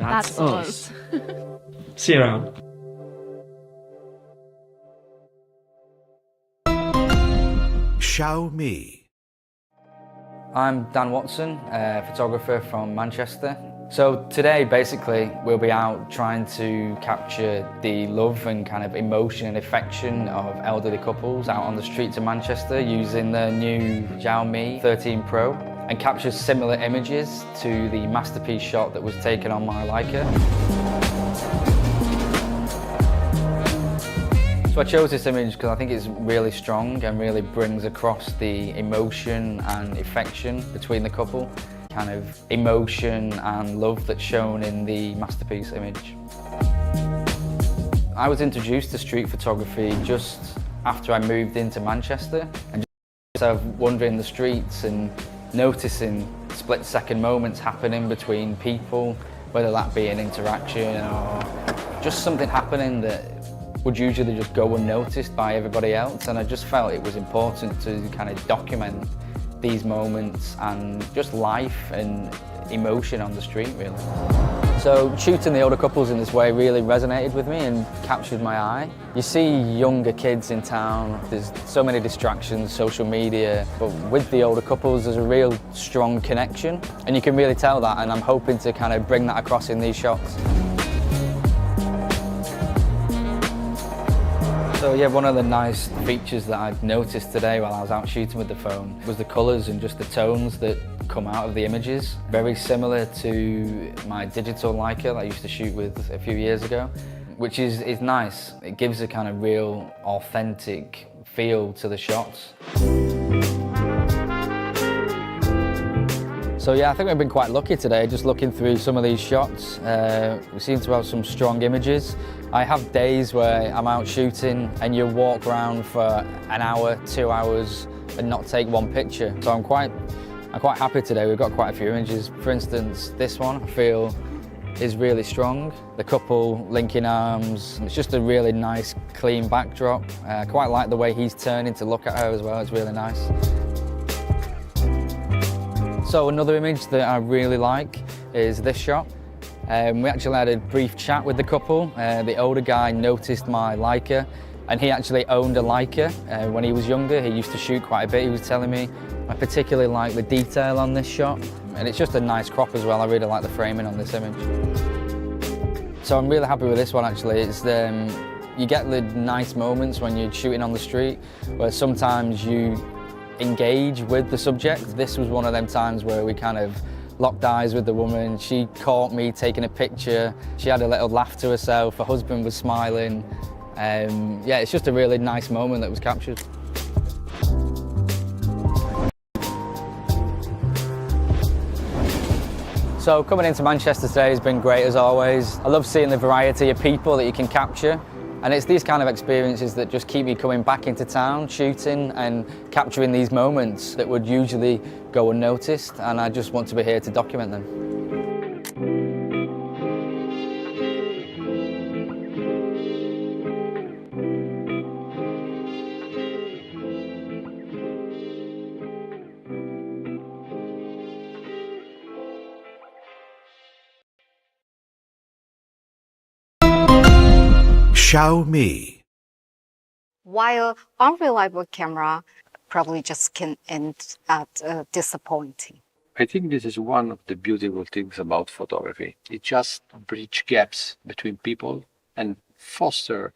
That's us. See you around. Xiaomi. I'm Dan Watson, a photographer from Manchester. So today, basically, we'll be out trying to capture the love and kind of emotion and affection of elderly couples out on the streets of Manchester using the new Xiaomi 13 Pro and capture similar images to the masterpiece shot that was taken on my Leica. So I chose this image because I think it's really strong and really brings across the emotion and affection between the couple. Kind of emotion and love that's shown in the masterpiece image. I was introduced to street photography just after I moved into Manchester and just sort of wandering the streets and noticing split-second moments happening between people, whether that be an interaction or just something happening that would usually just go unnoticed by everybody else, and I just felt it was important to kind of document these moments and just life and emotion on the street, really. So shooting the older couples in this way really resonated with me and captured my eye. You see younger kids in town, there's so many distractions, social media, but with the older couples there's a real strong connection, and you can really tell that, and I'm hoping to kind of bring that across in these shots. So yeah, one of the nice features that I'd noticed today while I was out shooting with the phone was the colours and just the tones that come out of the images. Very similar to my digital Leica that I used to shoot with a few years ago, which is nice. It gives a kind of real authentic feel to the shots. So yeah, I think we've been quite lucky today, just looking through some of these shots. We seem to have some strong images. I have days where I'm out shooting and you walk around for an hour, 2 hours and not take one picture. So I'm quite happy today. We've got quite a few images. For instance, this one I feel is really strong. The couple linking arms. It's just a really nice, clean backdrop. I quite like the way he's turning to look at her as well. It's really nice. So another image that I really like is this shot. We actually had a brief chat with the couple. The older guy noticed my Leica, and he actually owned a Leica when he was younger. He used to shoot quite a bit, he was telling me. I particularly like the detail on this shot, and it's just a nice crop as well. I really like the framing on this image. So I'm really happy with this one actually. It's you get the nice moments when you're shooting on the street, where sometimes you engage with the subject. This was one of them times where we kind of locked eyes with the woman. She caught me taking a picture. She had a little laugh to herself. Her husband was smiling. Yeah, it's just a really nice moment that was captured. So coming into Manchester today has been great as always. I love seeing the variety of people that you can capture. And it's these kind of experiences that just keep me coming back into town, shooting and capturing these moments that would usually go unnoticed, and I just want to be here to document them. Xiaomi. While unreliable camera probably just can end at disappointing. I think this is one of the beautiful things about photography. It just bridges gaps between people and foster,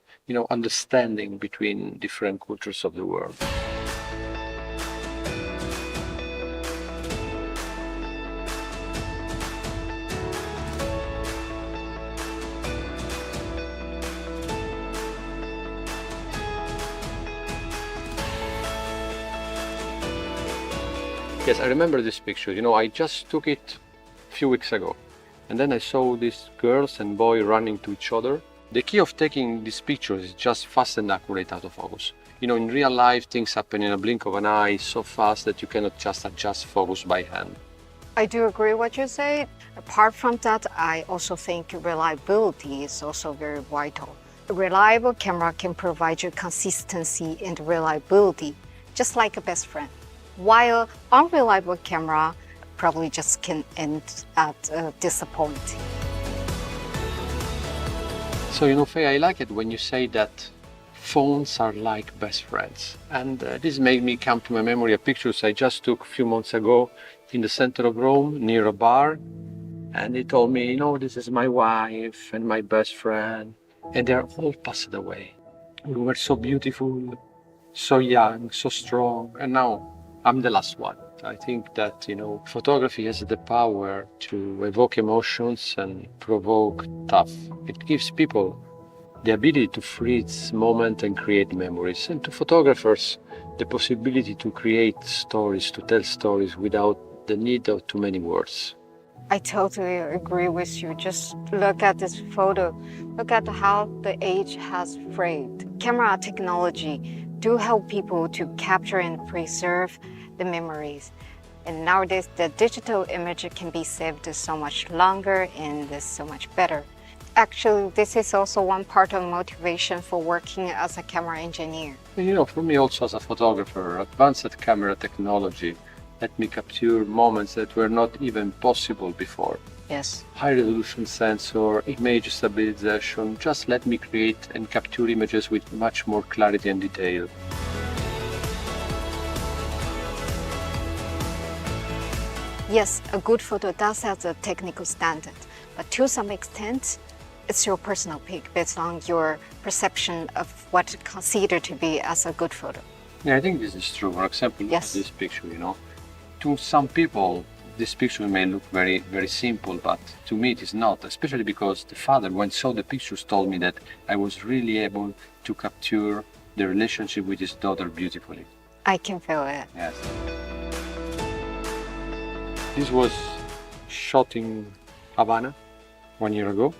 understanding between different cultures of the world. Yes, I remember this picture. I just took it a few weeks ago. And then I saw these girls and boy running to each other. The key of taking these pictures is just fast and accurate autofocus. In real life, things happen in a blink of an eye so fast that you cannot just adjust focus by hand. I do agree what you say. Apart from that, I also think reliability is also very vital. A reliable camera can provide you consistency and reliability, just like a best friend. While unreliable camera probably just can end at disappointing. So, you know, Faye, I like it when you say that phones are like best friends. And this made me come to my memory of pictures I just took a few months ago in the center of Rome, near a bar. And he told me, you know, this is my wife and my best friend. And they're all passed away. We were so beautiful, so young, so strong. And now I'm the last one. I think that, you know, photography has the power to evoke emotions and provoke thought. It gives people the ability to freeze moment and create memories, and to photographers the possibility to create stories, to tell stories without the need of too many words. I totally agree with you. Just look at this photo. Look at how the age has faded. Camera technology do help people to capture and preserve the memories. And nowadays, the digital image can be saved so much longer and so much better. Actually, this is also one part of motivation for working as a camera engineer. And, you know, for me also as a photographer, advanced camera technology let me capture moments that were not even possible before. Yes. High resolution sensor, image stabilization, just let me create and capture images with much more clarity and detail. Yes, a good photo does have a technical standard, but to some extent, it's your personal pick based on your perception of what considered to be as a good photo. Yeah, I think this is true. For example, look Yes. at this picture, you know. To some people, this picture may look very, very simple, but to me it is not, especially because the father, when saw the pictures, told me that I was really able to capture the relationship with his daughter beautifully. I can feel it. Yes. This was shot in Havana 1 year ago.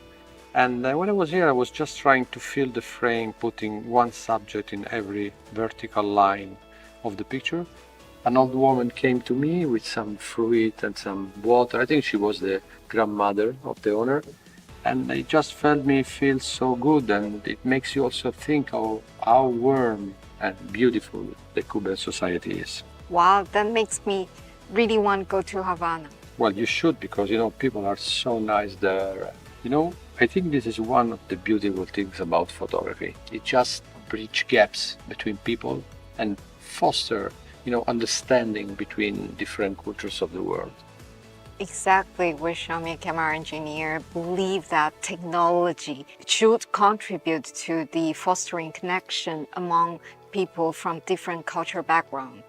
And when I was here, I was just trying to fill the frame, putting one subject in every vertical line of the picture. An old woman came to me with some fruit and some water. I think she was the grandmother of the owner. And it just felt me feel so good, and it makes you also think of how warm and beautiful the Cuban society is. Wow, that makes me really want to go to Havana. Well, you should, because, you know, people are so nice there. You know, I think this is one of the beautiful things about photography. It just bridge gaps between people and foster, you know, understanding between different cultures of the world. Exactly, we Xiaomi camera engineer believe that technology should contribute to the fostering connection among people from different cultural backgrounds.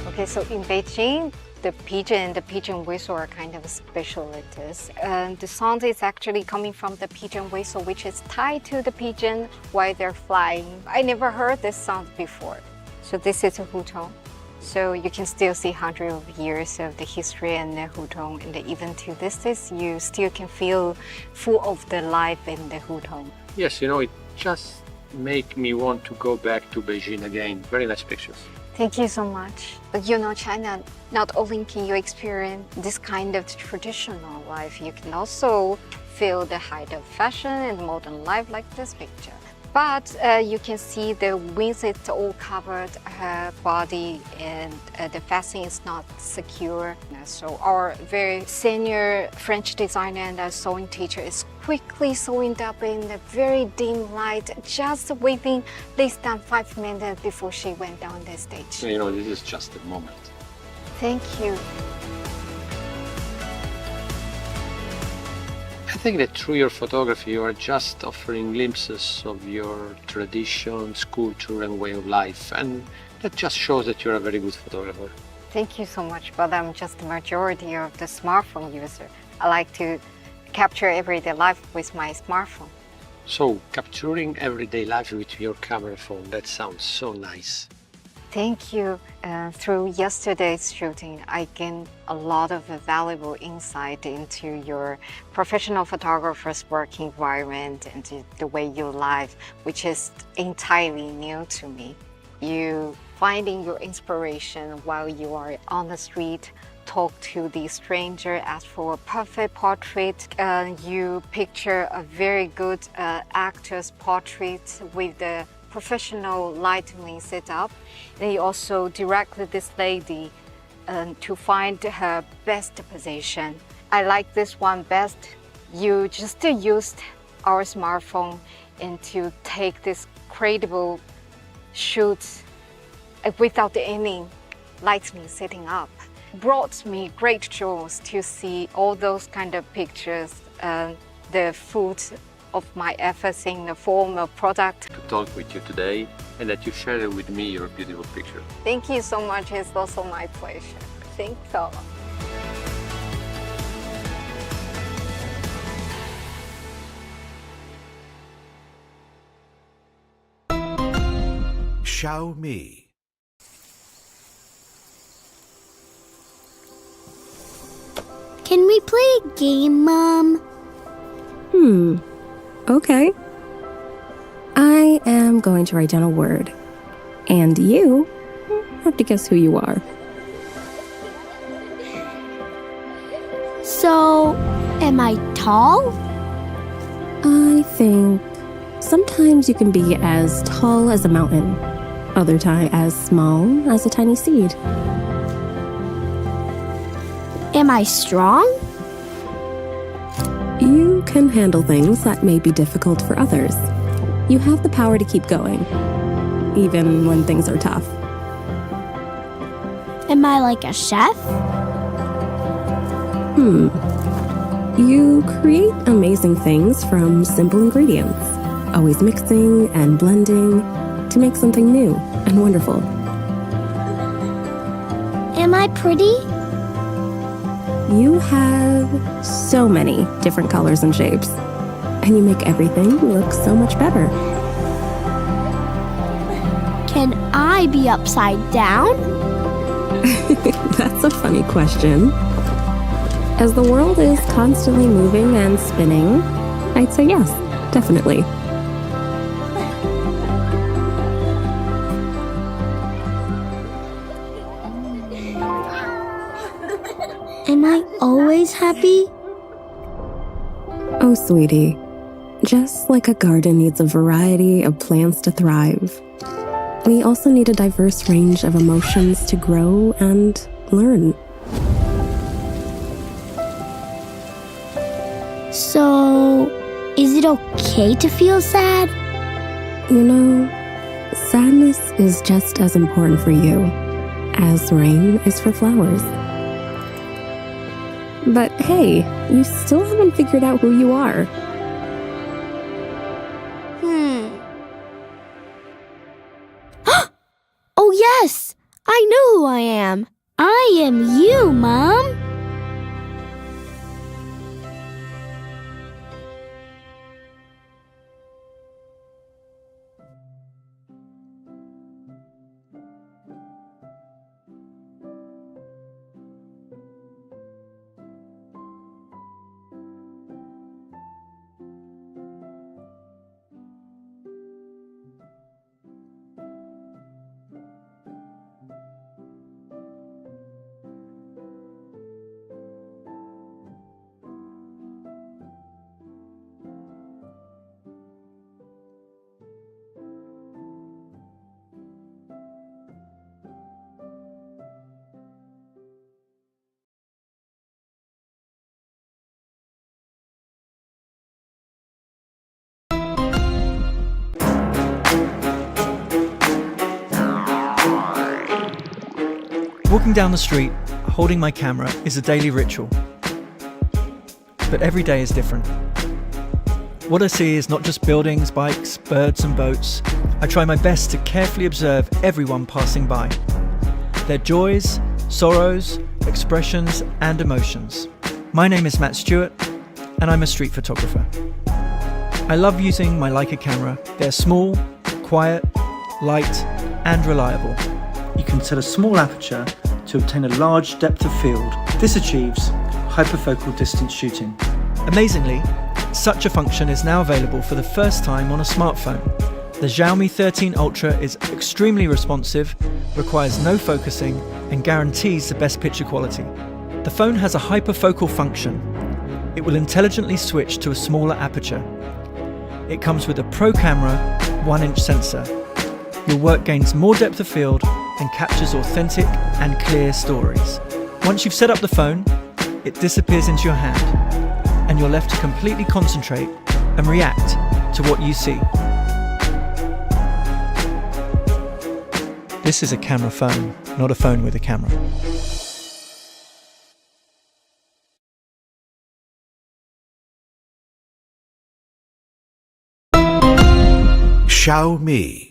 Okay, so in Beijing, the pigeon and the pigeon whistle are kind of specialties. And the sound is actually coming from the pigeon whistle, which is tied to the pigeon while they're flying. I never heard this sound before. So this is a hutong. So you can still see hundreds of years of the history in the hutong, and even to this day, you still can feel full of the life in the hutong. Yes, you know, it just make me want to go back to Beijing again. Very nice pictures. Thank you so much. But you know, China, not only can you experience this kind of traditional life, you can also feel the height of fashion and modern life like this picture. But you can see the wings, it's all covered her body, and the fastening is not secure. So our very senior French designer and sewing teacher is quickly sewing up in the very dim light, just waiting less than 5 minutes before she went down the stage. You know, this is just a moment. Thank you. I think that through your photography, you are just offering glimpses of your traditions, culture, and way of life. And that just shows that you're a very good photographer. Thank you so much, but I'm just the majority of the smartphone user. I like to capture everyday life with my smartphone. So, capturing everyday life with your camera phone, that sounds so nice. Thank you. Through yesterday's shooting, I gained a lot of valuable insight into your professional photographer's work environment and the way you live, which is entirely new to me. You finding your inspiration while you are on the street, talk to the stranger, ask for a perfect portrait. You picture a very good actor's portrait with the professional lighting setup. And you also direct this lady to find her best position. I like this one best. You just used our smartphone and to take this credible shoots without any lighting setting up. Brought me great joy to see all those kind of pictures, the fruit of my efforts in the form of product. To talk with you today and that you share with me your beautiful picture. Thank you so much. It's also my pleasure. Thanks a lot. Xiaomi. Can we play a game, Mom? Okay. I am going to write down a word, and you have to guess who you are. So, am I tall? I think sometimes you can be as tall as a mountain, other times as small as a tiny seed. Am I strong? You can handle things that may be difficult for others. You have the power to keep going, even when things are tough. Am I like a chef? You create amazing things from simple ingredients, always mixing and blending to make something new and wonderful. Am I pretty? You have so many different colors and shapes, and you make everything look so much better. Can I be upside down? That's a funny question. As the world is constantly moving and spinning, I'd say yes, definitely. Am I always happy? Oh, sweetie, just like a garden needs a variety of plants to thrive, we also need a diverse range of emotions to grow and learn. So, is it okay to feel sad? You know, sadness is just as important for you as rain is for flowers. But hey, you still haven't figured out who you are. Oh yes! I know who I am. I am you, Mom. Walking down the street, holding my camera, is a daily ritual. But every day is different. What I see is not just buildings, bikes, birds and boats. I try my best to carefully observe everyone passing by. Their joys, sorrows, expressions and emotions. My name is Matt Stewart and I'm a street photographer. I love using my Leica camera. They're small, quiet, light and reliable. You can set a small aperture to obtain a large depth of field. This achieves hyperfocal distance shooting. Amazingly, such a function is now available for the first time on a smartphone. The Xiaomi 13 Ultra is extremely responsive, requires no focusing, and guarantees the best picture quality. The phone has a hyperfocal function. It will intelligently switch to a smaller aperture. It comes with a Pro camera 1-inch sensor, your work gains more depth of field and captures authentic and clear stories. Once you've set up the phone, it disappears into your hand, and you're left to completely concentrate and react to what you see. This is a camera phone, not a phone with a camera. Xiaomi.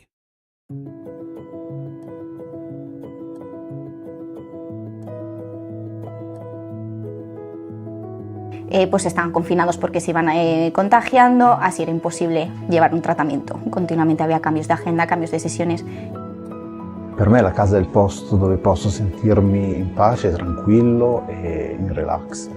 Pues estaban confinados porque se iban contagiando, así era imposible llevar un trattamento. Continuamente había cambios de agenda, cambios de sesiones. Per me la casa è il posto dove posso sentirmi in pace, tranquillo e in relax.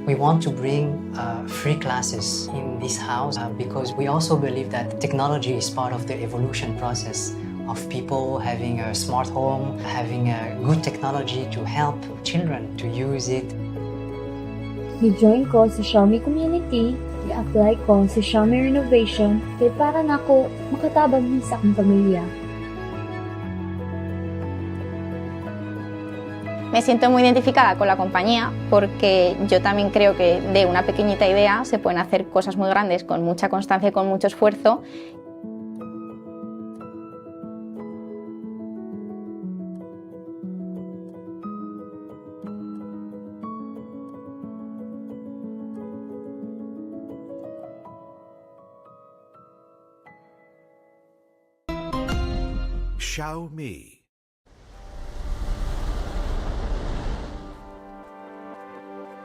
We want to bring free classes in this house because we also believe that technology is part of the evolution process of people having a smart home, having a good technology to help children to use it. Ni-join ko sa Xiaomi community, i-apply ko sa Xiaomi renovation, kaya para na ako makatabang sa akong pamilya. Me siento muy identificada con la compañía porque yo también creo que de una pequeñita idea se pueden hacer cosas muy grandes con mucha constancia y con mucho esfuerzo. Xiaomi.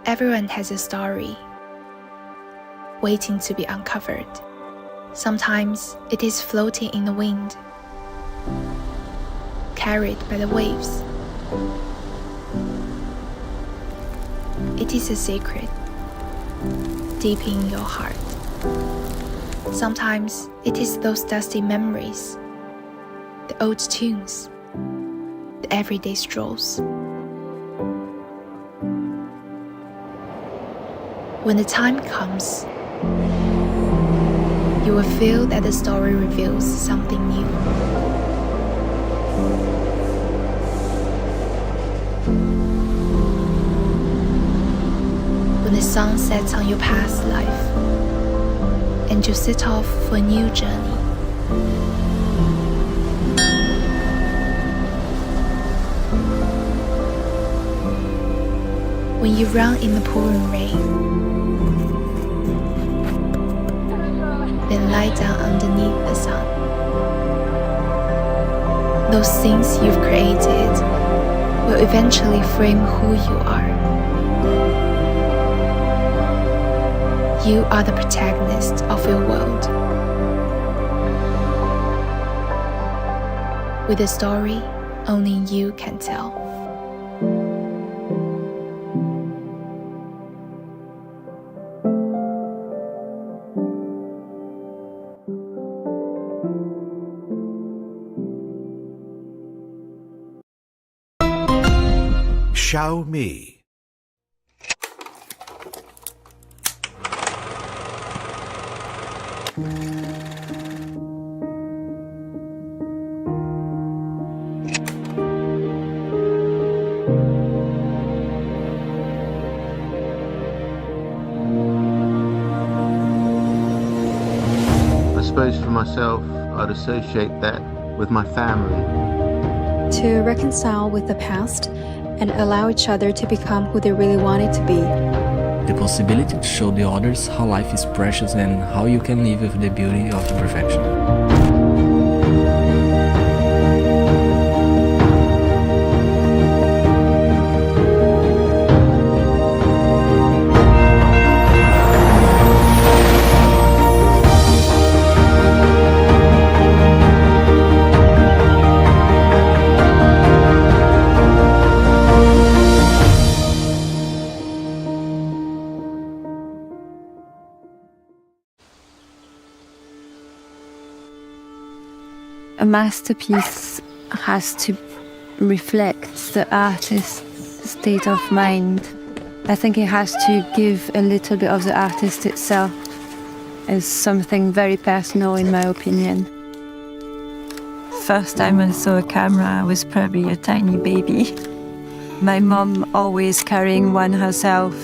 Everyone has a story, waiting to be uncovered. Sometimes it is floating in the wind, carried by the waves. It is a secret, deep in your heart. Sometimes it is those dusty memories, the old tunes, the everyday strolls. When the time comes, you will feel that the story reveals something new. When the sun sets on your past life, and you set off for a new journey. When you run in the pouring rain, then lie down underneath the sun. Those things you've created will eventually frame who you are. You are the protagonist of your world, with a story only you can tell. Xiaomi. I suppose for myself, I'd associate that with my family. To reconcile with the past and allow each other to become who they really wanted to be. The possibility to show the others how life is precious and how you can live with the beauty of perfection. A masterpiece has to reflect the artist's state of mind. I think it has to give a little bit of the artist itself as something very personal, in my opinion. first time I saw a camera, I was probably a tiny baby. My mom always carrying one herself.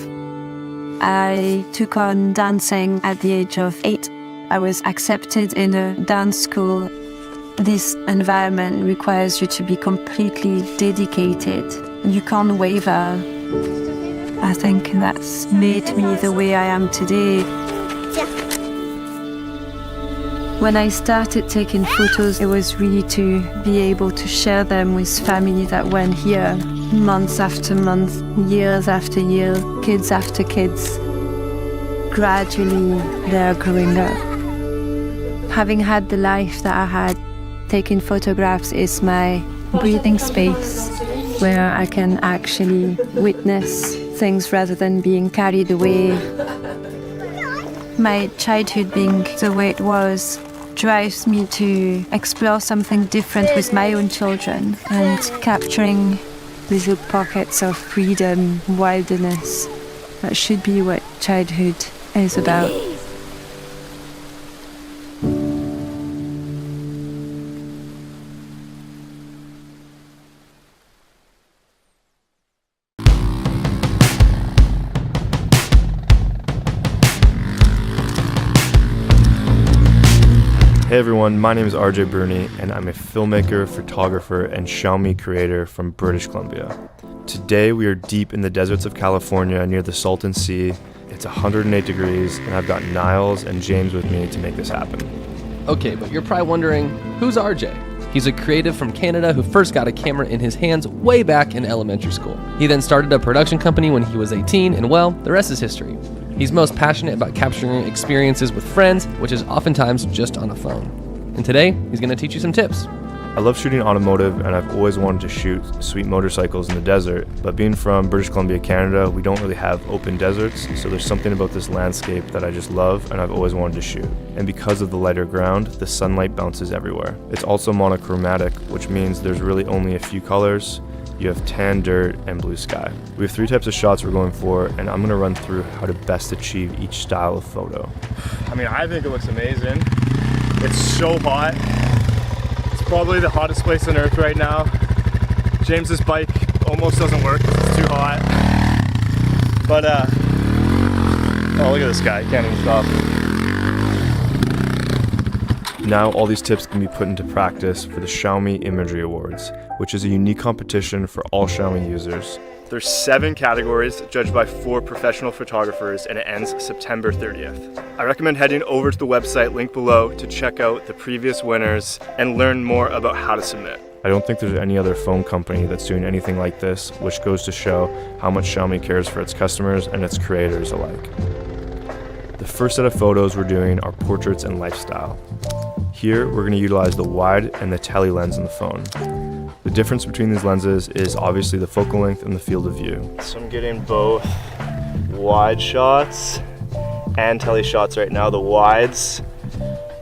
I took on dancing at the age of 8. I was accepted in a dance school. This environment requires you to be completely dedicated. You can't waver. I think that's made me the way I am today. When I started taking photos, it was really to be able to share them with family that weren't here, months after month, years after year, kids after kids. Gradually, they're growing up. Having had the life that I had, taking photographs is my breathing space where I can actually witness things rather than being carried away. My childhood being the way it was drives me to explore something different with my own children and capturing little pockets of freedom, wilderness. That should be what childhood is about. Hey everyone, my name is RJ Bruni and I'm a filmmaker, photographer, and Xiaomi creator from British Columbia. Today we are deep in the deserts of California near the Salton Sea. It's 108 degrees and I've got Niles and James with me to make this happen. Okay, but you're probably wondering, who's RJ? He's a creative from Canada who first got a camera in his hands way back in elementary school. He then started a production company when he was 18 and well, the rest is history. He's most passionate about capturing experiences with friends, which is oftentimes just on a phone. And today, he's going to teach you some tips. I love shooting automotive and I've always wanted to shoot sweet motorcycles in the desert, but being from British Columbia, Canada, we don't really have open deserts, so there's something about this landscape that I just love and I've always wanted to shoot. And because of the lighter ground, the sunlight bounces everywhere. It's also monochromatic, which means there's really only a few colors. You have tan, dirt, and blue sky. We have 3 types of shots we're going for, and I'm gonna run through how to best achieve each style of photo. I mean, I think it looks amazing. It's so hot. It's probably the hottest place on earth right now. James's bike almost doesn't work because it's too hot. But, oh, look at this guy, he can't even stop. Now all these tips can be put into practice for the Xiaomi Imagery Awards, which is a unique competition for all Xiaomi users. There's 7 categories judged by 4 professional photographers and it ends September 30th. I recommend heading over to the website linked below to check out the previous winners and learn more about how to submit. I don't think there's any other phone company that's doing anything like this, which goes to show how much Xiaomi cares for its customers and its creators alike. The first set of photos we're doing are portraits and lifestyle. Here, we're going to utilize the wide and the tele lens in the phone. The difference between these lenses is obviously the focal length and the field of view. So I'm getting both wide shots and tele shots right now. The wides,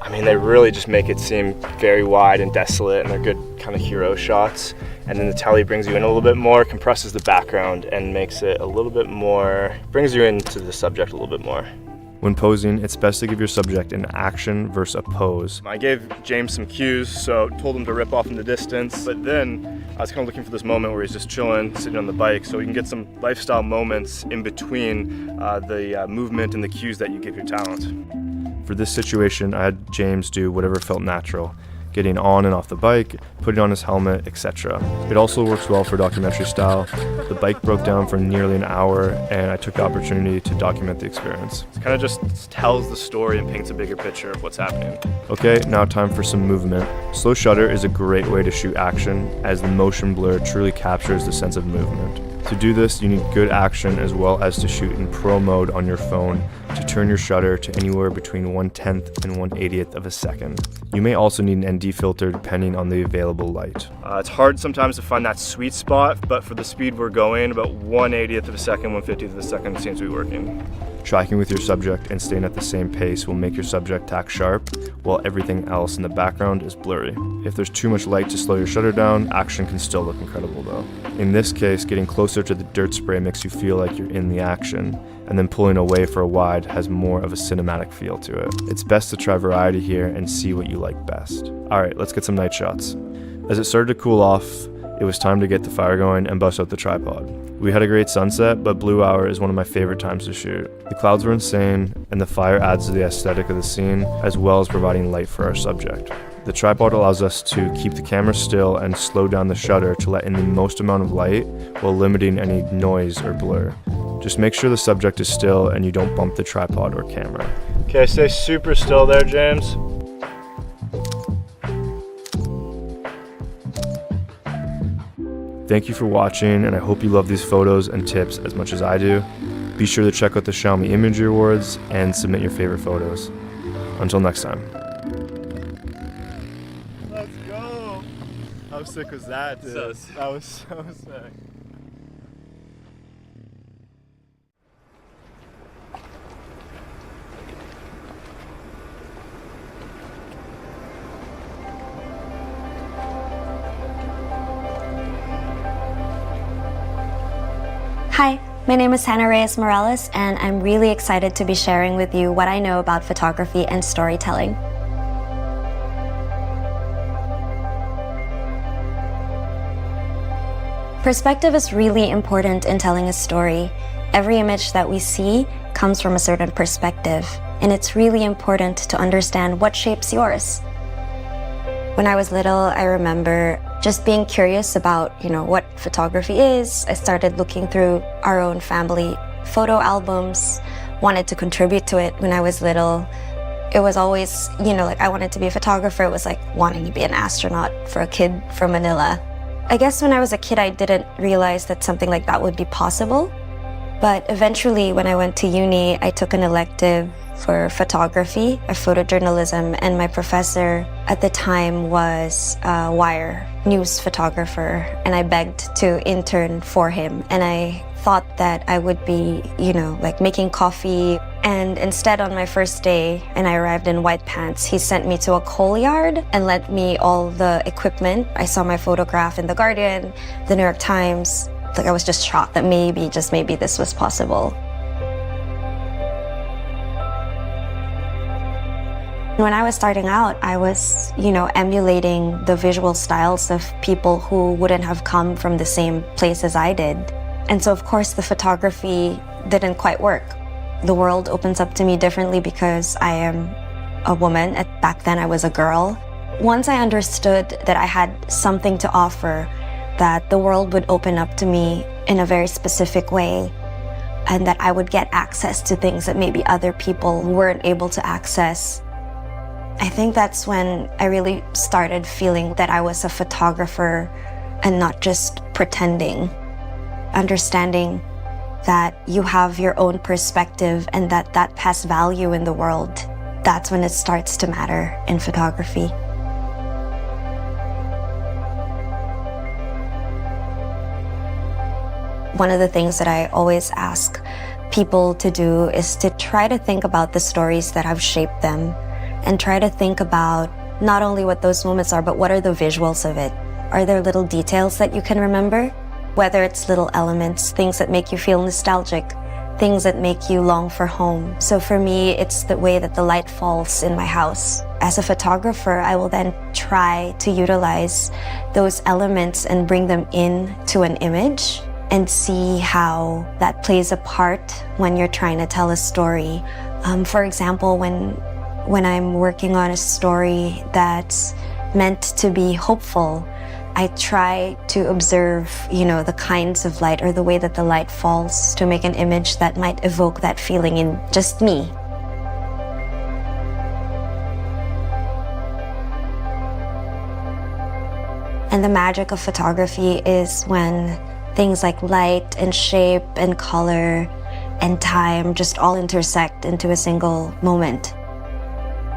I mean, they really just make it seem very wide and desolate, and they're good kind of hero shots. And then the tele brings you in a little bit more, compresses the background, and makes it a little bit more, brings you into the subject a little bit more. When posing, it's best to give your subject an action versus a pose. I gave James some cues, so told him to rip off in the distance, but then I was kind of looking for this moment where he's just chilling, sitting on the bike, so you can get some lifestyle moments in between the movement and the cues that you give your talent. For this situation, I had James do whatever felt natural, getting on and off the bike, putting on his helmet, etc. It also works well for documentary style. The bike broke down for nearly an hour and I took the opportunity to document the experience. It kind of just tells the story and paints a bigger picture of what's happening. Okay, now time for some movement. Slow shutter is a great way to shoot action as the motion blur truly captures the sense of movement. To do this, you need good action as well as to shoot in pro mode on your phone to turn your shutter to anywhere between 1/10th and 1/80th of a second. You may also need an ND filter depending on the available light. It's hard sometimes to find that sweet spot, but for the speed we're going, about 1/80th of a second, 1/50th of a second seems to be working. Tracking with your subject and staying at the same pace will make your subject tack sharp, while everything else in the background is blurry. If there's too much light to slow your shutter down, action can still look incredible though. In this case, getting closer to the dirt spray makes you feel like you're in the action, and then pulling away for a wide has more of a cinematic feel to it. It's best to try variety here and see what you like best. Alright, let's get some night shots. As it started to cool off, it was time to get the fire going and bust out the tripod. We had a great sunset, but blue hour is one of my favorite times to shoot. The clouds were insane, and the fire adds to the aesthetic of the scene, as well as providing light for our subject. The tripod allows us to keep the camera still and slow down the shutter to let in the most amount of light while limiting any noise or blur. Just make sure the subject is still and you don't bump the tripod or camera. Okay, stay super still there, James. Thank you for watching, and I hope you love these photos and tips as much as I do. Be sure to check out the Xiaomi Imagery Awards and submit your favorite photos. Until next time. Let's go! How sick was that, dude? That was so sick. Hi, my name is Hannah Reyes Morales, and I'm really excited to be sharing with you what I know about photography and storytelling. Perspective is really important in telling a story. Every image that we see comes from a certain perspective, and it's really important to understand what shapes yours. When I was little, I remember just being curious about, what photography is. I started looking through our own family photo albums, wanted to contribute to it when I was little. It was always, I wanted to be a photographer. It was like wanting to be an astronaut for a kid from Manila. I guess when I was a kid, I didn't realize that something like that would be possible. But eventually, when I went to uni, I took an elective for photography, or photojournalism, and my professor at the time was a wire news photographer, and I begged to intern for him. And I thought that I would be, making coffee. And instead, on my first day, and I arrived in white pants, he sent me to a coal yard and lent me all the equipment. I saw my photograph in The Guardian, The New York Times. I was just shocked that maybe, just maybe, this was possible. When I was starting out, I was, emulating the visual styles of people who wouldn't have come from the same place as I did. And so, of course, the photography didn't quite work. The world opens up to me differently because I am a woman. Back then, I was a girl. Once I understood that I had something to offer, that the world would open up to me in a very specific way, and that I would get access to things that maybe other people weren't able to access, I think that's when I really started feeling that I was a photographer and not just pretending. Understanding that you have your own perspective and that has value in the world. That's when it starts to matter in photography. One of the things that I always ask people to do is to try to think about the stories that have shaped them, and try to think about not only what those moments are, but what are the visuals of it? Are there little details that you can remember? Whether it's little elements, things that make you feel nostalgic, things that make you long for home. So for me, it's the way that the light falls in my house. As a photographer, I will then try to utilize those elements and bring them into an image and see how that plays a part when you're trying to tell a story. For example, when I'm working on a story that's meant to be hopeful, I try to observe, the kinds of light or the way that the light falls to make an image that might evoke that feeling in just me. And the magic of photography is when things like light and shape and color and time just all intersect into a single moment.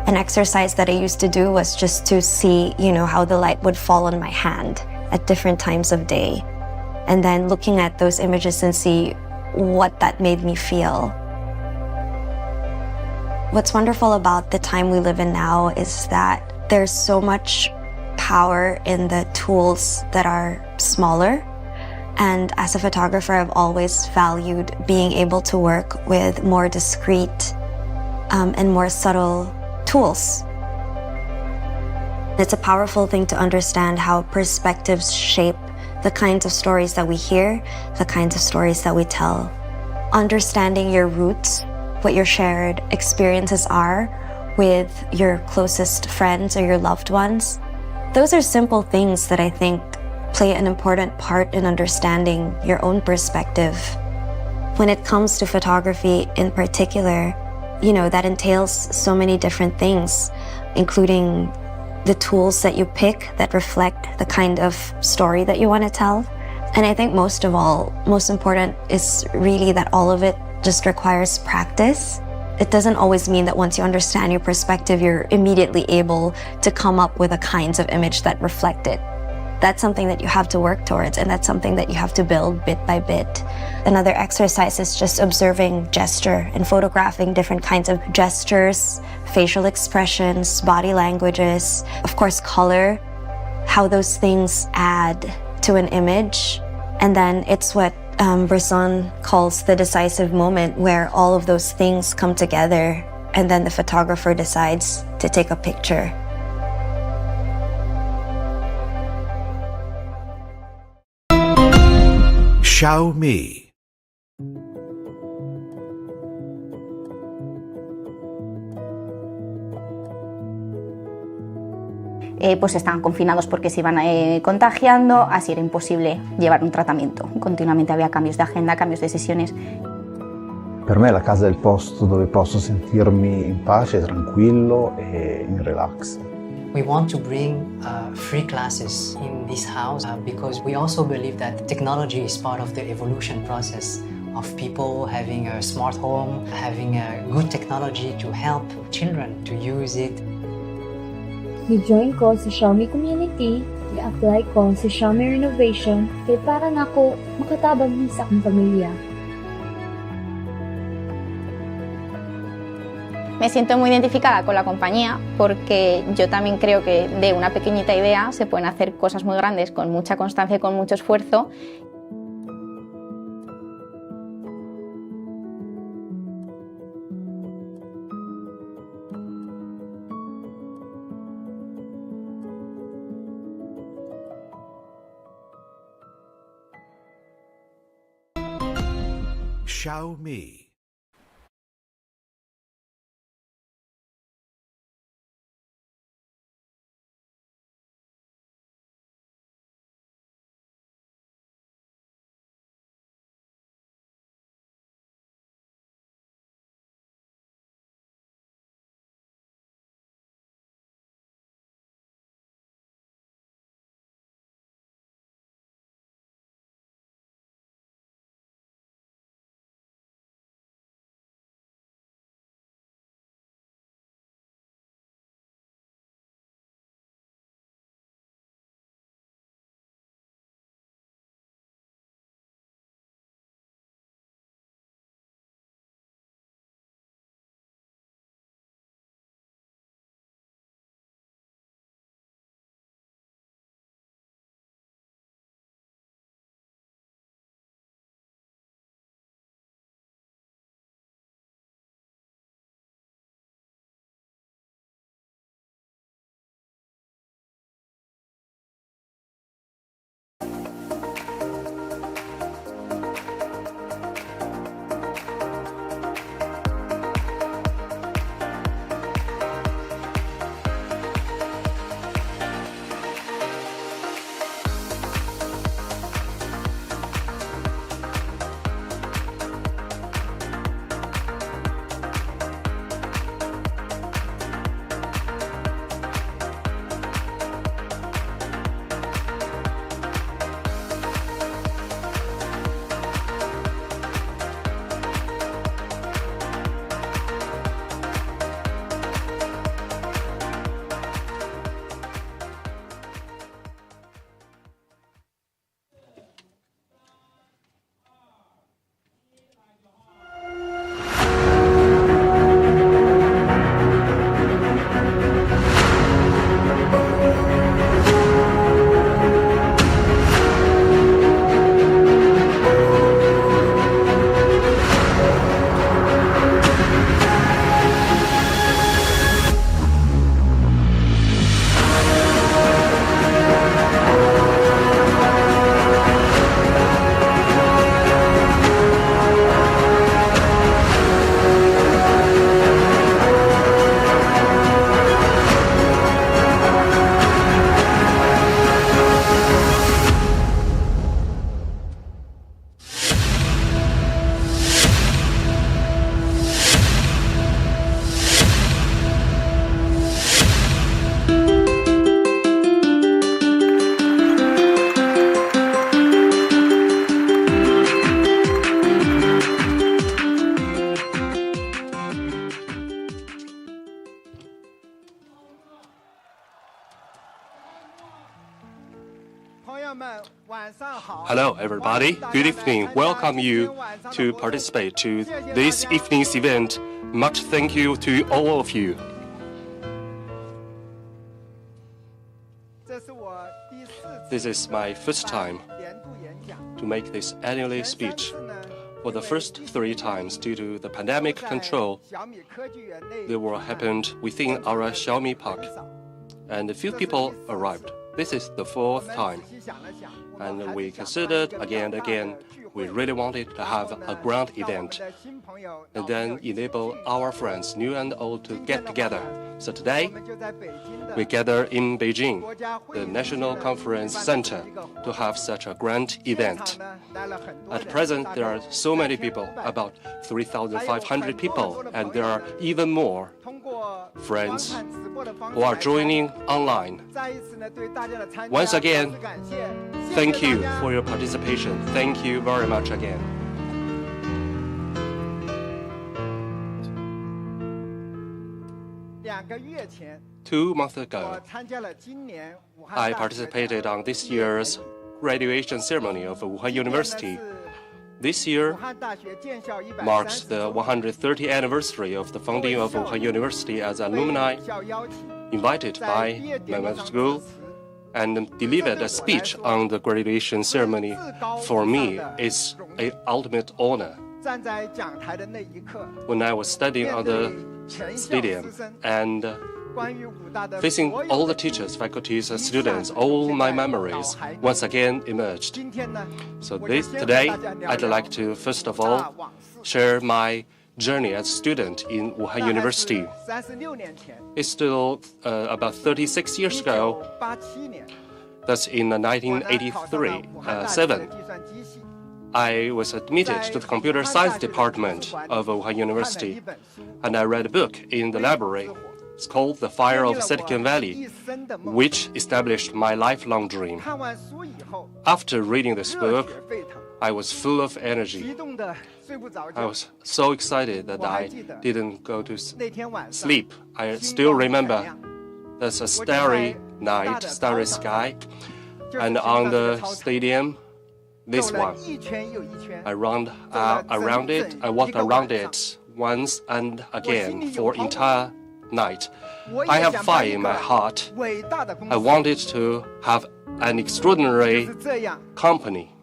An exercise that I used to do was just to see, how the light would fall on my hand at different times of day. And then looking at those images and see what that made me feel. What's wonderful about the time we live in now is that there's so much power in the tools that are smaller. And as a photographer, I've always valued being able to work with more discreet and more subtle tools. It's a powerful thing to understand how perspectives shape the kinds of stories that we hear, the kinds of stories that we tell. Understanding your roots, what your shared experiences are with your closest friends or your loved ones, those are simple things that I think play an important part in understanding your own perspective. When it comes to photography in particular, that entails so many different things, including the tools that you pick that reflect the kind of story that you want to tell. And I think most of all, most important is really that all of it just requires practice. It doesn't always mean that once you understand your perspective, you're immediately able to come up with a kinds of image that reflect it. That's something that you have to work towards, and that's something that you have to build bit by bit. Another exercise is just observing gesture and photographing different kinds of gestures, facial expressions, body languages, of course, color, how those things add to an image. And then it's what Bresson calls the decisive moment, where all of those things come together and then the photographer decides to take a picture. Xiaomi. Pues estaban confinados porque se iban contagiando, así era imposible llevar un tratamiento. Continuamente había cambios de agenda, cambios de sesiones. Per me la casa è il posto dove posso sentirmi in pace, tranquillo e in relax. We want to bring free classes in this house because we also believe that technology is part of the evolution process of people having a smart home, having a good technology to help children to use it. I-join ko sa Xiaomi community, i-apply ko sa Xiaomi renovation, kaya para na ako makatabang sa akong pamilya. Me siento muy identificada con la compañía porque yo también creo que de una pequeñita idea se pueden hacer cosas muy grandes con mucha constancia y con mucho esfuerzo. Xiaomi. Hello, everybody. Good evening. Welcome you to participate to this evening's event. Much thank you to all of you. This is my first time to make this annual speech. For the first 3 times, due to the pandemic control, they were happened within our Xiaomi park, and a few people arrived. This is the 4th time, and we considered again and again. We really wanted to have a grand event and then enable our friends, new and old, to get together. So today, we gather in Beijing, the National Conference Center, to have such a grand event. At present, there are so many people, about 3,500 people, and there are even more friends who are joining online. Once again, thank you for your participation. Thank you very much again. Two months ago, I participated on this year's graduation ceremony of Wuhan University. This year marks the 130th anniversary of the founding of Wuhan University as alumni, invited by my medical school, and delivered a speech on the graduation ceremony. For me, it's an ultimate honor. When I was studying on the stadium and facing all the teachers, faculties, and students, all my memories once again emerged. So today, I'd like to first of all share my journey as a student in Wuhan University. It's still about 36 years ago. That's in 1987. I was admitted to the computer science department of Wuhan University, and I read a book in the library. It's called The Fire of Silicon Valley, which established my lifelong dream. After reading this book, I was full of energy. I was so excited that I didn't go to sleep. I still remember there's a starry night, starry sky, and on the stadium, this one. I walked around it once and again for entire night. I have fire in my heart. I wanted to have an extraordinary company.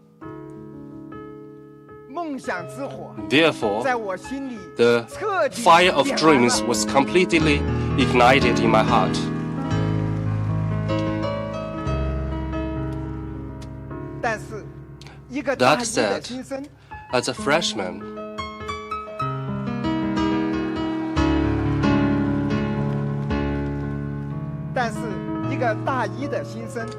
Therefore, the fire of dreams was completely ignited in my heart. That said, as a freshman,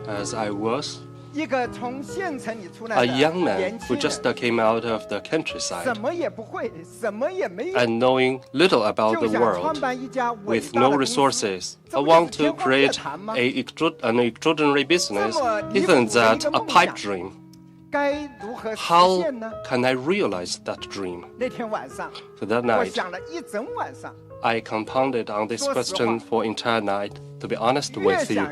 as I was, a young man who just came out of the countryside and knowing little about the world, with no resources, I want to create an extraordinary business, even that a pipe dream. How can I realize that dream? So that night, I compounded on this question for entire night. To be honest with you,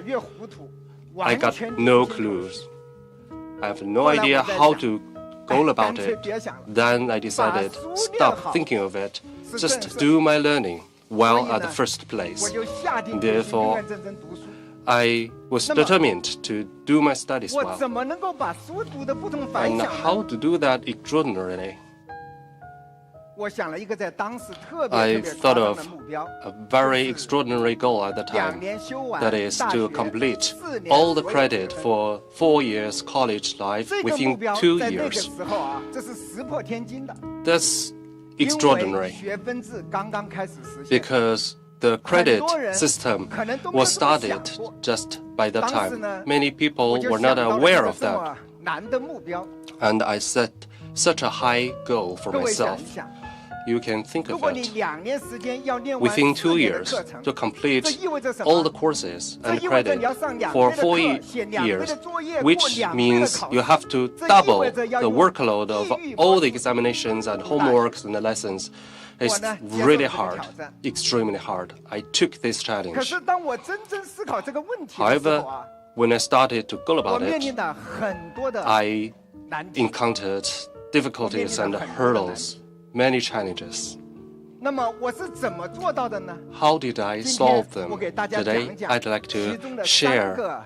I got no clues. I have no idea how to go about it. Then I decided, stop thinking of it, just do my learning well at the first place. Therefore, I was determined to do my studies well. And how to do that extraordinarily? I thought of a very extraordinary goal at the time, that is to complete all the credit for 4 years college life within 2 years. That's extraordinary, because the credit system was started just by that time. Many people were not aware of that. And I set such a high goal for myself. You can think of it. Within 2 years, to complete all the courses and credit for 4 years, which means you have to double the workload of all the examinations and homeworks and the lessons. It's really hard, extremely hard. I took this challenge. However, when I started to go about it, I encountered difficulties and hurdles, many challenges. How did I solve them? Today, I'd like to share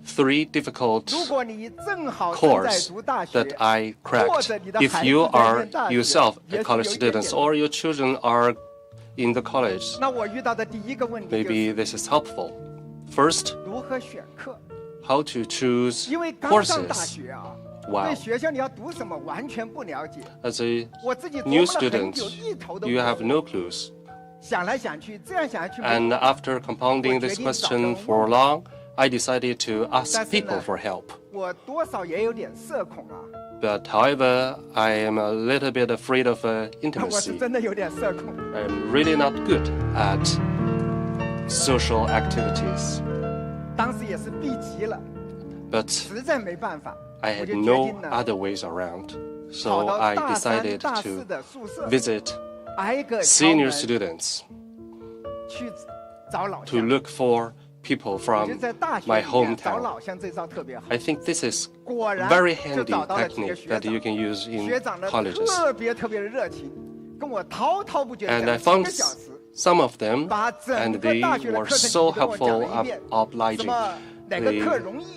3 difficult courses that I cracked. If you are yourself a college student or your children are in the college, maybe this is helpful. First, how to choose courses. Wow. As a new student, you have no clues. And after compounding this question for long, I decided to ask people for help. But however, I am a little bit afraid of intimacy. I'm really not good at social activities. But I had no other ways around. So I decided to visit senior students to look for people from my hometown. I think this is a very handy technique that you can use in colleges. And I found some of them, and they were so helpful and obliging. They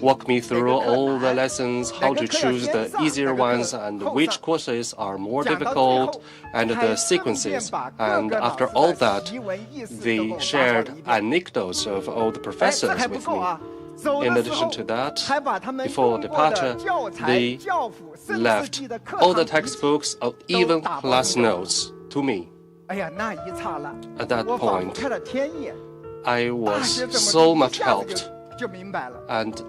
walk me through all the lessons, how to choose the easier ones, and which courses are more difficult, and the sequences. And after all that, they shared anecdotes of all the professors with me. In addition to that, before departure, they left all the textbooks or even class notes to me. At that point, I was so much helped. And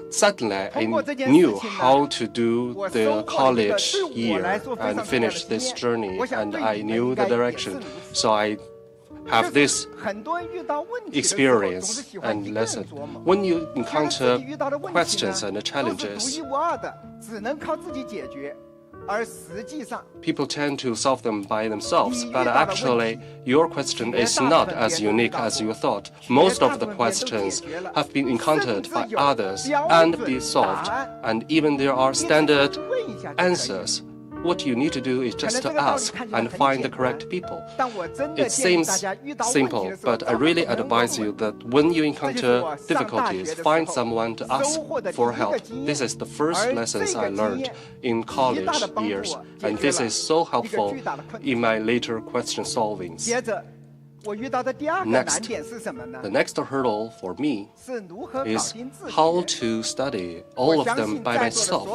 suddenly I knew how to do the college year and finish this journey, and I knew the direction. So I have this experience and lesson. When you encounter questions and challenges, people tend to solve them by themselves, but actually your question is not as unique as you thought. Most of the questions have been encountered by others and be solved, and even there are standard answers. What you need to do is just to ask and find the correct people. It seems simple, but I really advise you that when you encounter difficulties, find someone to ask for help. This is the first lessons I learned in college years, and this is so helpful in my later question solvings. Next, the next hurdle for me is how to study all of them by myself.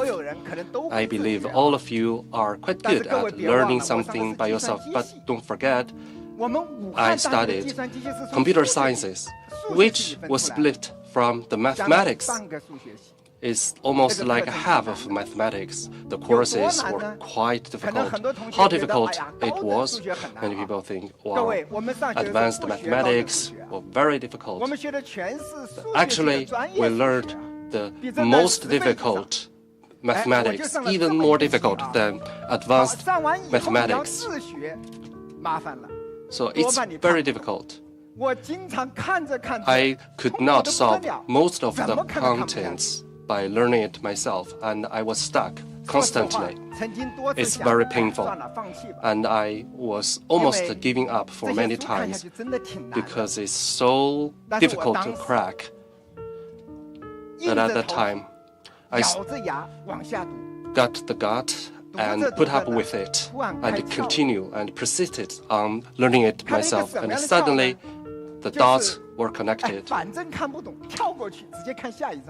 I believe all of you are quite good at learning something by yourself, but don't forget, I studied computer sciences, which was split from the mathematics. It's almost like a half of mathematics. The courses were quite difficult. How difficult it was, many people think, wow, advanced mathematics were very difficult. Actually, we learned the most difficult mathematics, even more difficult than advanced mathematics. So it's very difficult. I could not solve most of the contents by learning it myself, and I was stuck constantly. It's very painful, and I was almost giving up for many times because it's so difficult to crack. But at that time, I got the gut and put up with it and continue and persisted on learning it myself, and suddenly the dots were connected.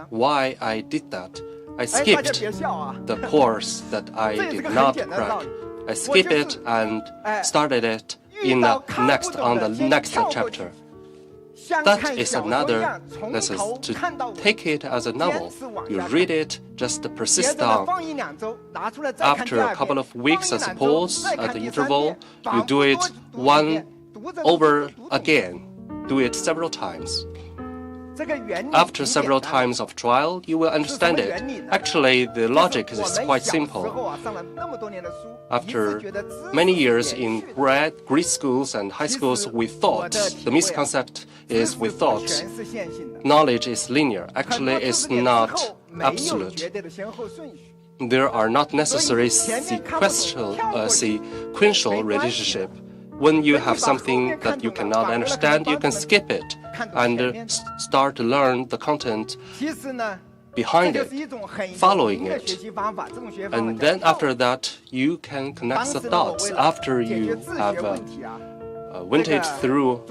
Why I did that? I skipped the course that I did not crack. I skipped it and started it on the next chapter. That is another lesson, to take it as a novel. You read it, just persist on. After a couple of weeks, I suppose, at the interval, you do it one over again. Do it several times. After several times of trial, you will understand it. Actually, the logic is quite simple. After many years in grade schools and high schools, we thought, the misconception is we thought knowledge is linear. Actually, it's not absolute. There are not necessary sequential relationship. When you have something that you cannot understand, you can skip it and start to learn the content behind it, following it. And then after that, you can connect the dots after you have went it through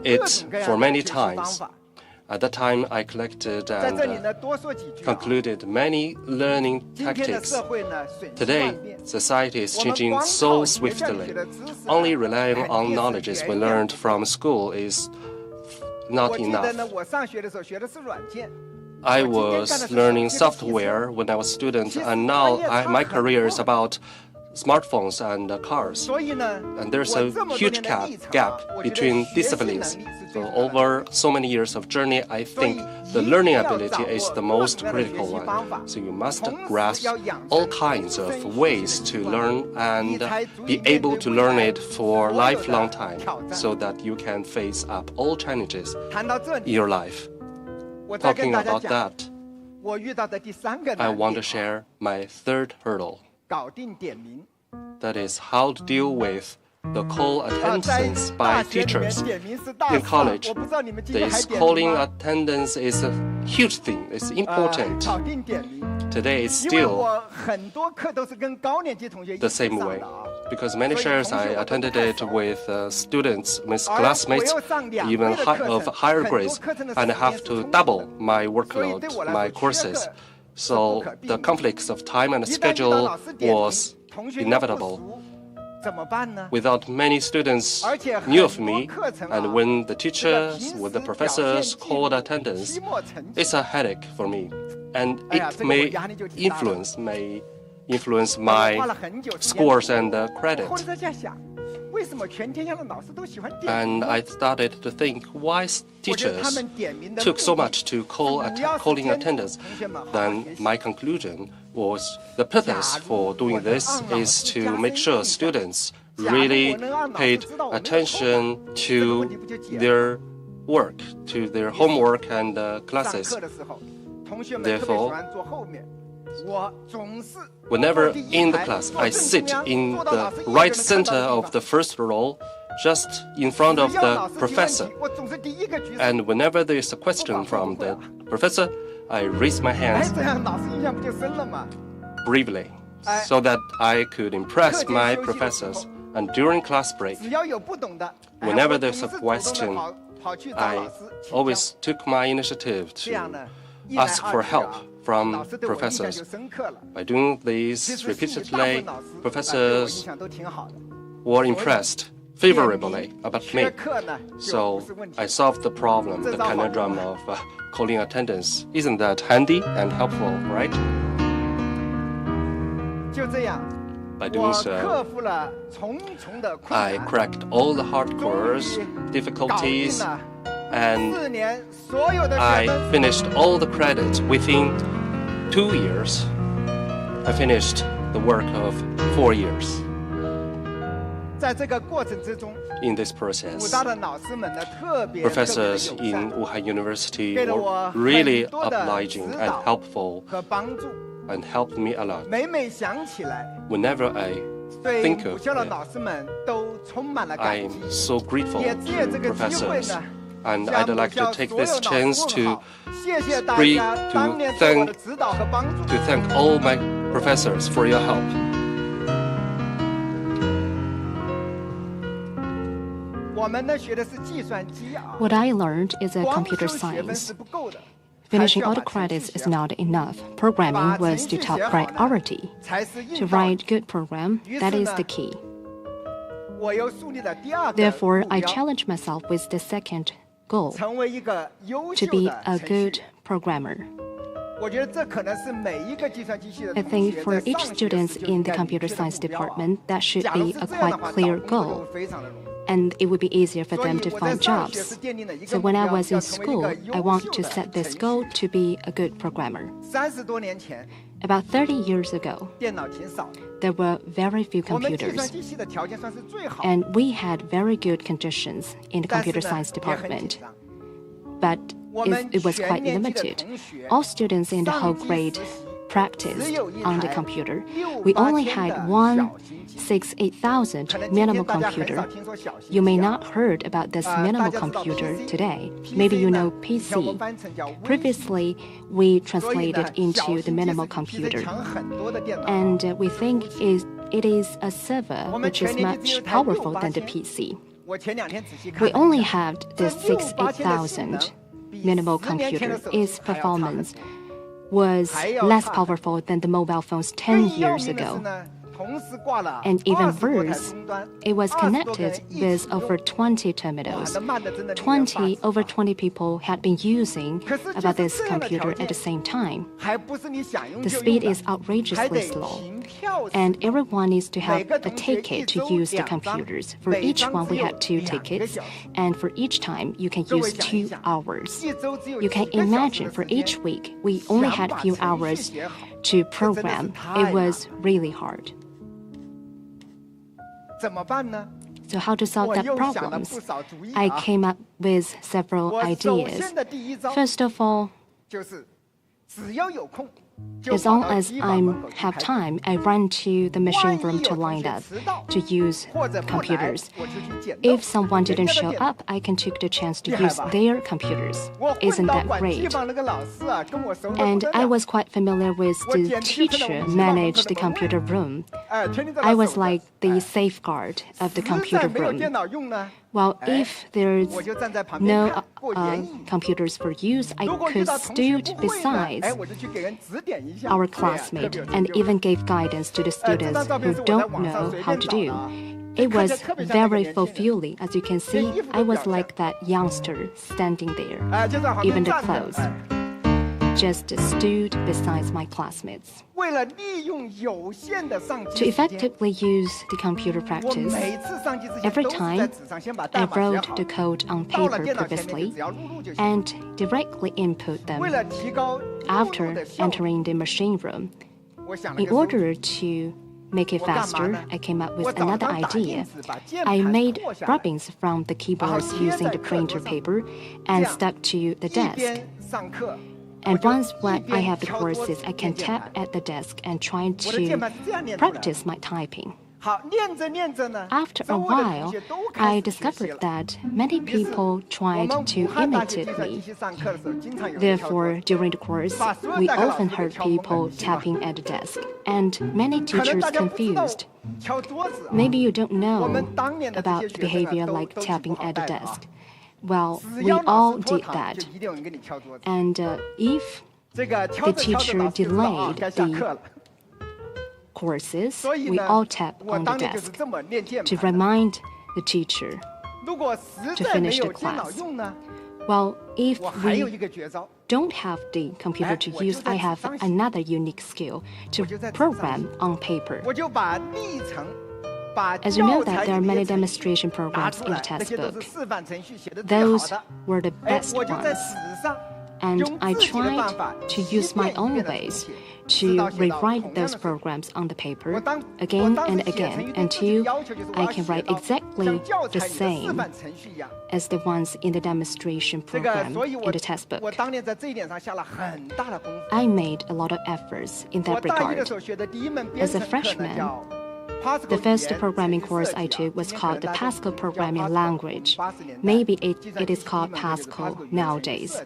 it for many times. At that time, I collected and concluded many learning tactics. Today, society is changing so swiftly. Only relying on knowledge we learned from school is not enough. I was learning software when I was a student, and now my career is about smartphones and cars. And there's a huge gap between disciplines. So over so many years of journey, I think the learning ability is the most critical one. So you must grasp all kinds of ways to learn and be able to learn it for a lifelong time so that you can face up all challenges in your life. Talking about that, I want to share my third hurdle. That is how to deal with the call attendance by teachers. In college, this calling attendance is a huge thing. It's important. Today, it's still the same way. Because many shares I attended it with students, with classmates, even of higher grades, and I have to double my workload, my courses. So the conflicts of time and schedule was inevitable. Without many students knew of me, and when the teachers, when the professors called attendance, it's a headache for me, and it may influence my scores and credit. And I started to think why teachers took so much to calling attendance. Then my conclusion was the purpose for doing this is to make sure students really paid attention to their work, to their homework and classes. Therefore, whenever in the class, I sit in the right center of the first row, just in front of the professor. And whenever there is a question from the professor, I raise my hands bravely so that I could impress my professors. And during class break, whenever there's a question, I always took my initiative to ask for help from professors. By doing this repeatedly, professors were impressed favorably about me. So I solved the problem, the conundrum of calling attendance. Isn't that handy and helpful, right? By doing so, I cracked all the hardcore difficulties, and I finished all the credits within 2 years. I finished the work of 4 years. In this process, professors in Wuhan University were really obliging and helpful and helped me a lot. Whenever I think of it, I'm so grateful to professors. And I'd like to take this chance to thank all my professors for your help. What I learned is a computer science. Finishing all the credits is not enough. Programming was the top priority. To write good program, that is the key. Therefore, I challenged myself with the second goal, to be a good programmer. I think for each student in the computer science department, that should be a quite clear goal. and it would be easier for them to find jobs. So when I was in school, I wanted to set this goal to be a good programmer. About 30 years ago, there were very few computers, and we had very good conditions in the computer science department. But it was quite limited. All students in the whole grade practiced on the computer. We only had one 68000 minimal computer. You may not heard about this minimal computer today. Maybe you know PC. Previously, we translated into the minimal computer. And we think it is a server which is much powerful than the PC. We only had the 68000 minimal computer. Its performance was less powerful than the mobile phones 10 years ago. And even worse, it was connected with over 20 terminals. Over 20 people had been using about this computer at the same time. The speed is outrageously slow, and everyone needs to have a ticket to use the computers. For each one, we had 2 tickets, and for each time, you can use 2 hours. You can imagine for each week, we only had a few hours to program. It was really hard. So how to solve that problems? I came up with several ideas. First of all, as long as I have time, I run to the machine room to line up to use computers. If someone didn't show up, I can take the chance to use their computers. Isn't that great? And I was quite familiar with the teacher manage the computer room. I was like the safeguard of the computer room. Well, if there's no computers for use, I could stood beside our classmate and even gave guidance to the students who don't know how to do. It was very fulfilling. As you can see, I was like that youngster standing there, even the clothes. Just stood beside my classmates. To effectively use the computer practice, every time I wrote the code on paper previously and directly input them after entering the machine room. In order to make it faster, I came up with another idea. I made rubbings from the keyboards using the printer paper and stuck to the desk. And once when I have the courses, I can tap at the desk and try to practice my typing. After a while, I discovered that many people tried to imitate me. Therefore, during the course, we often heard people tapping at the desk, and many teachers confused. Maybe you don't know about the behavior like tapping at the desk. Well, we all did that. And if the teacher delayed the courses, we all tap on the desk to remind the teacher to finish the class. Well, if we don't have the computer to use, I have another unique skill to program on paper. As you know that there are many demonstration programs in the textbook. Those were the best ones. And I tried to use my own ways to rewrite those programs on the paper again and again until I can write exactly the same as the ones in the demonstration program in the textbook. I made a lot of efforts in that regard. As a freshman, the first programming course I took was called the Pascal Programming Language. Maybe it is called Pascal nowadays.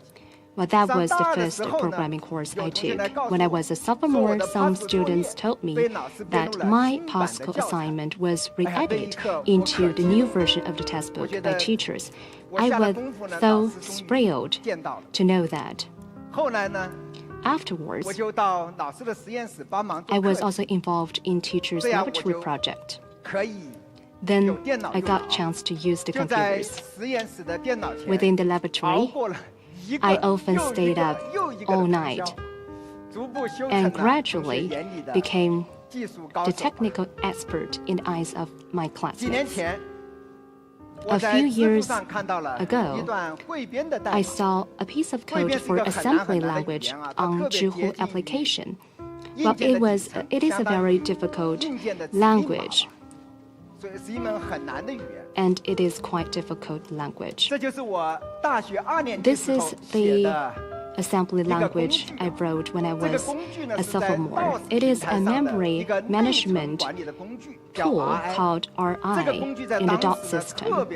Well, that was the first programming course I took. When I was a sophomore, some students told me that my Pascal assignment was re-edited into the new version of the textbook by teachers. I was so thrilled to know that. Afterwards, I was also involved in teachers' laboratory project. Then I got a chance to use the computers. Within the laboratory, I often stayed up all night and gradually became the technical expert in the eyes of my classmates. A few years ago, I saw a piece of code for assembly language on Zhihu application. Well, it is a very difficult language, and it is quite difficult language. This is the assembly language I wrote when I was a sophomore. It is a memory management tool called RI in the dot system.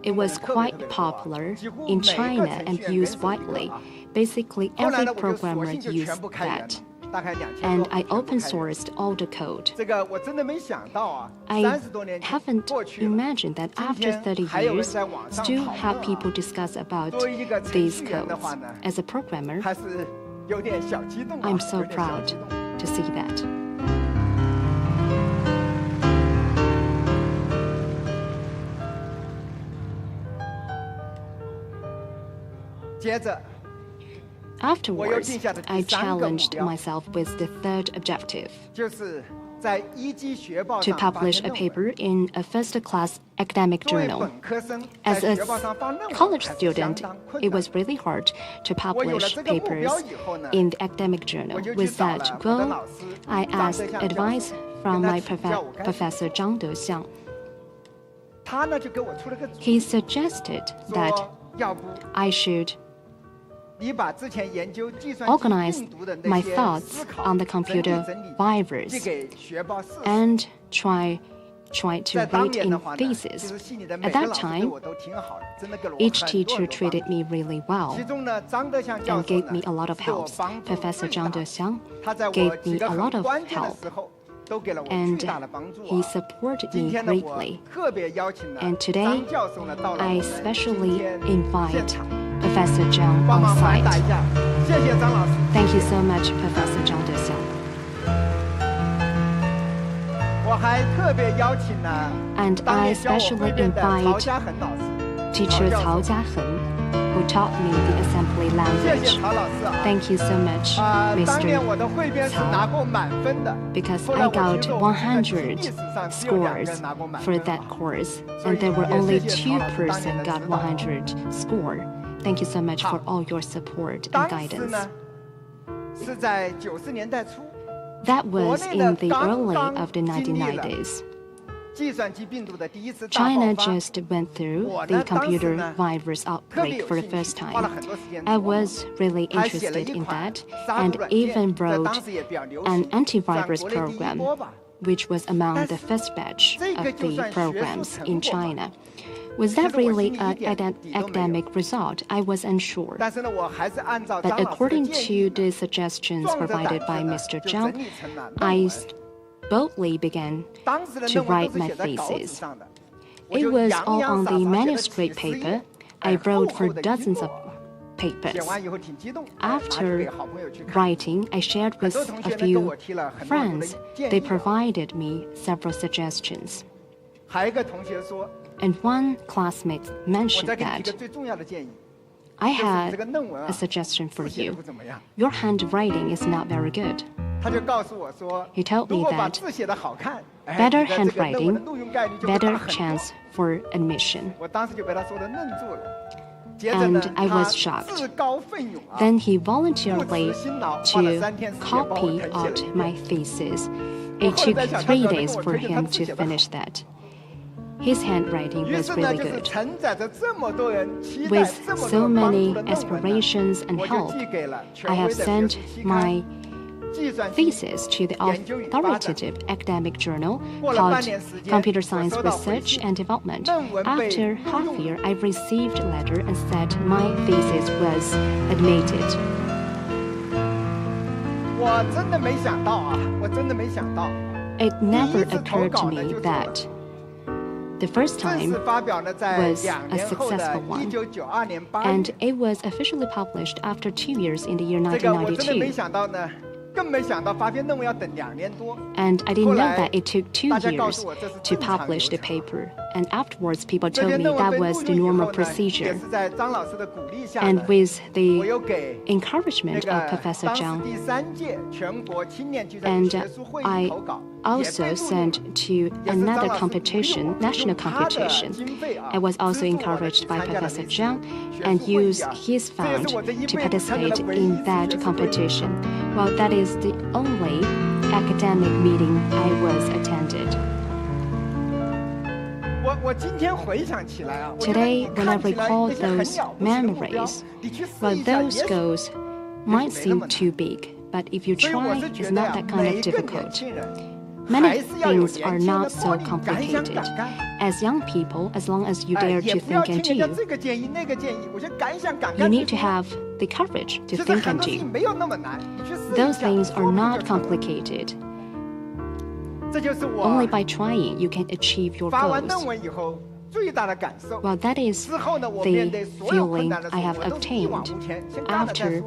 It was quite popular in China and used widely. Basically, every programmer used that. And I open sourced all the code. I haven't imagined that after 30 years, still have people discuss about these codes. As a programmer, I'm so proud to see that. Afterwards, I challenged myself with the third objective, to publish a paper in a first-class academic journal. As a college student, it was really hard to publish papers in the academic journal. With that goal, I asked advice from my professor Zhang Dexiang. He suggested that I should organize my thoughts on the computer virus and try to write in thesis. At that time, each teacher treated me really well and gave me a lot of help. Professor Zhang Dexiang gave me a lot of help, and he supported me greatly. And today, I especially invite Professor Zhang on site. Thank you so much, Professor Zhang Dexiang. And I especially invite teacher Cao Jiahen, who taught me the assembly language. Thank you so much, Mr. Cao, because I got 100 scores for that course, and there were only 2 persons got 100 score. Thank you so much for all your support and guidance. That was in the early of the 1990s. China just went through the computer virus outbreak for the first time. I was really interested in that and even wrote an antivirus program, which was among the first batch of the programs in China. Was that really an academic result? I was unsure. But according to the suggestions provided by Mr. Zhang, I boldly began to write my thesis. It was all on the manuscript paper. I wrote for dozens of papers. After writing, I shared with a few friends. They provided me several suggestions. And one classmate mentioned that, I had a suggestion for you. Your handwriting is not very good. He told me that better handwriting, better chance for admission. And I was shocked. Then he voluntarily to copy out my thesis. It took 3 days for him to finish that. His handwriting was really good. With so many aspirations and help, I have sent my thesis to the authoritative academic journal called Computer Science Research and Development. After half a year, I received a letter and said my thesis was admitted. It never occurred to me that the first time was a successful one, and it was officially published after 2 years in the year 1992. And I didn't know that it took 2 years to publish the paper. And afterwards, people told me that was the normal procedure. And with the encouragement of Professor Zhang, and I also sent to another competition, national competition. I was also encouraged by Professor Zhang and used his fund to participate in that competition. Well, that is the only academic meeting I was attended. Today, when I recall those memories, well, those goals might seem too big, but if you try, it's not that kind of difficult. Many things are not so complicated. As young people, as long as you dare to think and do, you need to have the courage to think and do. Those things are not complicated. Only by trying you can achieve your goals. Well, that is the feeling I have obtained after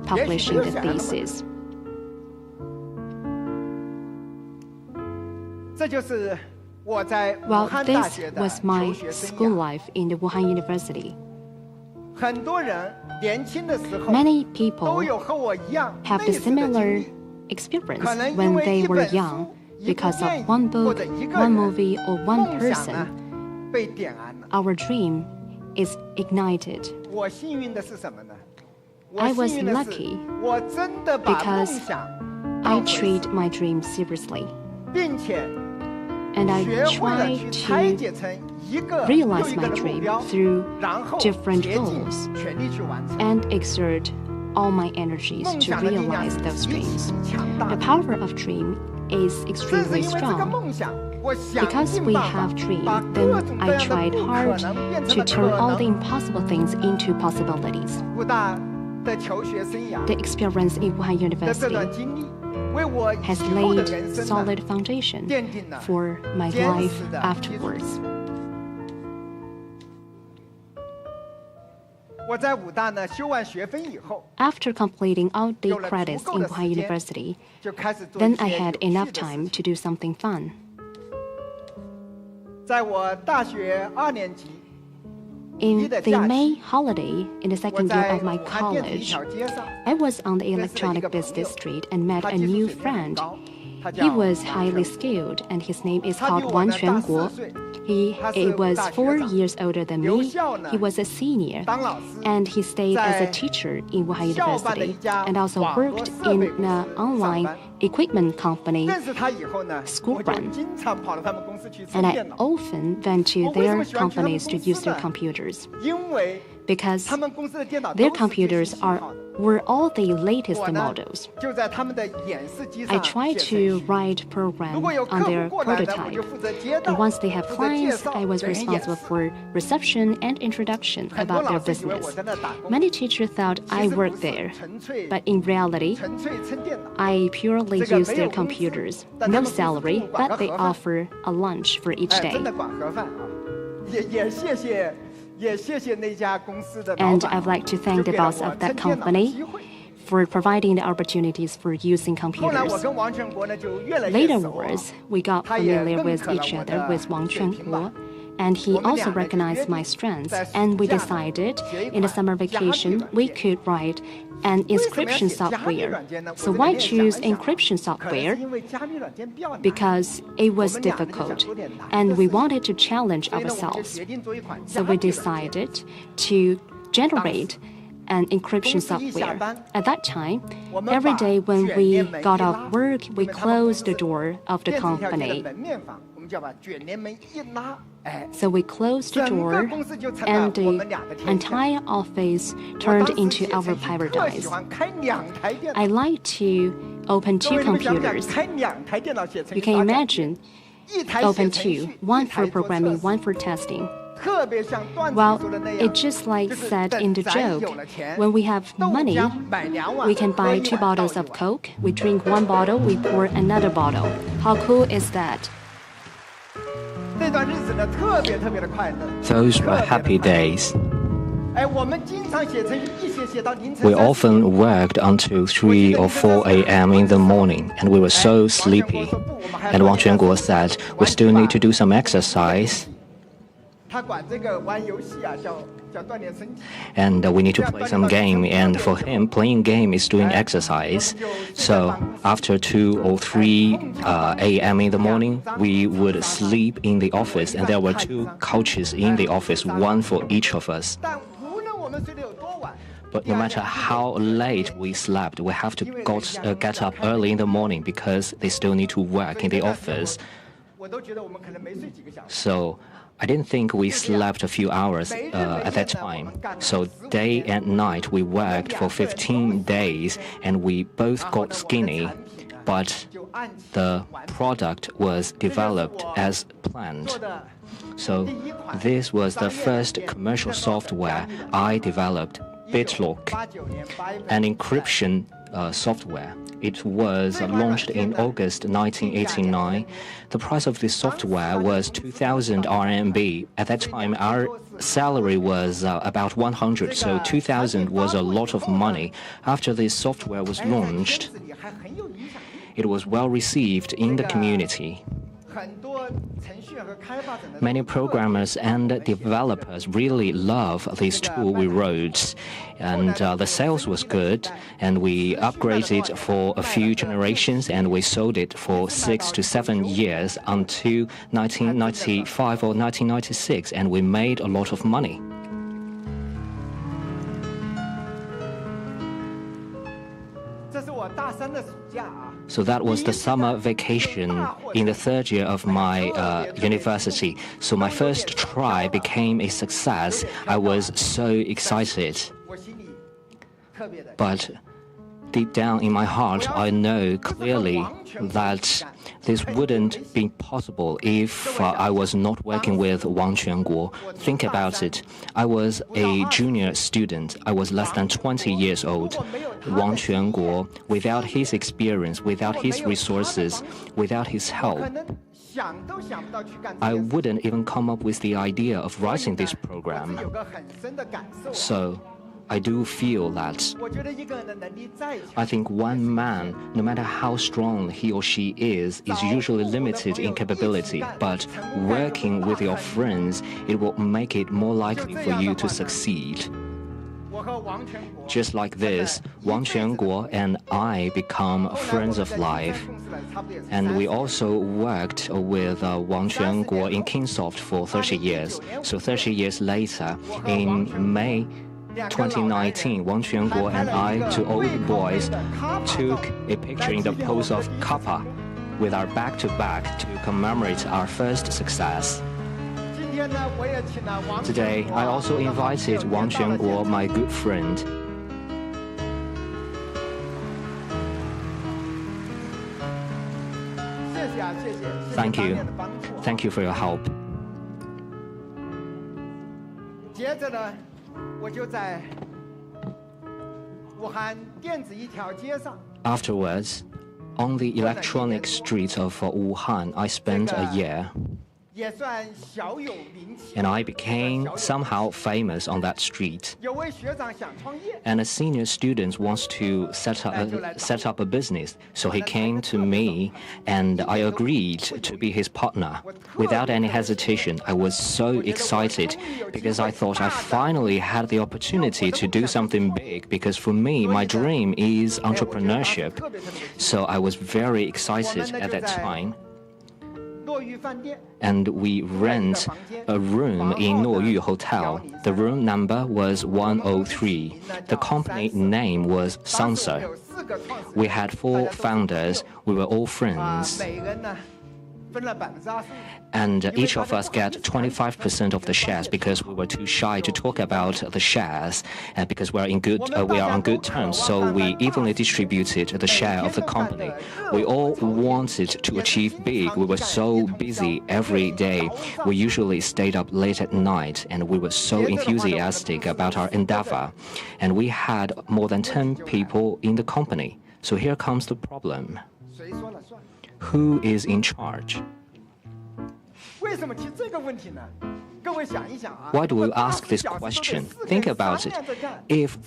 publishing the thesis. Well, this was my school life in the Wuhan University. Many people have the similar experience when they were young because of one book, one movie, or one person. Our dream is ignited. I was lucky because I treat my dream seriously. And I try to realize my dream through different goals and exert all my energies to realize those dreams. The power of dream is extremely strong. Because we have dreams, then I tried hard to turn all the impossible things into possibilities. The experience in Wuhan University has laid solid foundation for my life afterwards. After completing all the credits in Wuhan University, then I had enough time to do something fun. In the May holiday, in the second year of my college, I was on the electronic business street and met a new friend. He was highly skilled, and his name is called Wang Quanguo. He was 4 years older than me. He was a senior, and he stayed as a teacher in Wuhan University and also worked in an online equipment company, school run. And I often went to their companies to use their computers because their computers were all the latest models. I try to write programs on their prototype. And once they have clients, I was responsible for reception and introduction about their business. Many teachers thought I worked there, but in reality, I purely use their computers. No salary, but they offer a lunch for each day. And I'd like to thank the boss of that company for providing the opportunities for using computers. Later, we got familiar with each other with Wang Quanguo, and he also recognized my strengths, and we decided in the summer vacation we could write an encryption software. So why choose encryption software? Because it was difficult, and we wanted to challenge ourselves. So we decided to generate an encryption software. At that time, every day when we got off work, we closed the door of the company. So we closed the door, and the entire office turned into our paradise. I like to open two computers. You can imagine, open two, one for programming, one for testing. Well, it's just like said in the joke, when we have money, we can buy 2 bottles of Coke, we drink 1 bottle, we pour another bottle. How cool is that? Those were happy days. We often worked until 3 or 4 a.m. in the morning, and we were so sleepy. And Wang Quanguo said, we still need to do some exercise. and we need to play some game, and for him playing game is doing exercise. So after 2 or 3 a.m. in the morning, we would sleep in the office, and there were 2 couches in the office, one for each of us. But no matter how late we slept, we have to get up early in the morning because they still need to work in the office. So I didn't think we slept a few hours at that time. So day and night we worked for 15 days, and we both got skinny, but the product was developed as planned. So this was the first commercial software I developed, BitLock, an encryption software. It was launched in August 1989. The price of this software was 2,000 RMB. At that time, our salary was about 100, so 2,000 was a lot of money. After this software was launched, it was well received in the community. Many programmers and developers really love this tool we wrote, and the sales was good, and we upgraded for a few generations, and we sold it for 6 to 7 years until 1995 or 1996, and we made a lot of money. So that was the summer vacation in the 3rd year of my university. So my first try became a success. I was so excited. But deep down in my heart, I know clearly that this wouldn't be possible if I was not working with Wang Quanguo. Think about it. I was a junior student. I was less than 20 years old. Wang Quanguo, without his experience, without his resources, without his help, I wouldn't even come up with the idea of writing this program. So I do feel that I think one man, no matter how strong he or she is usually limited in capability, but working with your friends, it will make it more likely for you to succeed. Just like this, Wang Quanguo and I become friends of life. And we also worked with Wang Quanguo in Kingsoft for 30 years. So 30 years later, in May 2019, Wang Quanguo and I, 2 old boys, took a picture in the pose of Kappa with our back-to-back to commemorate our first success. Today, I also invited Wang Quanguo, my good friend. Thank you. Thank you for your help. Afterwards, on the electronic streets of Wuhan, I spent a year. And I became somehow famous on that street. And a senior student wants to set up a business, so he came to me, and I agreed to be his partner. Without any hesitation, I was so excited because I thought I finally had the opportunity to do something big, because for me, my dream is entrepreneurship. So I was very excited at that time. And we rent a room in Nuoyu Hotel. The room number was 103. The company name was Sansa. We had 4 founders. We were all friends. And each of us get 25% of the shares because we were too shy to talk about the shares, and because we are on good terms, so we evenly distributed the share of the company. We all wanted to achieve big. We were so busy every day. We usually stayed up late at night, and we were so enthusiastic about our endeavor. And we had more than 10 people in the company. So here comes the problem. Who is in charge? Why do we ask this question? Think about it. If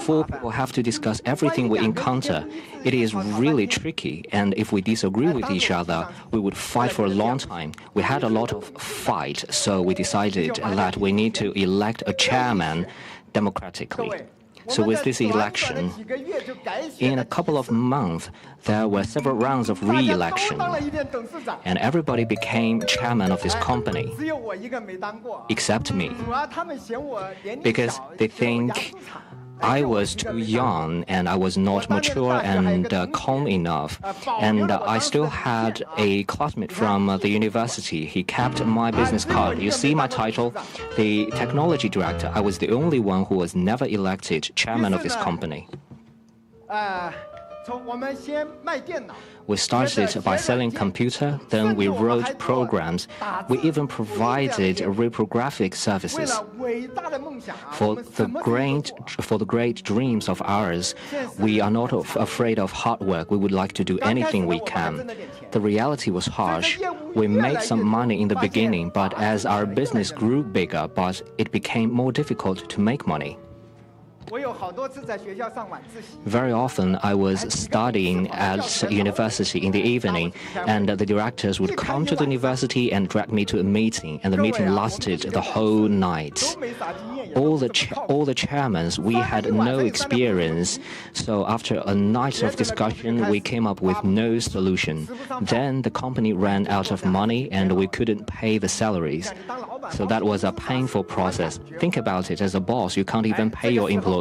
4 people have to discuss everything we encounter, it is really tricky. And if we disagree with each other, we would fight for a long time. We had a lot of fight, so we decided that we need to elect a chairman democratically. So with this election, in a couple of months, there were several rounds of re-election, and everybody became chairman of this company, except me, because they think I was too young and I was not mature and calm enough. And I still had a classmate from the university. He kept my business card. You see my title, the technology director. I was the only one who was never elected chairman of this company. We started by selling computer, then we wrote programs. We even provided reprographic services. For the great dreams of ours, we are not afraid of hard work. We would like to do anything we can. The reality was harsh. We made some money in the beginning, but as our business grew bigger, but it became more difficult to make money. Very often, I was studying at university in the evening, and the directors would come to the university and drag me to a meeting, and the meeting lasted the whole night. All the chairmen, we had no experience, so after a night of discussion, we came up with no solution. Then the company ran out of money, and we couldn't pay the salaries. So that was a painful process. Think about it, as a boss, you can't even pay your employee.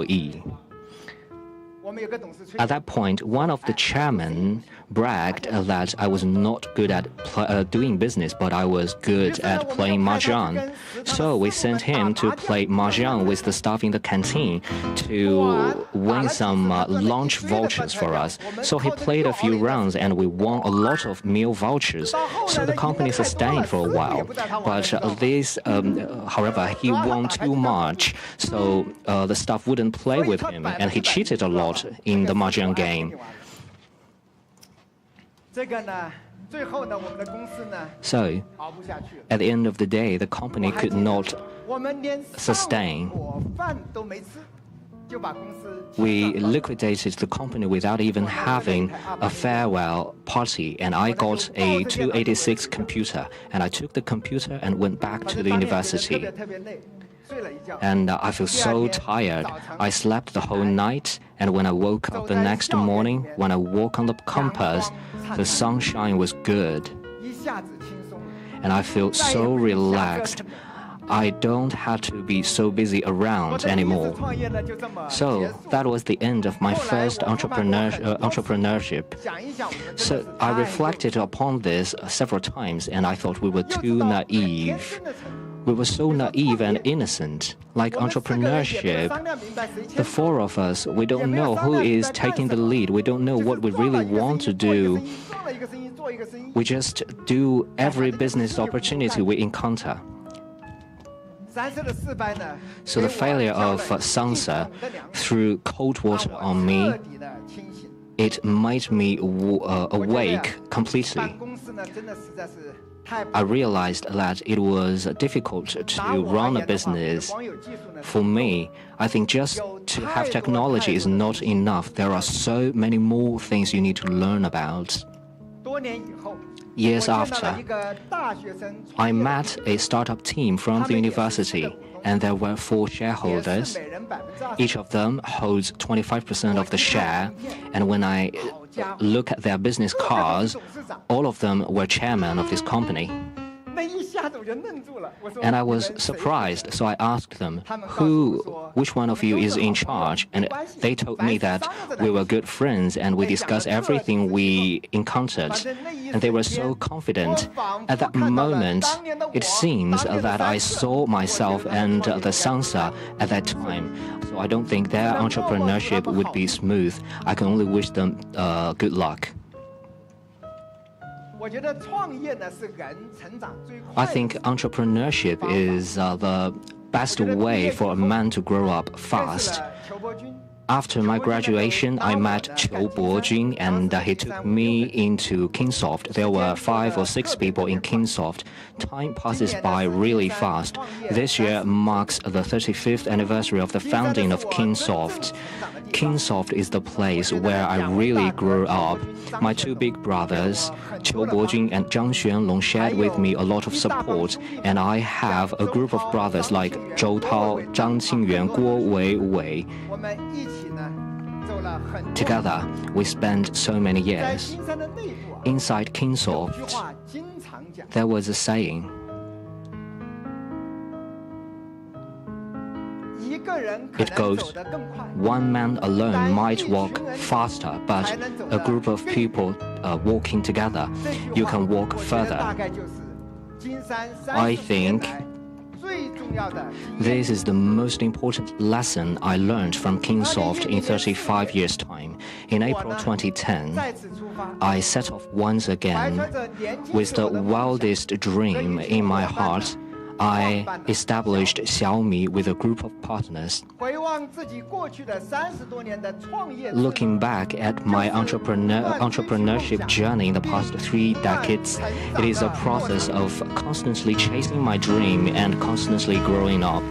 At that point, one of the chairmen bragged that I was not good at doing business, but I was good at playing mahjong. So we sent him to play mahjong with the staff in the canteen to win some lunch vouchers for us. So he played a few rounds and we won a lot of meal vouchers. So the company sustained for a while. But however, he won too much, so the staff wouldn't play with him, and he cheated a lot in the mahjong game. So, at the end of the day, the company could not sustain. We liquidated the company without even having a farewell party, and I got a 286 computer, and I took the computer and went back to the university. And I feel so tired. I slept the whole night, and when I woke up the next morning, when I walked on the campus, the sunshine was good. And I feel so relaxed. I don't have to be so busy around anymore. So that was the end of my first entrepreneurship. So I reflected upon this several times, and I thought we were too naive. We were so naive and innocent. Like entrepreneurship, the 4 of us, we don't know who is taking the lead. We don't know what we really want to do. We just do every business opportunity we encounter. So the failure of Sansa threw cold water on me. It made me awake completely. I realized that it was difficult to run a business. For me, I think just to have technology is not enough. There are so many more things you need to learn about. Years after, I met a startup team from the university, and there were 4 shareholders. Each of them holds 25% of the share, and when I look at their business cards, all of them were chairman of this company. And I was surprised, so I asked them, which one of you is in charge? And they told me that we were good friends and we discussed everything we encountered. And they were so confident. At that moment, it seems that I saw myself and the Sansa at that time. So I don't think their entrepreneurship would be smooth. I can only wish them good luck. I think entrepreneurship is the best way for a man to grow up fast. After my graduation, I met Qiu Bojun, and he took me into Kingsoft. There were 5 or 6 people in Kingsoft. Time passes by really fast. This year marks the 35th anniversary of the founding of Kingsoft. Kingsoft is the place where I really grew up. My 2 big brothers, Qiu Bojun and Zhang Xuanlong, shared with me a lot of support, and I have a group of brothers like Zhou Tao, Zhang Qingyuan, Guo Wei. Together, we spent so many years. Inside Kingsoft, there was a saying. It goes, one man alone might walk faster, but a group of people walking together, you can walk further. I think this is the most important lesson I learned from Kingsoft in 35 years' time. In April 2010, I set off once again with the wildest dream in my heart. I established Xiaomi with a group of partners. Looking back at my entrepreneurship journey in the past 3 decades, it is a process of constantly chasing my dream and constantly growing up.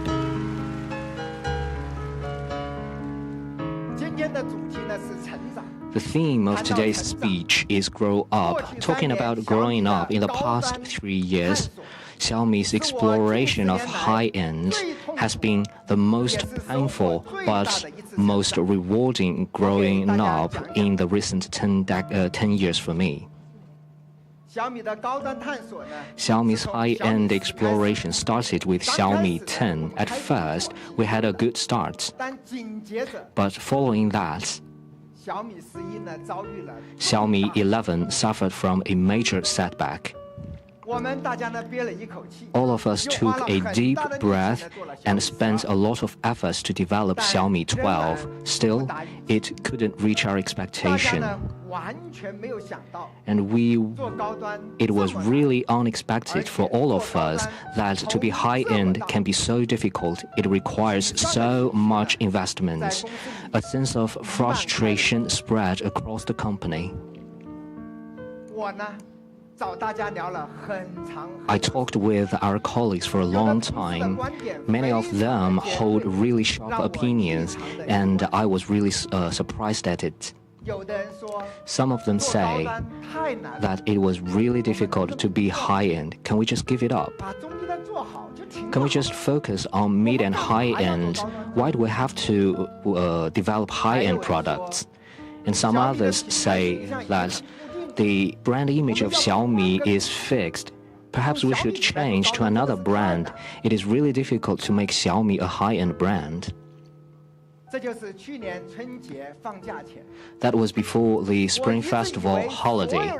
The theme of today's speech is Grow Up. Talking about growing up in the past 3 years, Xiaomi's exploration of high-end has been the most painful but most rewarding growing up in the recent 10 years for me. Xiaomi's high-end exploration started with Xiaomi 10. At first, we had a good start. But following that, Xiaomi 11 suffered from a major setback. All of us took a deep breath and spent a lot of efforts to develop Xiaomi 12. Still, it couldn't reach our expectation. And it was really unexpected for all of us that to be high-end can be so difficult. It requires so much investment. A sense of frustration spread across the company. I talked with our colleagues for a long time. Many of them hold really sharp opinions, and I was really surprised at it. Some of them say that it was really difficult to be high-end. Can we just give it up? Can we just focus on mid and high-end? Why do we have to develop high-end products? And some others say that the brand image of Xiaomi is fixed. Perhaps we should change to another brand. It is really difficult to make Xiaomi a high-end brand. That was before the Spring Festival holiday.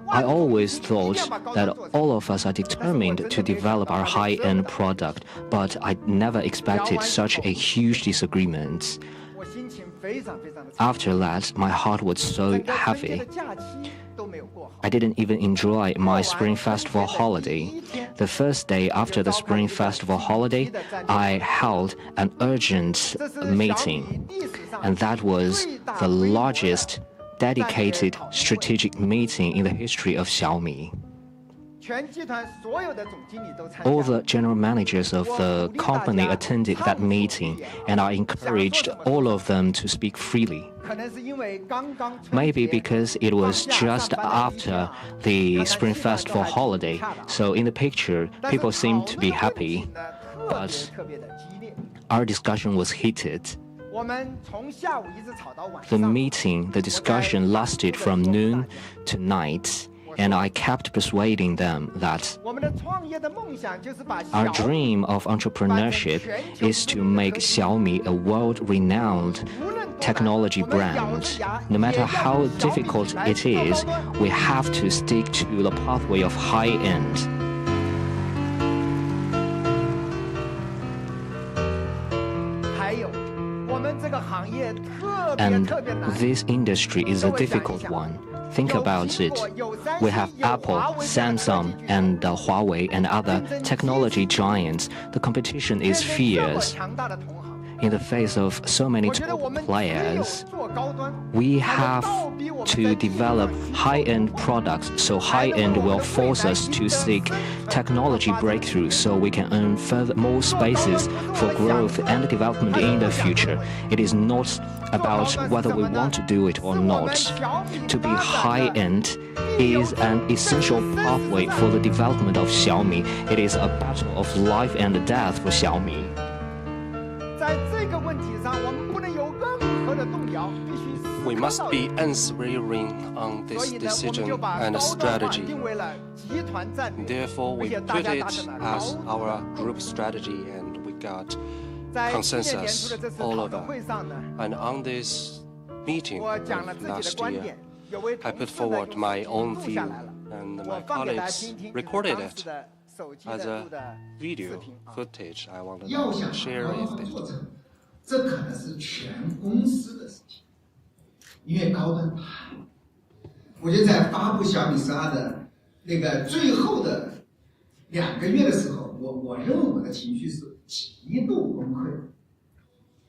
I always thought that all of us are determined to develop our high-end product, but I never expected such a huge disagreement. After that, my heart was so heavy. I didn't even enjoy my Spring Festival holiday. The first day after the Spring Festival holiday, I held an urgent meeting, and that was the largest dedicated strategic meeting in the history of Xiaomi. All the general managers of the company attended that meeting, and I encouraged all of them to speak freely. Maybe because it was just after the Spring Festival holiday, so in the picture, people seemed to be happy, but our discussion was heated. The discussion lasted from noon to night, and I kept persuading them that our dream of entrepreneurship is to make Xiaomi a world-renowned technology brand. No matter how difficult it is, we have to stick to the pathway of high-end. And this industry is a difficult one. Think about it. We have Apple, Samsung, and Huawei and other technology giants. The competition is fierce. in the face of so many top players, we have to develop high-end products. So high-end will force us to seek technology breakthroughs so we can earn more spaces for growth and development in the future. It is not about whether we want to do it or not. To be high-end is an essential pathway for the development of Xiaomi. It is a battle of life and death for Xiaomi. We must be unswerving on this decision and strategy. Therefore, we put it as our group strategy, and we got consensus all over. And on this meeting last year, I put forward my own view, and my colleagues recorded it as a video footage. I want to share with it. 这可能是全公司的事情，因为高端太，我觉得在发布小米12的那个最后的2个月的时候，我认为我的情绪是极度崩溃，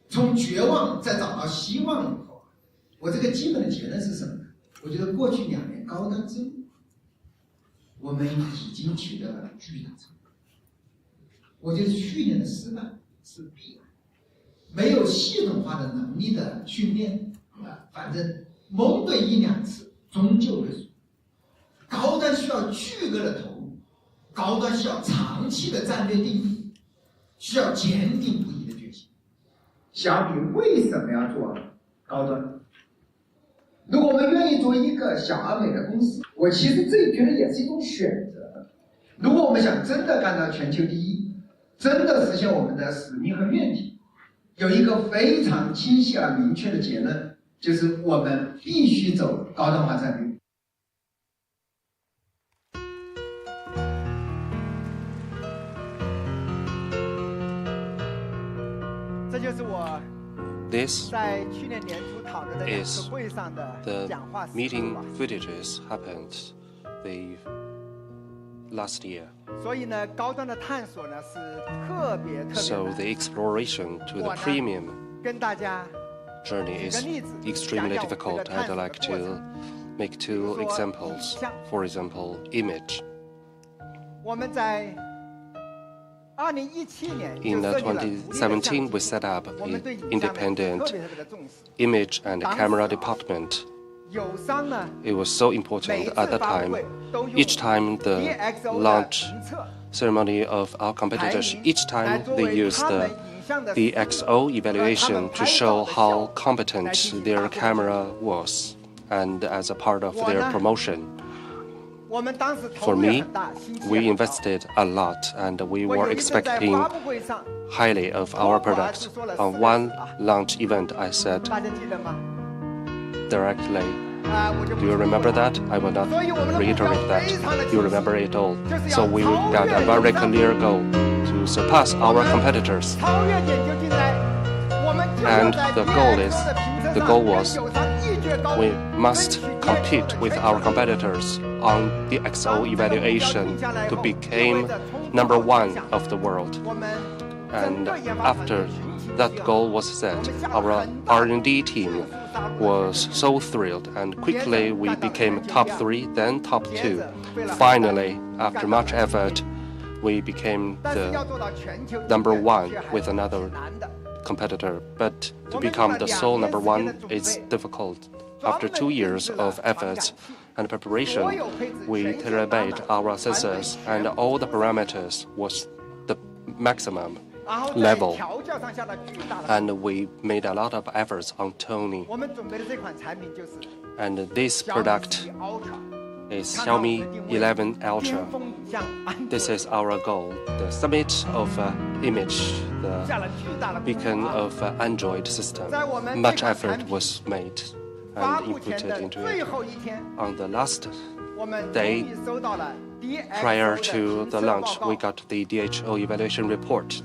从绝望再找到希望以后，我这个基本的结论是什么呢？我觉得过去2年高端之路，我们已经取得了巨大成功。我觉得去年的失败是必然。 没有系统化的能力的训练，反正蒙对1、2次，终究会输。高端需要巨额的投入，高端需要长期的战略定义，需要坚定不移的决心。小米为什么要做高端？如果我们愿意做一个小而美的公司，我其实这觉得也是一种选择。如果我们想真的干到全球第一，真的实现我们的使命和愿景。 有一个非常清晰而明确的结论，就是我们必须走高端化战略。这就是我 This 在去年年初讨论的2次会上的讲话 meeting footages happened last year. 所以呢，高端的探索呢是特别 So the exploration to the premium 跟大家 journey is extremely difficult. I'd like to make 2 examples. For example, image. 我们在2017年 In 2017, we set up an independent image and camera department. It was so important at the time. Each time the launch ceremony of our competitors, each time they used the XO evaluation to show how competent their camera was, and as a part of their promotion. For me, we invested a lot, and we were expecting highly of our products. On one launch event, I said directly, do you remember that? I will not reiterate that. You remember it all. So we got a very clear goal to surpass our competitors. And the goal was we must compete with our competitors on the XO evaluation to become #1 of the world. And after that goal was set, our R&D team was so thrilled, and quickly we became top 3, then top 2. Finally, after much effort, we became the #1 with another competitor. But to become the sole #1 is difficult. After 2 years of efforts and preparation, we tailor-made our sensors, and all the parameters was the maximum level, and we made a lot of efforts on toning. And this product is Xiaomi 11 Ultra. This is our goal, the summit of image, the beacon of Android system. Much effort was made and inputted into it. On the last day, prior to the launch, we got the DHO evaluation report.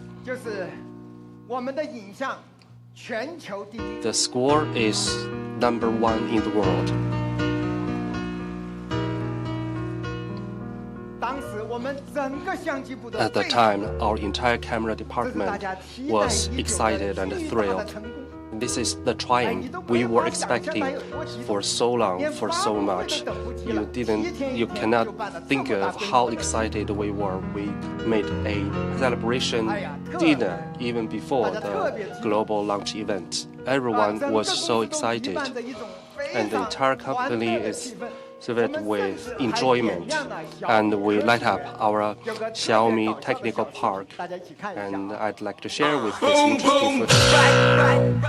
The score is #1 in the world. At the time, our entire camera department was excited and thrilled. This is the triumph we were expecting for so long, for so much. You cannot think of how excited we were. We made a celebration dinner even before the global launch event. Everyone was so excited, and the entire company is filled with enjoyment. And we light up our Xiaomi technical park, and I'd like to share with this interesting footage.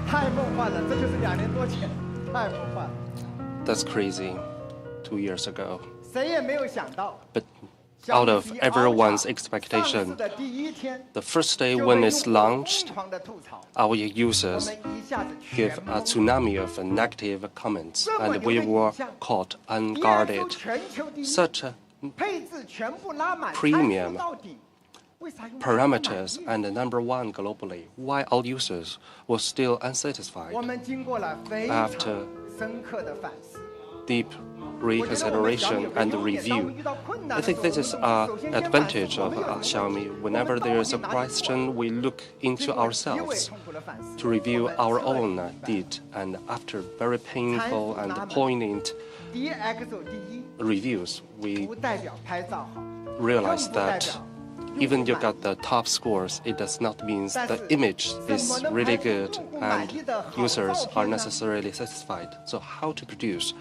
太梦幻了，这就是2年多前，太梦幻了。 That's crazy. 2 years ago. 谁也没有想到。 But out of everyone's expectation, the first day when it's launched, our users give a tsunami of negative comments, and we were caught unguarded. Such a premium parameters and number one globally, why our users were still unsatisfied. After deep reconsideration and review, I think this is an advantage of Xiaomi. Whenever there is a question, we look into ourselves to review our own deed, and after very painful and poignant reviews, we realize that even you got the top scores, it does not mean the image is really good and users are necessarily satisfied. So how to produce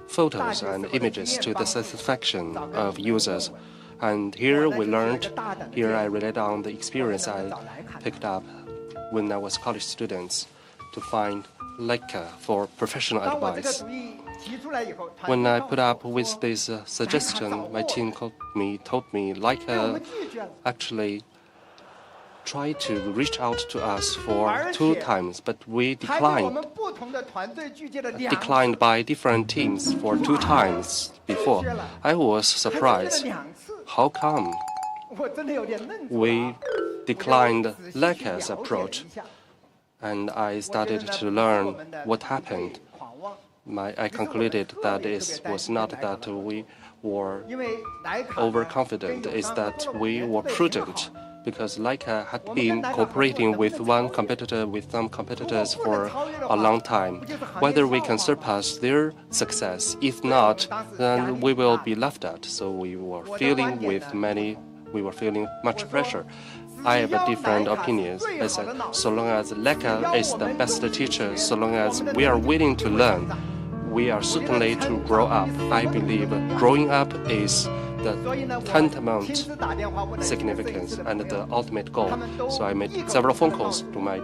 photos and images to the satisfaction of users? And here we learned, here I relied on the experience I picked up when I was college students to find Leica for professional advice. When I put up with this suggestion, my team told me Leica actually tried to reach out to us for 2 times, but we declined by different teams for 2 times before. I was surprised. How come? We declined Leica's approach, and I started to learn what happened. I concluded that it was not that we were overconfident, it's that we were prudent, because Leica had been cooperating with some competitors for a long time. Whether we can surpass their success, if not, then we will be left out. So we were feeling much pressure. I have a different opinions. I said, so long as Leica is the best teacher, so long as we are willing to learn, we are certainly to grow up. I believe growing up is the tantamount significance and the ultimate goal. So I made several phone calls to my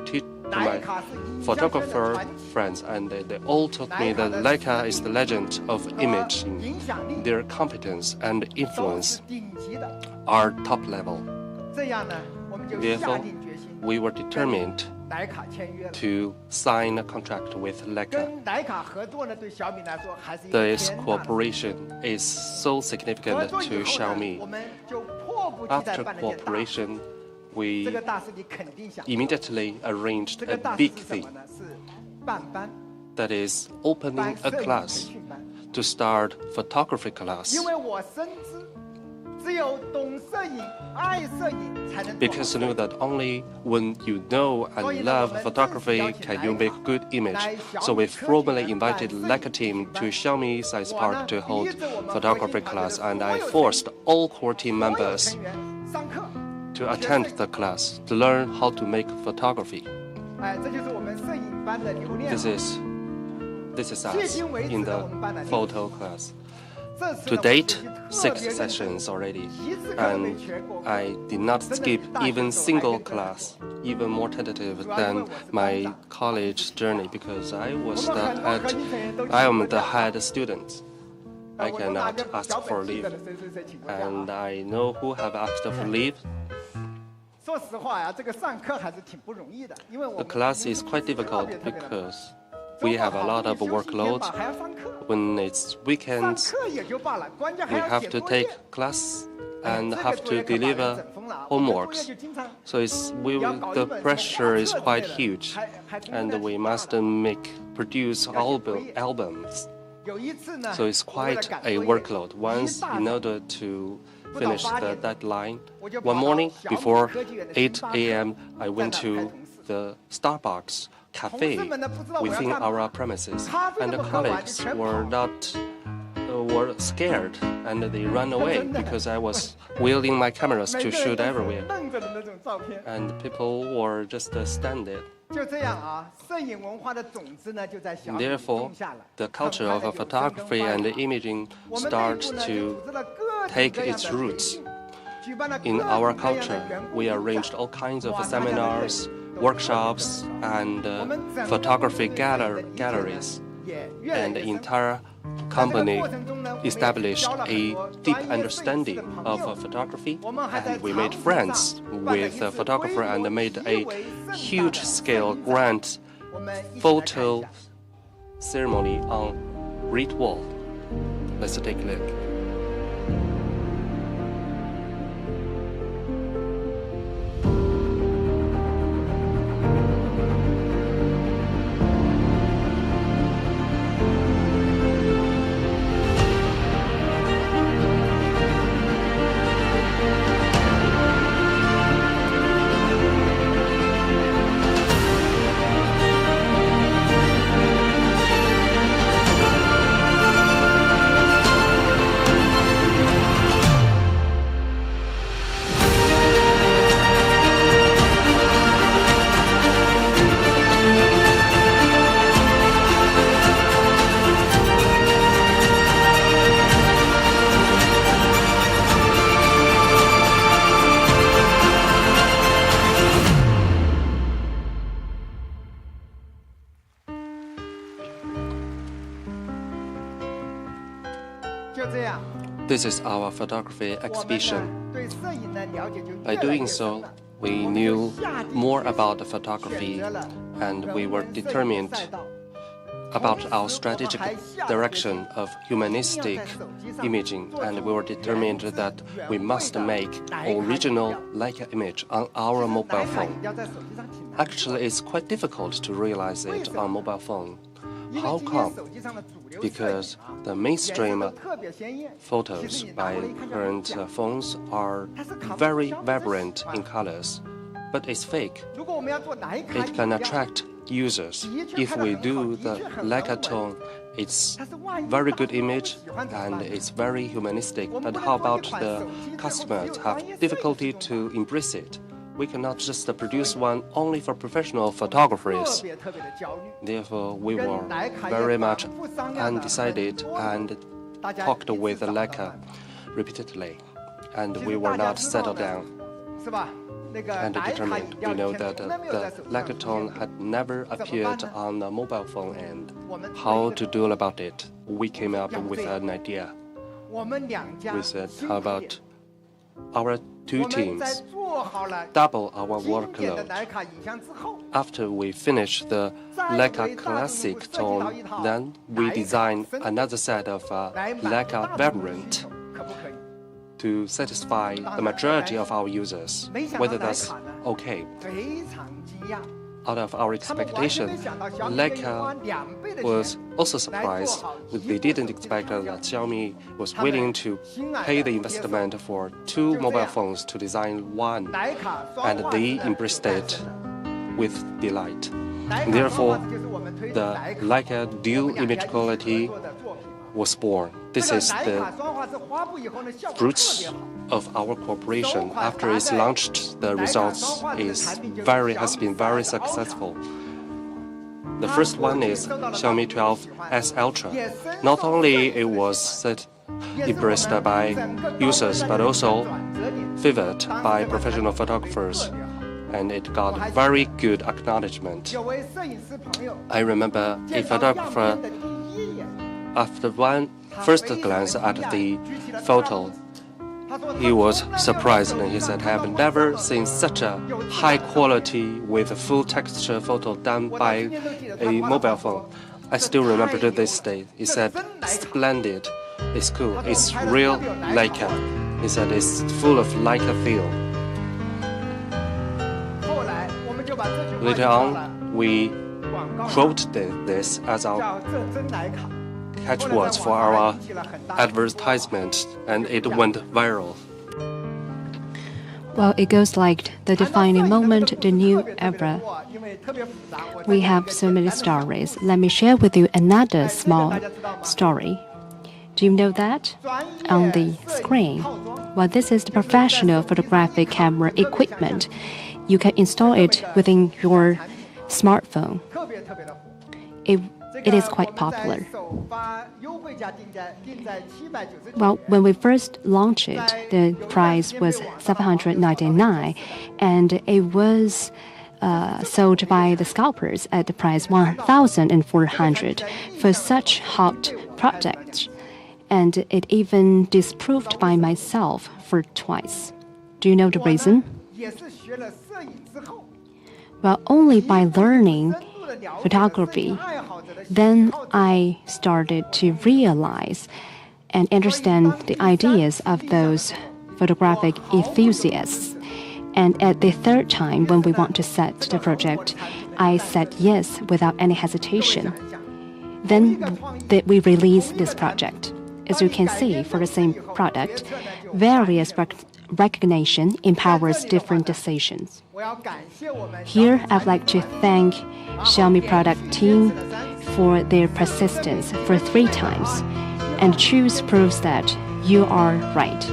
photographer friends, and they all told me that Leica is the legend of image. Their competence and influence are top level. Therefore, we were determined to sign a contract with Leica. This cooperation is so significant to Xiaomi. After cooperation, we immediately arranged a big thing, that is opening a class to start photography class. Because you know that only when you know and love photography can you make good image. So we formally invited Leica team to Xiaomi Science Park to hold photography class, and I forced all core team members to attend the class to learn how to make photography. This is us in the photo class. To date, 6 sessions already, and I did not skip even single class, even more tentative than my college journey, because I am the head student. I cannot ask for leave, and I know who have asked for leave. The class is quite difficult because we have a lot of workload. When it's weekends, we have to take class and have to deliver homeworks. So the pressure is quite huge, and we must produce albums. So it's quite a workload. Once, in order to finish the deadline, one morning before 8 a.m., I went to the Starbucks cafe within our premises, and the colleagues were scared and they ran away because I was wielding my cameras to shoot everywhere, and people were just standing. Therefore, the culture of photography and imaging starts to take its roots. In our culture, we arranged all kinds of seminars, workshops, and photography galleries, and the entire company established a deep understanding of photography, and we made friends with a photographer and made a huge-scale grand photo ceremony on Great Wall. Let's take a look. This is our photography exhibition. By doing so, we knew more about photography, and we were determined about our strategic direction of humanistic imaging, and we were determined that we must make original Leica image on our mobile phone. Actually, it's quite difficult to realize it on mobile phone. How come? Because the mainstream photos by current phones are very vibrant in colors, but it's fake. It can attract users. If we do the Leica tone, it's very good image and it's very humanistic. But how about the customers have difficulty to embrace it? We cannot just produce one only for professional photographers. Therefore, we were very much undecided and talked with Leica repeatedly, and we were not settled down and determined. We know that the Leica tone had never appeared on the mobile phone, and how to do about it? We came up with an idea. We said, how about our two teams double our workload? After we finish the Leica Classic tone, then we design another set of Leica variant to satisfy the majority of our users. Whether that's okay. Out of our expectation, Leica was also surprised. They didn't expect that Xiaomi was willing to pay the investment for two mobile phones to design one, and they embraced it with delight. Therefore, the Leica dual image quality was born. This is the fruits of our cooperation. After it's launched, the results has been very successful. The first one is Xiaomi 12S Ultra. Not only it was embraced by users, but also favored by professional photographers, and it got very good acknowledgement. I remember a photographer, after one first glance at the photo, he was surprised and he said, I have never seen such a high quality with a full texture photo done by a mobile phone. I still remember to this day. He said, splendid, it's cool, it's real Leica. He said, it's full of Leica feel. Later on, we quoted this as our catchwords for our advertisement, and it went viral. Well, it goes like the defining moment, the new era. We have so many stories. Let me share with you another small story. Do you know that? On the screen. Well, this is the professional photographic camera equipment. You can install it within your smartphone. It is quite popular. Well, when we first launched it, the price was $799, and it was sold by the scalpers at the price $1,400 for such hot products, and it even disproved by myself for twice. Do you know the reason? Well, only by learning photography, then I started to realize and understand the ideas of those photographic enthusiasts. And at the third time, when we want to set the project, I said yes without any hesitation. Then we released this project. As you can see, for the same product, various recognition empowers different decisions. Here, I'd like to thank Xiaomi product team for their persistence for 3 times, and choose proves that you are right.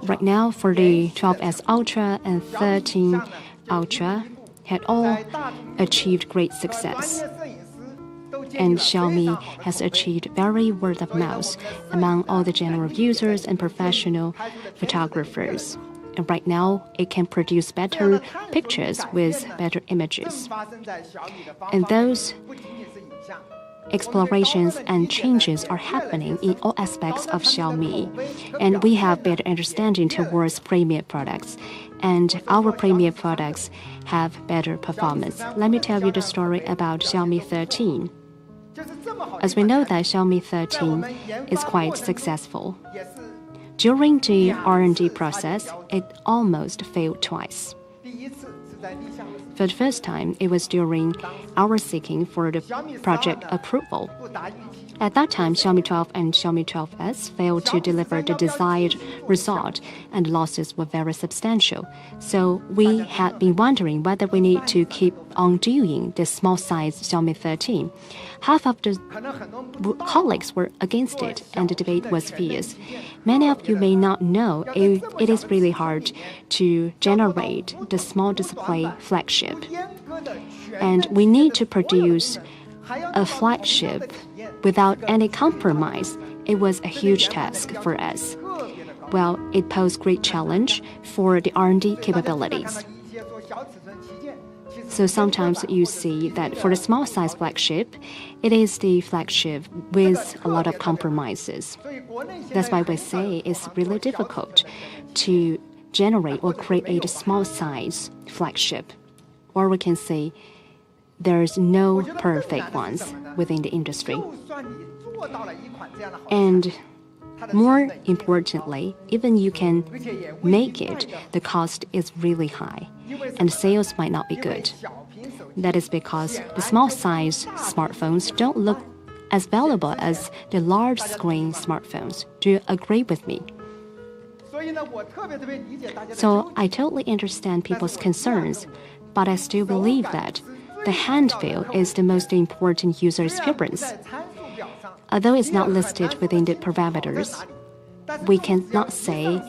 Right now, for the 12S Ultra and 13 Ultra had all achieved great success. And Xiaomi has achieved very word of mouth among all the general users and professional photographers. And right now, it can produce better pictures with better images. And those explorations and changes are happening in all aspects of Xiaomi. And we have better understanding towards premium products. And our premium products have better performance. Let me tell you the story about Xiaomi 13. As we know that Xiaomi 13 is quite successful. During the R&D process, it almost failed twice. For the first time, it was during our seeking for the project approval. At that time, Xiaomi 12 and Xiaomi 12S failed to deliver the desired result, and losses were very substantial. So we had been wondering whether we need to keep on doing the small size Xiaomi 13. Half of the colleagues were against it, and the debate was fierce. Many of you may not know it is really hard to generate the small display flagship. And we need to produce a flagship without any compromise. It was a huge task for us. Well, it posed great challenge for the R&D capabilities. So sometimes you see that for the small size flagship, it is the flagship with a lot of compromises. That's why we say it's really difficult to generate or create a small size flagship. Or we can say there's no perfect ones within the industry. And more importantly, even you can make it, the cost is really high, and sales might not be good. That is because the small size smartphones don't look as valuable as the large screen smartphones. Do you agree with me? So I totally understand people's concerns, but I still believe that the hand feel is the most important user experience. Although it's not listed within the parameters, we cannot say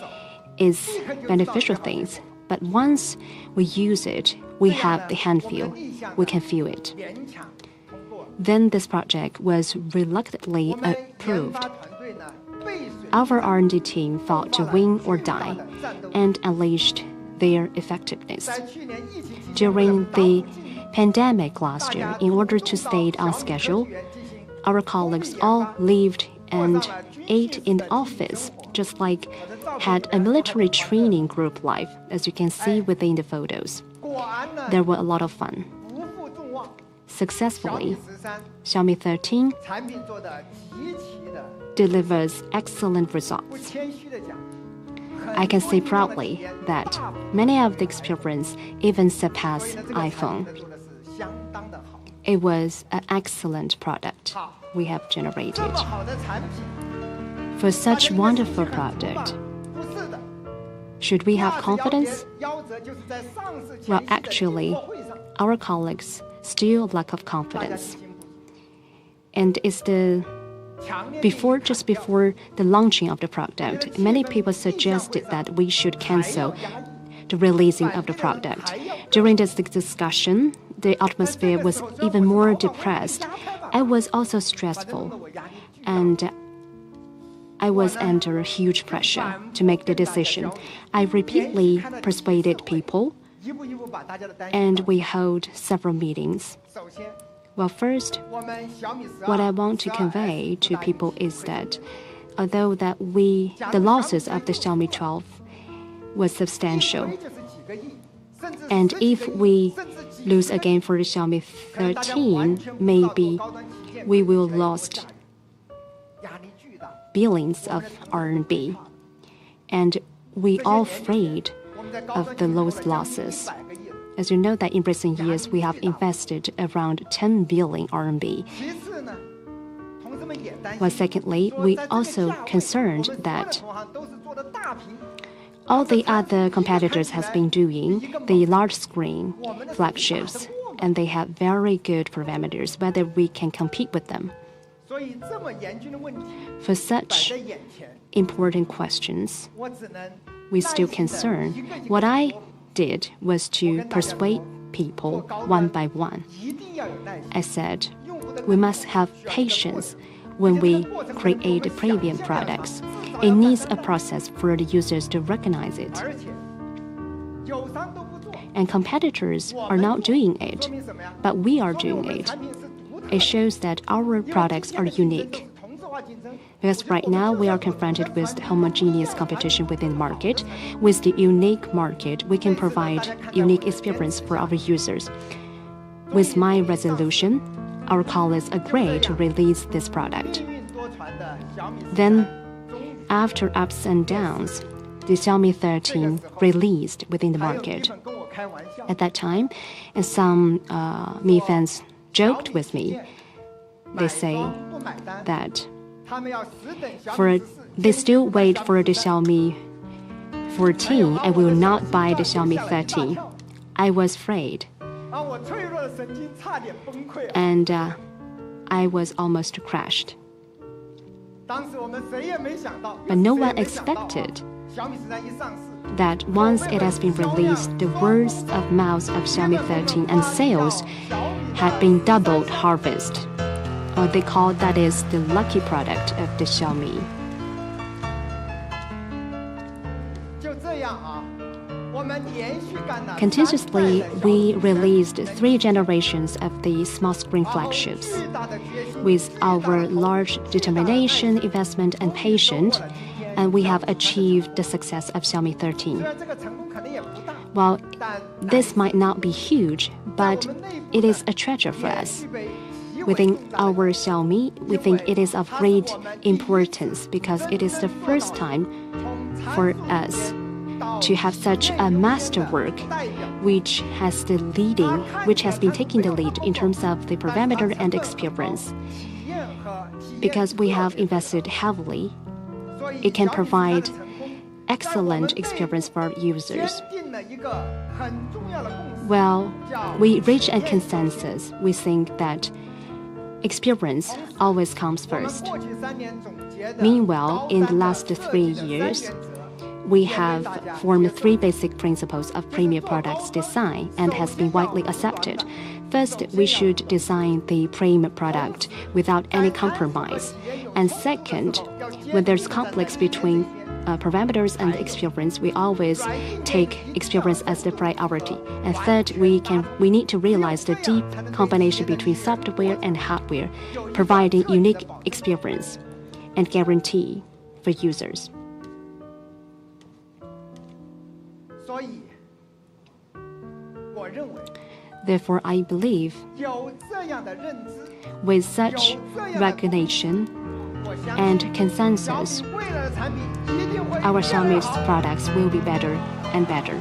it's beneficial things. But once we use it, we have the hand feel. We can feel it. Then this project was reluctantly approved. Our R&D team fought to win or die and unleashed their effectiveness. During the pandemic last year, in order to stay on schedule, our colleagues all lived and ate in the office, just like had a military training group life, as you can see within the photos. There were a lot of fun. Successfully, Xiaomi 13 delivers excellent results. I can say proudly that many of the experience even surpass iPhone. It was an excellent product we have generated. For such wonderful product, should we have confidence? Well, actually, our colleagues still lack of confidence. And it's just before the launching of the product, many people suggested that we should cancel the releasing of the product. During this discussion, the atmosphere was even more depressed. I was also stressful, and I was under huge pressure to make the decision. I repeatedly persuaded people, and we held several meetings. Well, first, what I want to convey to people is that although that the losses of the Xiaomi 12 was substantial, and if we lose again for the Xiaomi 13, maybe we will lose billions of RMB, and we are afraid of the losses. As you know that in recent years, we have invested around 10 billion RMB. Well, secondly, we also concerned that all the other competitors has been doing the large screen flagships, and they have very good parameters, whether we can compete with them. For such important questions, we still concerned. What I did was to persuade people one by one. I said, we must have patience when we create premium products. It needs a process for the users to recognize it. And competitors are not doing it, but we are doing it. It shows that our products are unique. Because right now we are confronted with homogeneous competition within the market. With the unique market, we can provide unique experience for our users. With my resolution, our colleagues agreed to release this product. Then, after ups and downs, the Xiaomi 13 released within the market. At that time, and some Mi fans joked with me. They say that they still wait for the Xiaomi 14 and will not buy the Xiaomi 13. I was afraid. And I was almost crashed. But no one expected that once it has been released, the words of mouth of Xiaomi 13 and sales had been doubled harvest. Or they call that is the lucky product of the Xiaomi. Continuously, we released 3 generations of the small screen flagships. With our large determination, investment, and patience, and we have achieved the success of Xiaomi 13. Well, this might not be huge, but it is a treasure for us. Within our Xiaomi, we think it is of great importance because it is the first time for us to have such a masterwork which has been taking the lead in terms of the parameter and experience. Because we have invested heavily, it can provide excellent experience for our users. Well, we reach a consensus. We think that experience always comes first. Meanwhile, in the last 3 years, we have formed 3 basic principles of premium products design and has been widely accepted. First, we should design the premium product without any compromise. And second, when there's conflicts between parameters and experience, we always take experience as the priority. And third, we need to realize the deep combination between software and hardware, providing unique experience and guarantee for users. Therefore, I believe with such recognition and consensus, our Xiaomi's products will be better and better.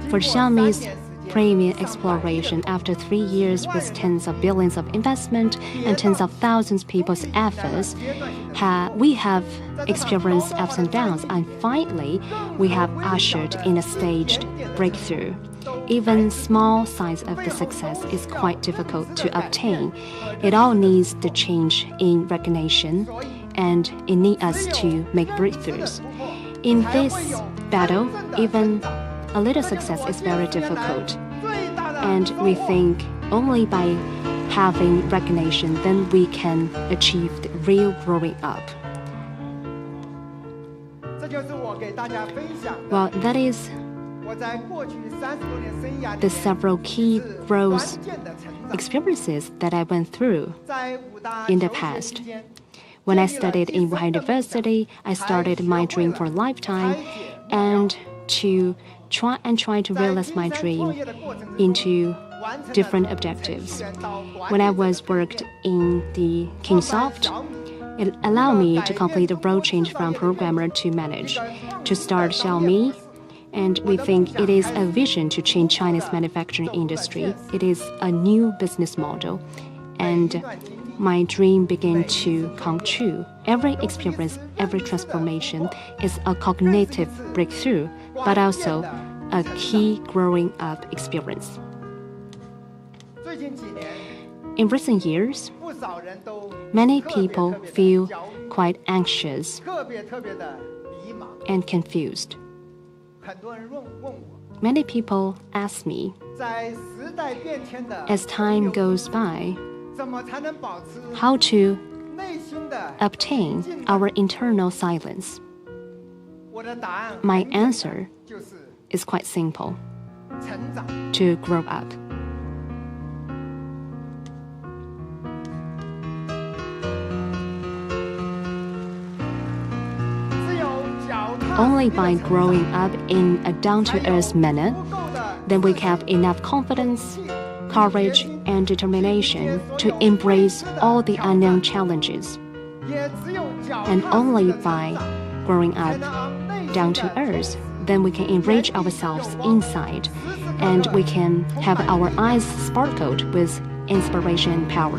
For Xiaomi's premium exploration, after 3 years with tens of billions of investment and tens of thousands of people's efforts, we have experienced ups and downs, and finally, we have ushered in a staged breakthrough. Even small signs of the success is quite difficult to obtain. It all needs the change in recognition, and it needs us to make breakthroughs. In this battle, even a little success is very difficult, and we think only by having recognition, then we can achieve the real growing up. Well, that is the several key growth experiences that I went through in the past. When I studied in Wuhan University, I started my dream for a lifetime and to try to realize my dream into different objectives. When I was worked in the Kingsoft, it allowed me to complete the role change from programmer to manager, to start Xiaomi, and we think it is a vision to change China's manufacturing industry. It is a new business model, and my dream began to come true. Every experience, every transformation is a cognitive breakthrough, but also a key growing up experience. In recent years, many people feel quite anxious and confused. Many people ask me, as time goes by, how to obtain our internal silence. My answer is quite simple: to grow up. Only by growing up in a down-to-earth manner, then we have enough confidence, courage, and determination to embrace all the unknown challenges. And only by growing up down to earth, then we can enrich ourselves inside, and we can have our eyes sparkled with inspiration and power.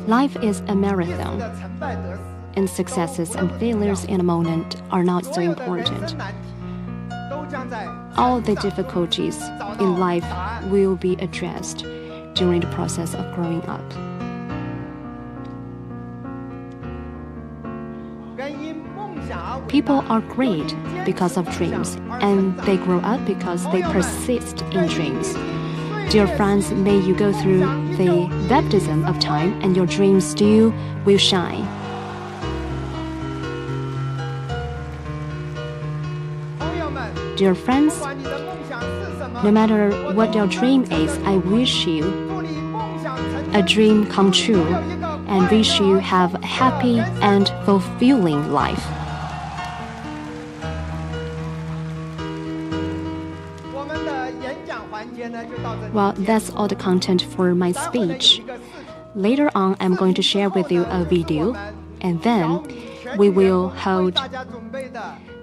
Life is a marathon, and successes and failures in a moment are not so important. All the difficulties in life will be addressed during the process of growing up. People are great because of dreams, and they grow up because they persist in dreams. Dear friends, may you go through the baptism of time and your dreams still will shine. Dear friends, no matter what your dream is, I wish you a dream come true and wish you have a happy and fulfilling life. Well, that's all the content for my speech. Later on, I'm going to share with you a video, and then we will hold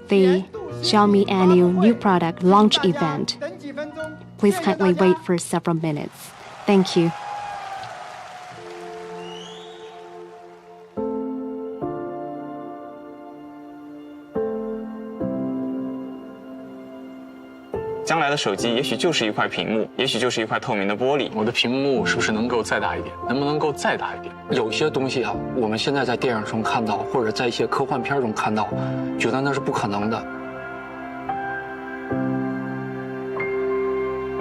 the Xiaomi annual new product launch event. Please kindly wait for several minutes. Thank you. 将来的手机也许就是一块屏幕，也许就是一块透明的玻璃。我的屏幕是不是能够再大一点？能不能够再大一点？有些东西啊，我们现在在电影中看到，或者在一些科幻片中看到，觉得那是不可能的。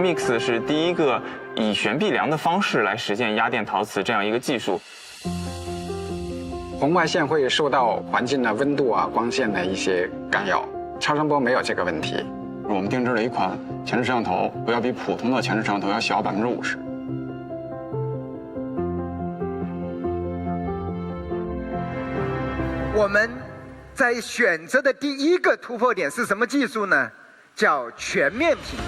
Mix 是第一个以悬臂梁的方式来实现压电陶瓷这样一个技术。红外线会受到环境的温度啊、光线的一些干扰，超声波没有这个问题。我们定制了一款前置摄像头，要比普通的前置摄像头要小50%。我们在选择的第一个突破点是什么技术呢？叫全面屏，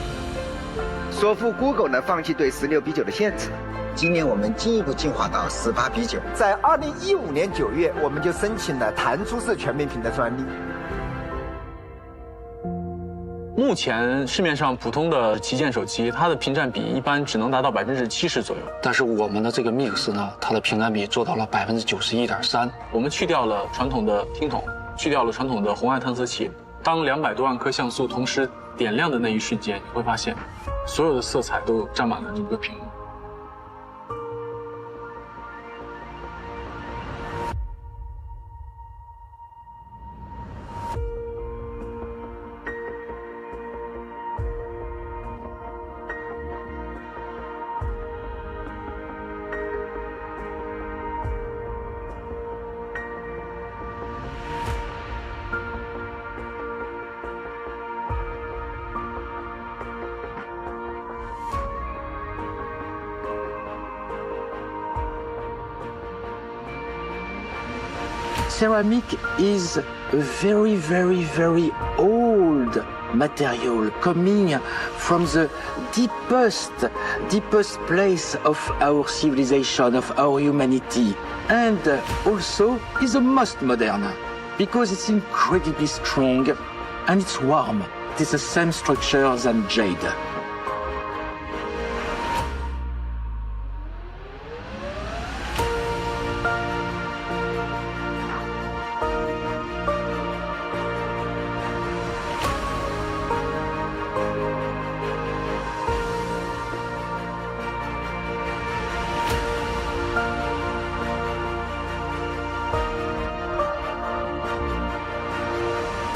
说服 Google 呢放弃对16:9的限制。今年我们进一步进化到18:9。在2015年9月，我们就申请了弹出式全面屏的专利。目前市面上普通的旗舰手机，它的屏占比一般只能达到70%左右。但是我们的这个 Mix 呢，它的屏占比做到了91.3%。我们去掉了传统的听筒，去掉了传统的红外探测器。当200多万颗像素同时点亮的那一瞬间，你会发现，所有的色彩都占满了整个屏幕。Ceramic is a very, very, very old material coming from the deepest place of our civilization, of our humanity, and also is the most modern because it's incredibly strong and it's warm. It is the same structure than jade.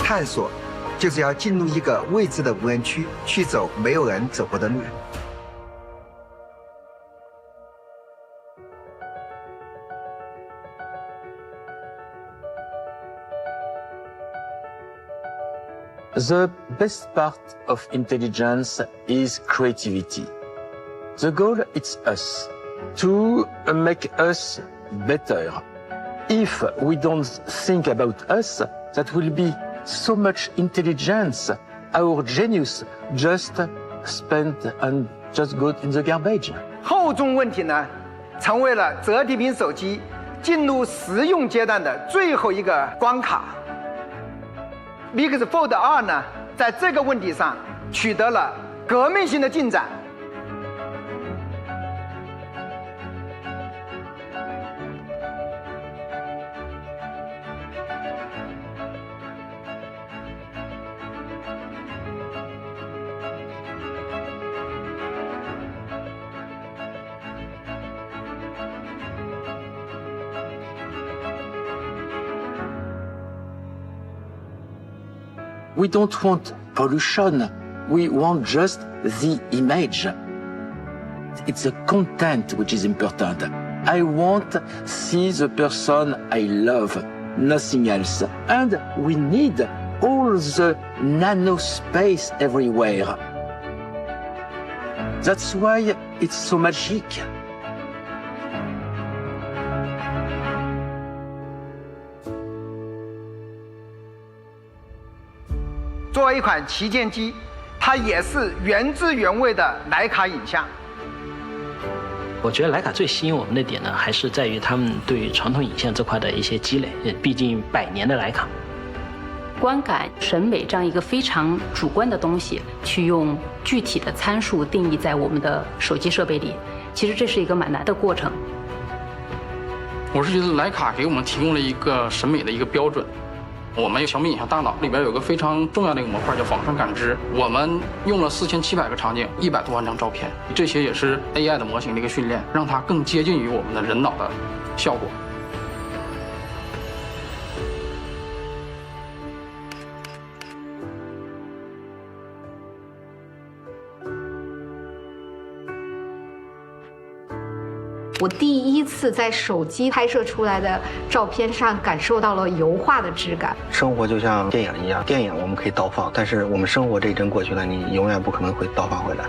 探索就是要进入一个未知的无人区，去走没有人走过的路。The best part of intelligence is creativity. The goal is us, to make us better. If we don't think about us, that will be so much intelligence, our genius just spent and just go in the garbage. 厚重问题呢，成为了折叠屏手机进入实用阶段的最后一个关卡。Mix Fold 2呢，在这个问题上取得了革命性的进展。We don't want pollution. We want just the image. It's the content which is important. I want to see the person I love, nothing else. And we need all the nano space everywhere. That's why it's so magic. 作为一款旗舰机，它也是原汁原味的徕卡影像。我觉得徕卡最吸引我们的点呢，还是在于他们对传统影像这块的一些积累。毕竟100年的徕卡，观感、审美这样一个非常主观的东西，去用具体的参数定义在我们的手机设备里，其实这是一个蛮难的过程。我是觉得徕卡给我们提供了一个审美的一个标准。我们小米影像大脑里边有个非常重要的一个模块叫仿生感知，我们用了4700个场景，100多万张照片，这些也是 AI 的模型的一个训练，让它更接近于我们的人脑的效果。我第一次在手机拍摄出来的照片上感受到了油画的质感。生活就像电影一样，电影我们可以倒放，但是我们生活这一阵过去了，你永远不可能会倒放回来。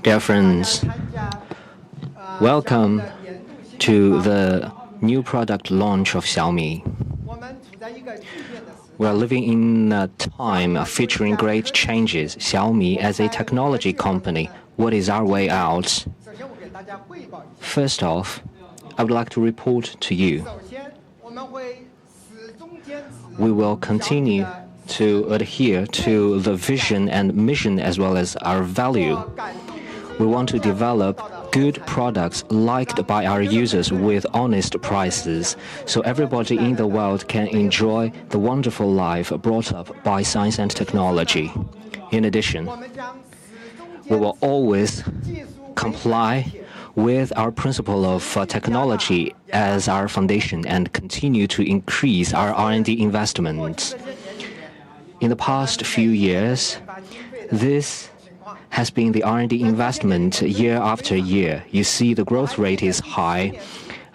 Dear friends, welcome to the new product launch of Xiaomi. We are living in a time featuring great changes. Xiaomi as a technology company, what is our way out? First off, I would like to report to you. We will continue to adhere to the vision and mission as well as our value. We want to develop good products liked by our users with honest prices, so everybody in the world can enjoy the wonderful life brought up by science and technology. In addition, we will always comply with our principle of technology as our foundation and continue to increase our R&D investments. In the past few years, this has been the R&D investment year after year. You see the growth rate is high.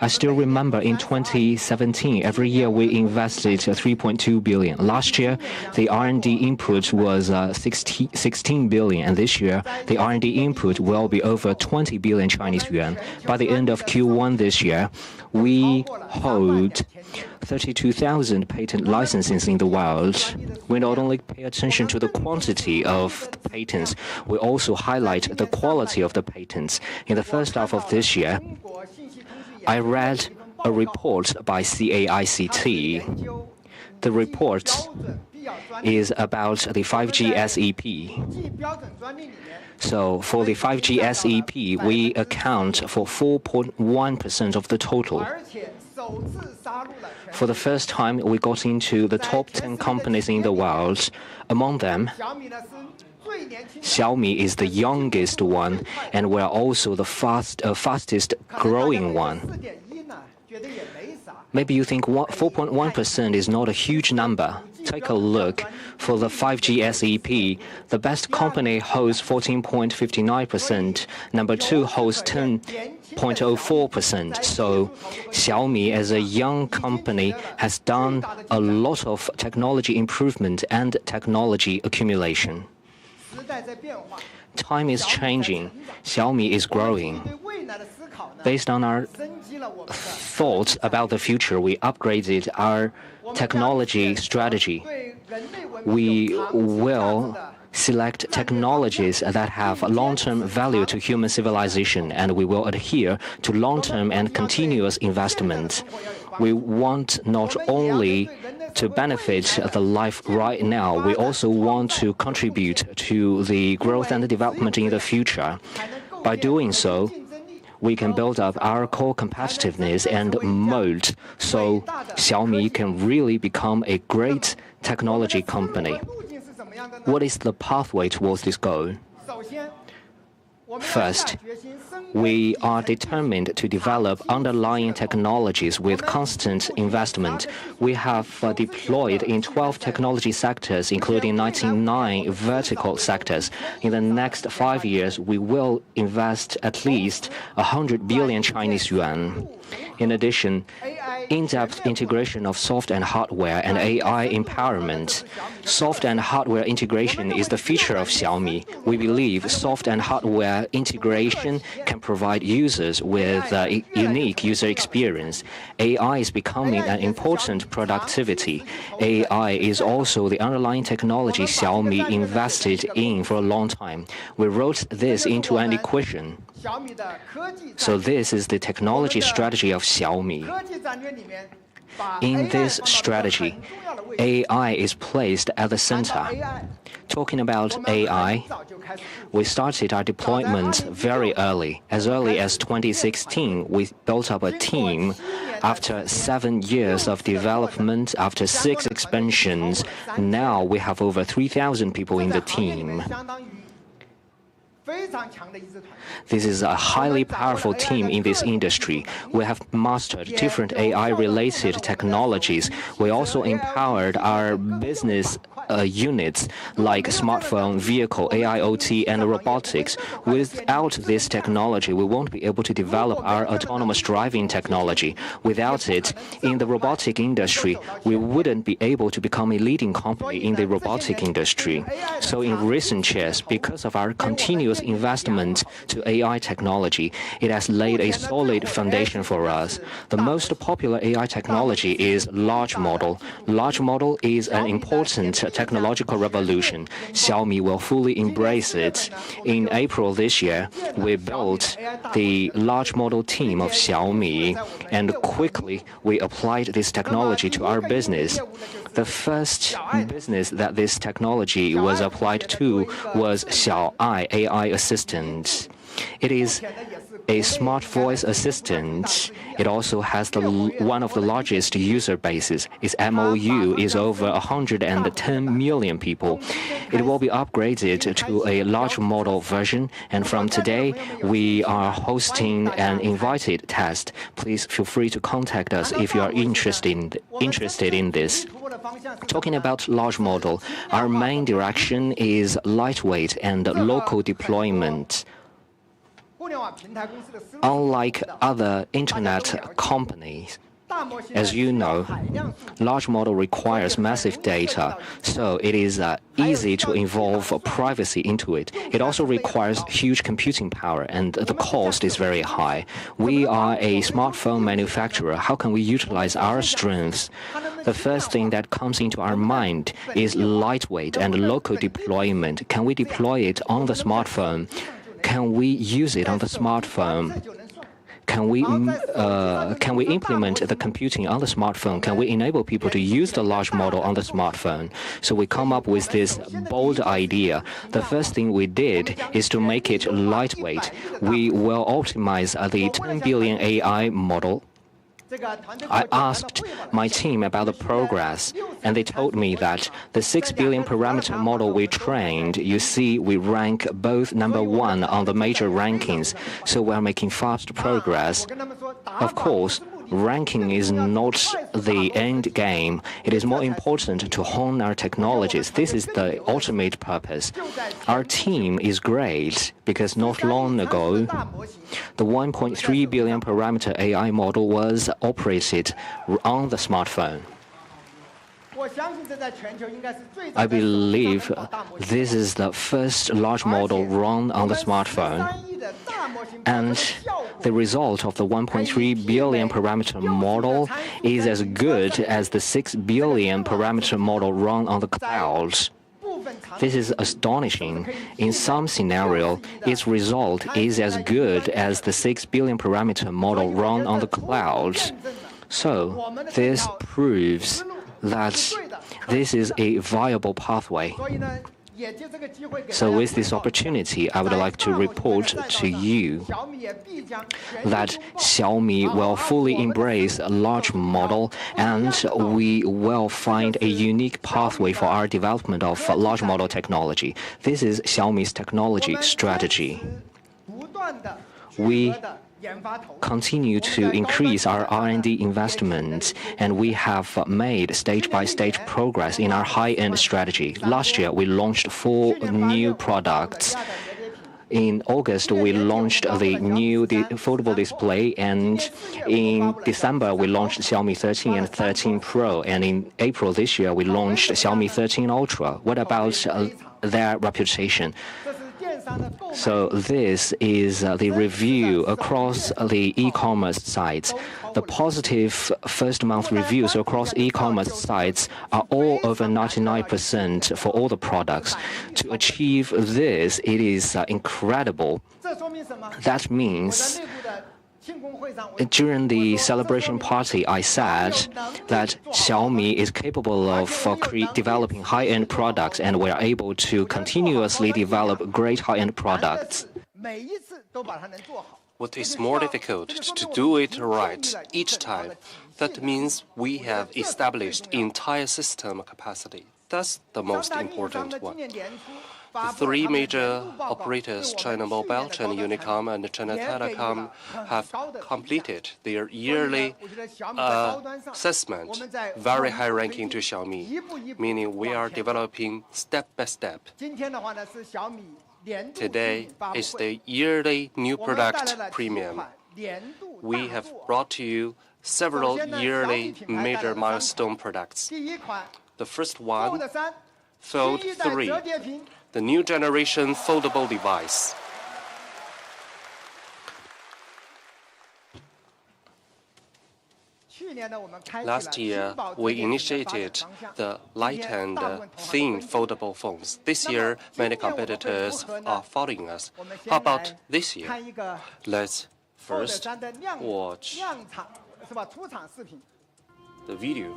I still remember in 2017, every year we invested 3.2 billion. Last year, the R&D input was 16 billion, and this year, the R&D input will be over 20 billion Chinese yuan. By the end of Q1 this year, we hold 32,000 patent licenses in the world. We not only pay attention to the quantity of the patents, we also highlight the quality of the patents. In the first half of this year, I read a report by CAICT. The report is about the 5G SEP. So for the 5G SEP, we account for 4.1% of the total. For the first time, we got into the top 10 companies in the world. Among them, Xiaomi is the youngest one, and we're also the fastest growing one. Maybe you think 4.1% is not a huge number. Take a look. For the 5G SEP, the best company holds 14.59%. Number 2 holds 10.04%. So Xiaomi as a young company has done a lot of technology improvement and technology accumulation. Time is changing. Xiaomi is growing. Based on our thoughts about the future, we upgraded our technology strategy. We will select technologies that have long-term value to human civilization, and we will adhere to long-term and continuous investment. We want not only to benefit the life right now, we also want to contribute to the growth and development in the future. By doing so, we can build up our core competitiveness and moat so Xiaomi can really become a great technology company. What is the pathway towards this goal? First, we are determined to develop underlying technologies with constant investment. We have deployed in 12 technology sectors, including 99 vertical sectors. In the next 5 years, we will invest at least 100 billion Chinese yuan. In addition, in-depth integration of soft and hardware and AI empowerment. Soft and hardware integration is the feature of Xiaomi. We believe soft and hardware integration can provide users with a unique user experience. AI is becoming an important productivity. AI is also the underlying technology Xiaomi invested in for a long time. We wrote this into an equation. So this is the technology strategy of Xiaomi. In this strategy, AI is placed at the center. Talking about AI, we started our deployment very early. As early as 2016, we built up a team. After 7 years of development, after 6 expansions, now we have over 3,000 people in the team. This is a highly powerful team in this industry. We have mastered different AI-related technologies. We also empowered our business units like smartphone, vehicle, AIoT, and robotics. Without this technology, we won't be able to develop our autonomous driving technology. Without it, in the robotic industry, we wouldn't be able to become a leading company in the robotic industry. So in recent years, because of our continuous investment to AI technology, it has laid a solid foundation for us. The most popular AI technology is large model. Large model is an important technological revolution. Xiaomi will fully embrace it. In April this year, we built the large model team of Xiaomi, and quickly we applied this technology to our business. The first business that this technology was applied to was Xiaoai AI Assistant. It is a smart voice assistant. It also has one of the largest user bases. Its MOU is over 110 million people. It will be upgraded to a large model version, and from today, we are hosting an invited test. Please feel free to contact us if you are interested in this. Talking about large model, our main direction is lightweight and local deployment. Unlike other internet companies, as you know, large model requires massive data, so it is easy to involve privacy into it. It also requires huge computing power, and the cost is very high. We are a smartphone manufacturer. How can we utilize our strengths? The first thing that comes into our mind is lightweight and local deployment. Can we deploy it on the smartphone? Can we use it on the smartphone? Can we implement the computing on the smartphone? Can we enable people to use the large model on the smartphone? So we come up with this bold idea. The first thing we did is to make it lightweight. We will optimize the 10 billion AI model. I asked my team about the progress, and they told me that the 6 billion parameter model we trained, you see, we rank both #1 on the major rankings, so we're making fast progress. Of course, ranking is not the end game. It is more important to hone our technologies. This is the ultimate purpose. Our team is great because not long ago, the 1.3 billion parameter AI model was operated on the smartphone. I believe this is the first large model run on the smartphone. And the result of the 1.3 billion parameter model is as good as the 6 billion parameter model run on the cloud. This is astonishing. In some scenario, its result is as good as the 6 billion parameter model run on the cloud. So this proves that this is a viable pathway. So with this opportunity, I would like to report to you that Xiaomi will fully embrace a large model, and we will find a unique pathway for our development of large model technology. This is Xiaomi's technology strategy. We continue to increase our R&D investments, and we have made stage-by-stage progress in our high-end strategy. Last year, we launched 4 new products. In August, we launched the new foldable display, and in December, we launched Xiaomi 13 and 13 Pro, and in April this year, we launched Xiaomi 13 Ultra. What about their reputation? So this is the review across the e-commerce sites. The positive first-month reviews across e-commerce sites are all over 99% for all the products. To achieve this, it is incredible. That means during the celebration party, I said that Xiaomi is capable of developing high-end products, and we are able to continuously develop great high-end products. What is more difficult to do it right each time. That means we have established entire system capacity. That's the most important one. The three major operators, China Mobile, China Unicom, and China Telecom, have completed their yearly assessment, very high ranking to Xiaomi, meaning we are developing step by step. Today is the yearly new product premium. We have brought to you several yearly major milestone products. The first one, Fold 3, the new generation foldable device. Last year, we initiated the light and thin foldable phones. This year, many competitors are following us. How about this year? Let's first watch the video.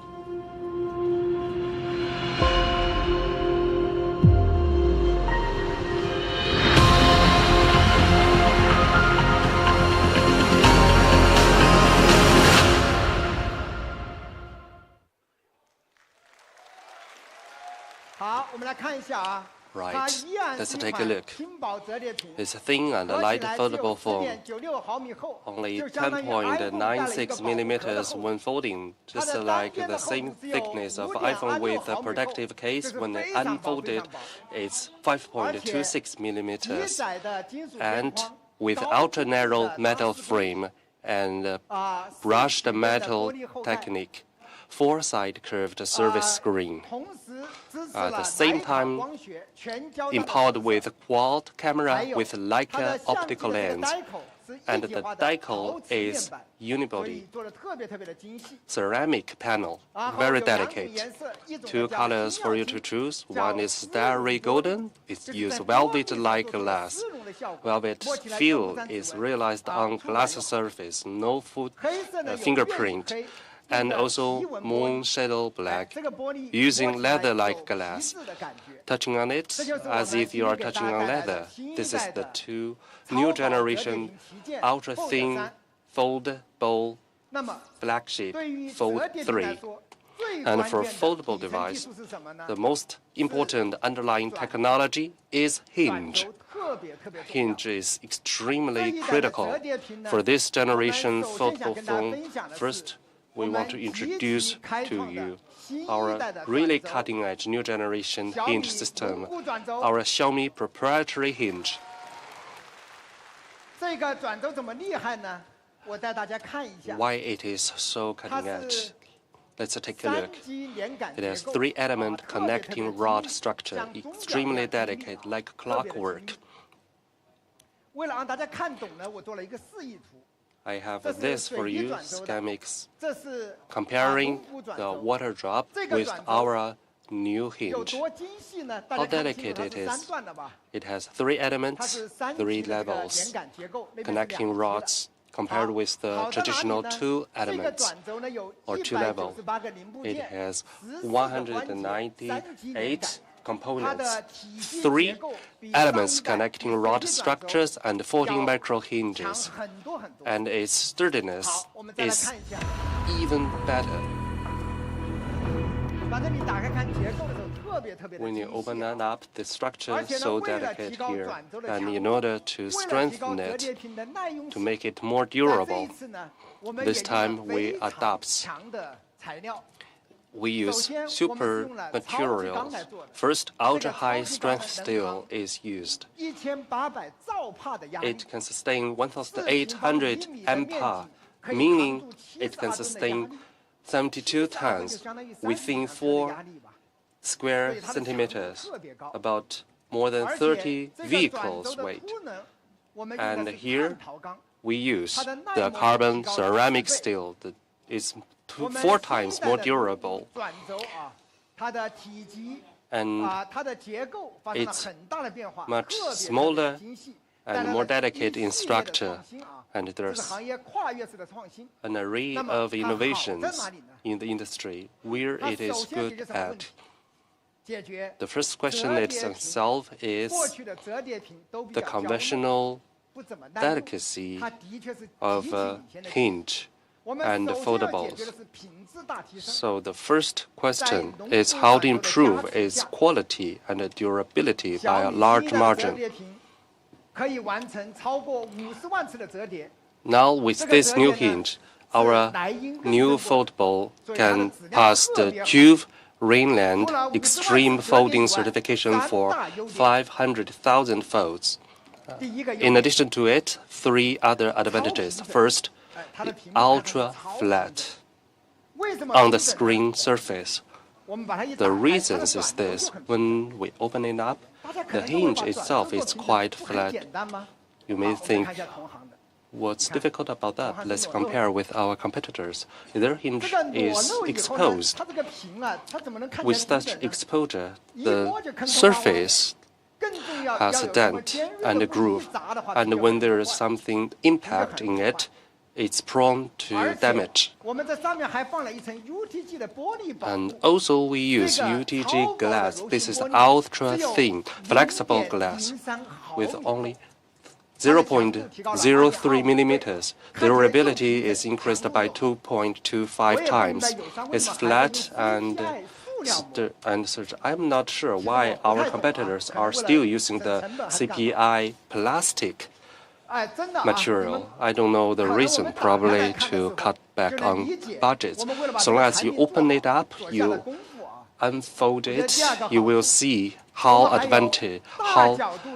Right, let's take a look. It's a thin and light foldable phone, only 10.96 millimeters when folding, just like the same thickness of iPhone with a protective case. When unfolded, it's 5.26 millimeters, and with ultra-narrow metal frame and brushed metal technique. Four-side curved surface screen. At the same time, empowered with quad camera with Leica optical lens, and the decal is unibody. Ceramic panel, very delicate. Two colors for you to choose. One is starry golden. It's used velvet-like glass. Velvet feel is realized on glass surface, no fingerprint. And also moon shadow black, using leather-like glass. Touching on it as if you are touching on leather. This is the new generation ultra-thin foldable flagship Fold 3. And for foldable device, the most important underlying technology is hinge. Hinge is extremely critical for this generation foldable phone. First, we want to introduce to you our really cutting-edge new generation hinge system, our Xiaomi proprietary hinge. Why it is so cutting-edge? Let's take a look. It has three-element connecting rod structure, extremely delicate, like clockwork. I have this for you, schematics, comparing the water drop with our new hinge. How delicate it is. It has three elements, three levels, connecting rods compared with the traditional two elements or two level. It has 198 components, three elements connecting rod structures and 14 micro hinges, and its sturdiness is even better. When you open it up, the structure is so delicate here, and in order to strengthen it, to make it more durable, this time we adopt. We use super materials. First, ultra-high strength steel is used. It can sustain 1,800 ampere, meaning it can sustain 72 tons within 4 square centimeters, about more than 30 vehicles weight. And here we use the carbon ceramic steel that is 4 times more durable, and it's much smaller and more dedicated instructor, and there's an array of innovations in the industry where it is good at. The first question itself is the conventional delicacy of hinge and foldables. So the first question is how to improve its quality and durability by a large margin. Now with this new hinge, our new foldable can pass the Juve Rainland Extreme Folding Certification for 500,000 folds. In addition to it, 3 other advantages. First, the ultra flat on the screen surface. The reason is this: when we open it up, the hinge itself is quite flat. You may think, what's difficult about that? Let's compare with our competitors. Their hinge is exposed. With such exposure, the surface has a dent and a groove, and when there is something impact in it, it's prone to damage. And also we use UTG glass. This is ultra thin, flexible glass with only 0.03 millimeters. The durability is increased by 2.25 times. It's flat and such. I'm not sure why our competitors are still using the CPI plastic material. I don't know the reason, probably to cut back on budgets. So long as you open it up, you unfold it, you will see how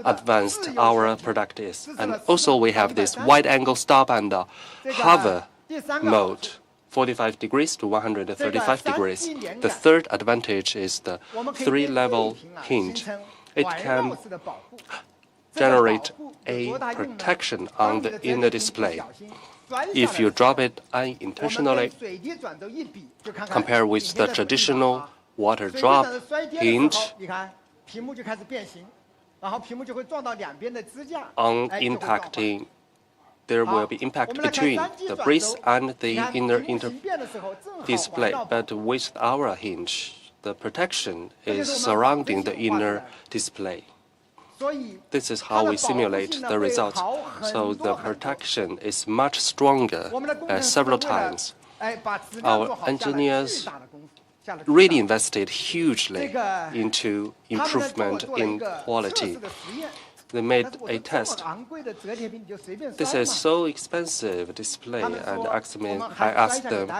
advanced our product is. And also we have this wide-angle stop and hover mode, 45 degrees to 135 degrees. The third advantage is the 3-level hinge. It can generate a protection on the inner display. If you drop it unintentionally, compared with the traditional water drop hinge, on impacting, there will be impact between the brace and the inner display. But with our hinge, the protection is surrounding the inner display. This is how we simulate the result. So the protection is much stronger several times. Our engineers really invested hugely into improvement in quality. They made a test. This is so expensive display, and I asked them,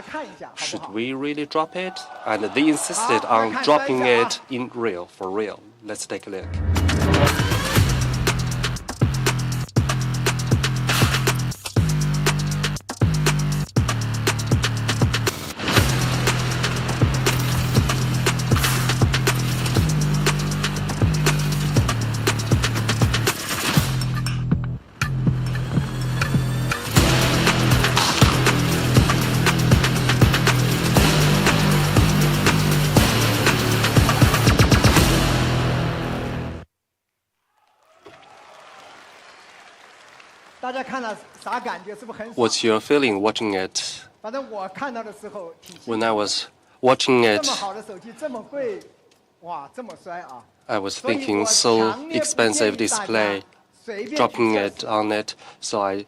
should we really drop it? And they insisted on dropping it in real, for real. Let's take a look. What's your feeling watching it? When I was watching it, I was thinking, so expensive display, dropping it on it, so I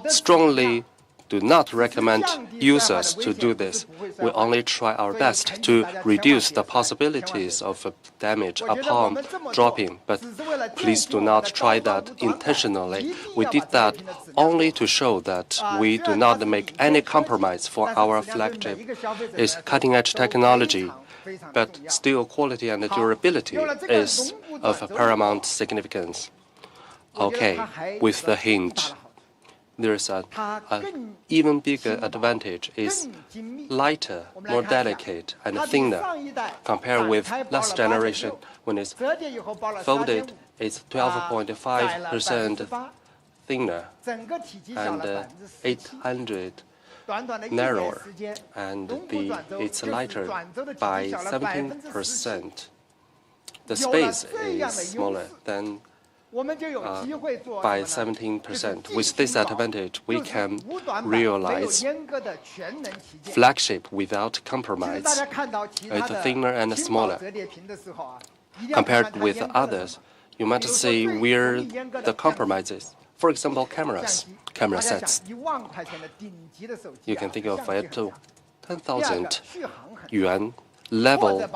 strongly do not recommend users to do this. We only try our best to reduce the possibilities of damage upon dropping, but please do not try that intentionally. We did that only to show that we do not make any compromise for our flagship. It's cutting-edge technology, but still quality and durability is of paramount significance. Okay, with the hinge, there's an even bigger advantage. It's lighter, more delicate, and thinner compared with last generation. When it's folded, it's 12.5% thinner and 800 narrower, and it's lighter by 17%. The space is smaller than by 17%. With this advantage, we can realize flagship without compromise. It's thinner and smaller. Compared with others, you might see where the compromise is. For example, camera sets. You can think of it to 10,000 yuan level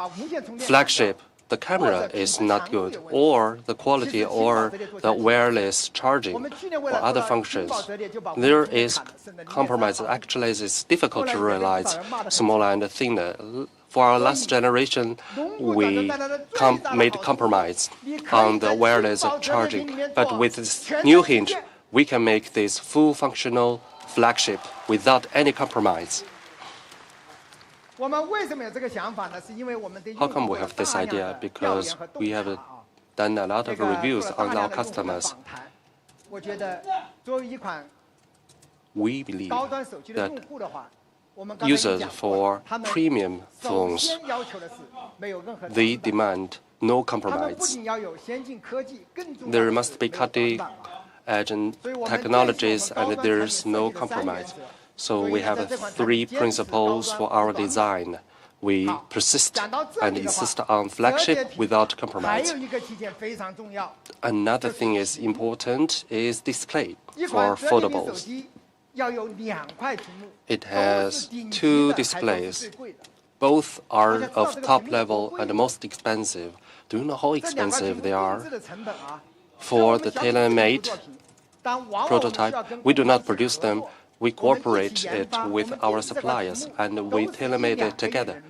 flagship. The camera is not good, or the quality, or the wireless charging, or other functions. There is compromise. Actually, it's difficult to realize smaller and thinner. For our last generation, we made compromise on the wireless charging. But with this new hinge, we can make this full functional flagship without any compromise. How come we have this idea? Because we have done a lot of reviews on our customers. We believe that users for premium phones, they demand no compromise. There must be cutting-edge technologies, and there's no compromise. So we have 3 principles for our design. We persist and insist on flagship without compromise. Another thing is important is display for foldables. It has 2 displays. Both are of top level and most expensive. Do you know how expensive they are? For the tailor-made prototype, we do not produce them. We cooperate it with our suppliers, and we tailor-made it together.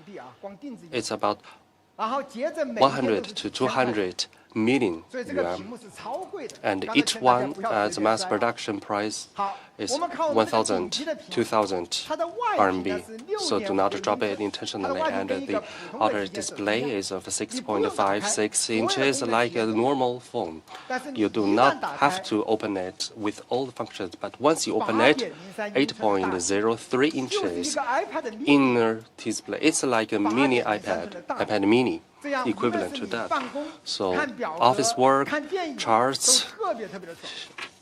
It's about 100 to 200 million yuan, and each one as a mass production price is 1,000, 2,000 RMB. So do not drop it intentionally. And the outer display is of 6.56 inches, like a normal phone. You do not have to open it with all the functions, but once you open it, 8.03 inches inner display. It's like a mini iPad mini, equivalent to that. So office work, charts,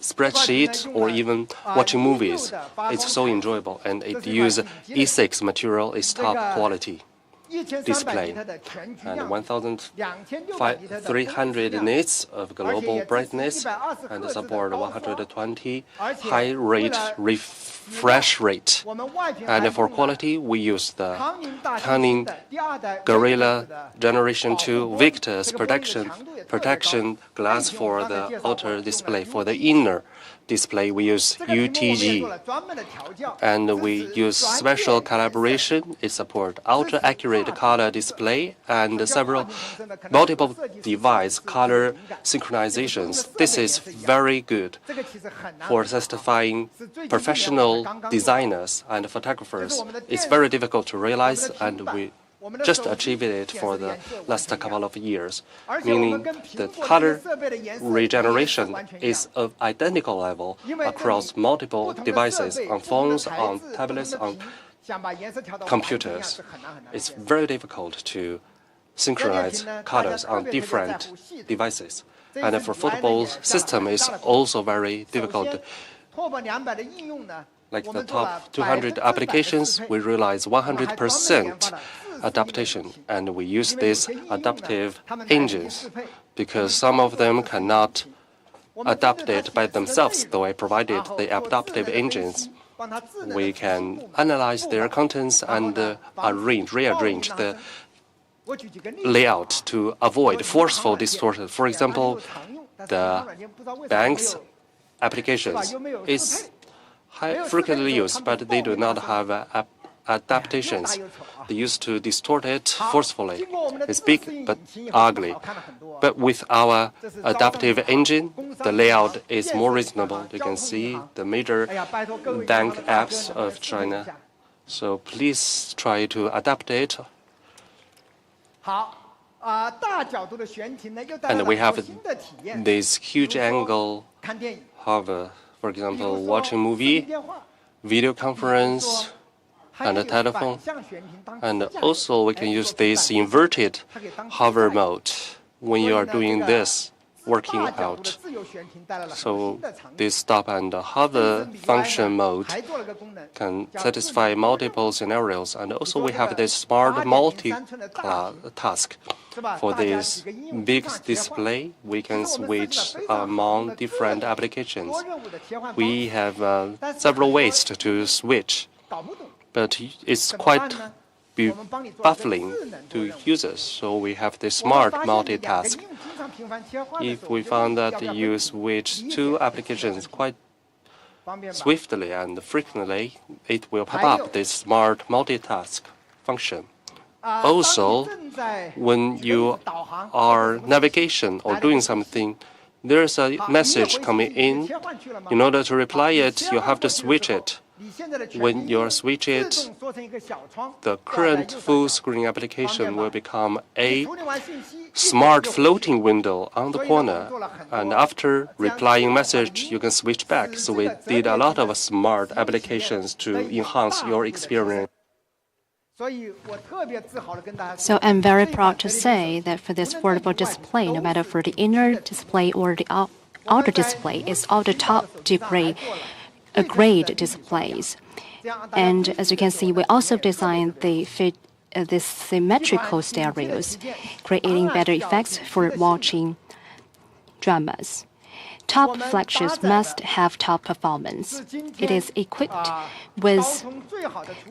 spreadsheet, or even watching movies, it's so enjoyable, and it uses E6 material, is top quality display, and 1,300 nits of global brightness, and support 120 high rate refresh rate. And for quality, we use the Canon Gorilla Generation 2 Victus protection glass for the outer display. For the inner display, we use UTG, and we use special calibration. It supports ultra-accurate color display and multiple device color synchronizations. This is very good for satisfying professional designers and photographers. It's very difficult to realize, and we just achieved it for the last couple of years, meaning the color regeneration is of identical level across multiple devices, on phones, on tablets, on computers. It's very difficult to synchronize colors on different devices. And for foldable system is also very difficult. Like the top 200 applications, we realize 100% adaptation, and we use these adaptive engines because some of them cannot adapt it by themselves, though I provided the adaptive engines. We can analyze their contents and rearrange the layout to avoid forceful distortion. For example, the bank's applications is frequently used, but they do not have adaptations. They used to distort it forcefully. It's big but ugly. But with our adaptive engine, the layout is more reasonable. You can see the major bank apps of China. So please try to adapt it. And we have this huge angle hover, for example, watching movie, video conference, and a telephone. And also we can use this inverted hover mode. When you are doing this, working out. So this stop and hover function mode can satisfy multiple scenarios. And also we have this smart multi-task. For this big display, we can switch among different applications. We have several ways to switch, but it's quite baffling to users. So we have this smart multitask. If we found that you switch two applications quite swiftly and frequently, it will pop up this smart multitask function. Also, when you are navigation or doing something, there's a message coming in. In order to reply it, you have to switch it. When you switch it, the current full screen application will become a smart floating window on the corner. And after replying message, you can switch back. So we did a lot of smart applications to enhance your experience. So I'm very proud to say that for this foldable display, no matter for the inner display or the outer display, it's all the top degree grade displays. And as you can see, we also designed the symmetrical stereos, creating better effects for watching dramas. Top flagships must have top performance. It is equipped with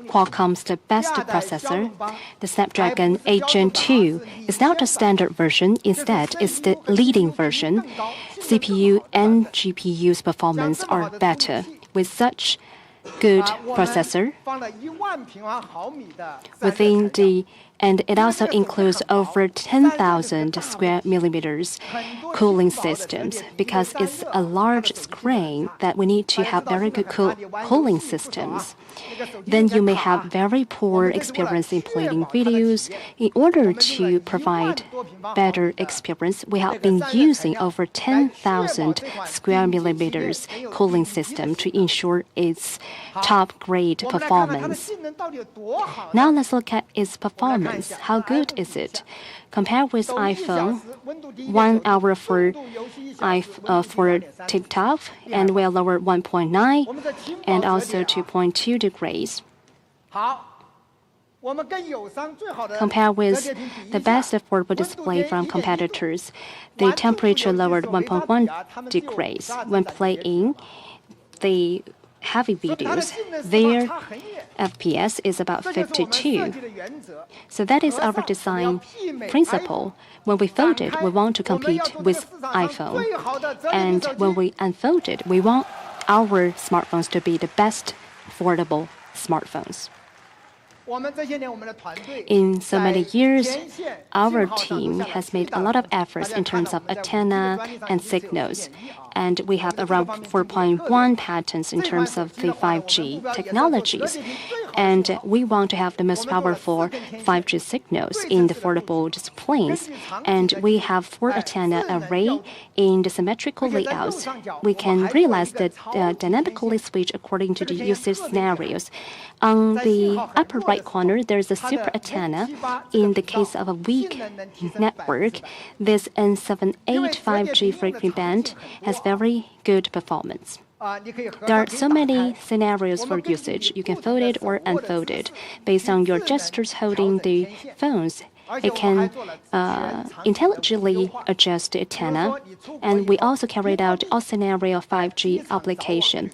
Qualcomm's best processor. The Snapdragon 8 Gen 2 is not the standard version. Instead, it's the leading version. CPU and GPU's performance are better. With such good processor and it also includes over 10,000 square millimeters cooling systems because it's a large screen that we need to have very good cooling systems. Then you may have very poor experience in playing videos. In order to provide better experience, we have been using over 10,000 square millimeters cooling system to ensure its top grade performance. Now let's look at its performance. How good is it? Compared with iPhone, 1 hour for TikTok, and we'll lower 1.9 and also 2.2 degrees. Compared with the best affordable display from competitors, the temperature lowered 1.1 degrees. When playing the heavy videos, their FPS is about 52. So that is our design principle. When we fold it, we want to compete with iPhone. And when we unfold it, we want our smartphones to be the best affordable smartphones. In so many years, our team has made a lot of efforts in terms of antenna and signals. And we have around 4.1 patents in terms of the 5G technologies. And we want to have the most powerful 5G signals in the foldable displays. And we have 4 antenna array in the symmetrical layouts. We can realize that dynamically switch according to the usage scenarios. On the upper right corner, there's a super antenna. In the case of a weak network, this N78 5G frequency band has very good performance. There are so many scenarios for usage. You can fold it or unfold it. Based on your gestures holding the phones, it can intelligently adjust the antenna. And we also carried out all scenario 5G application.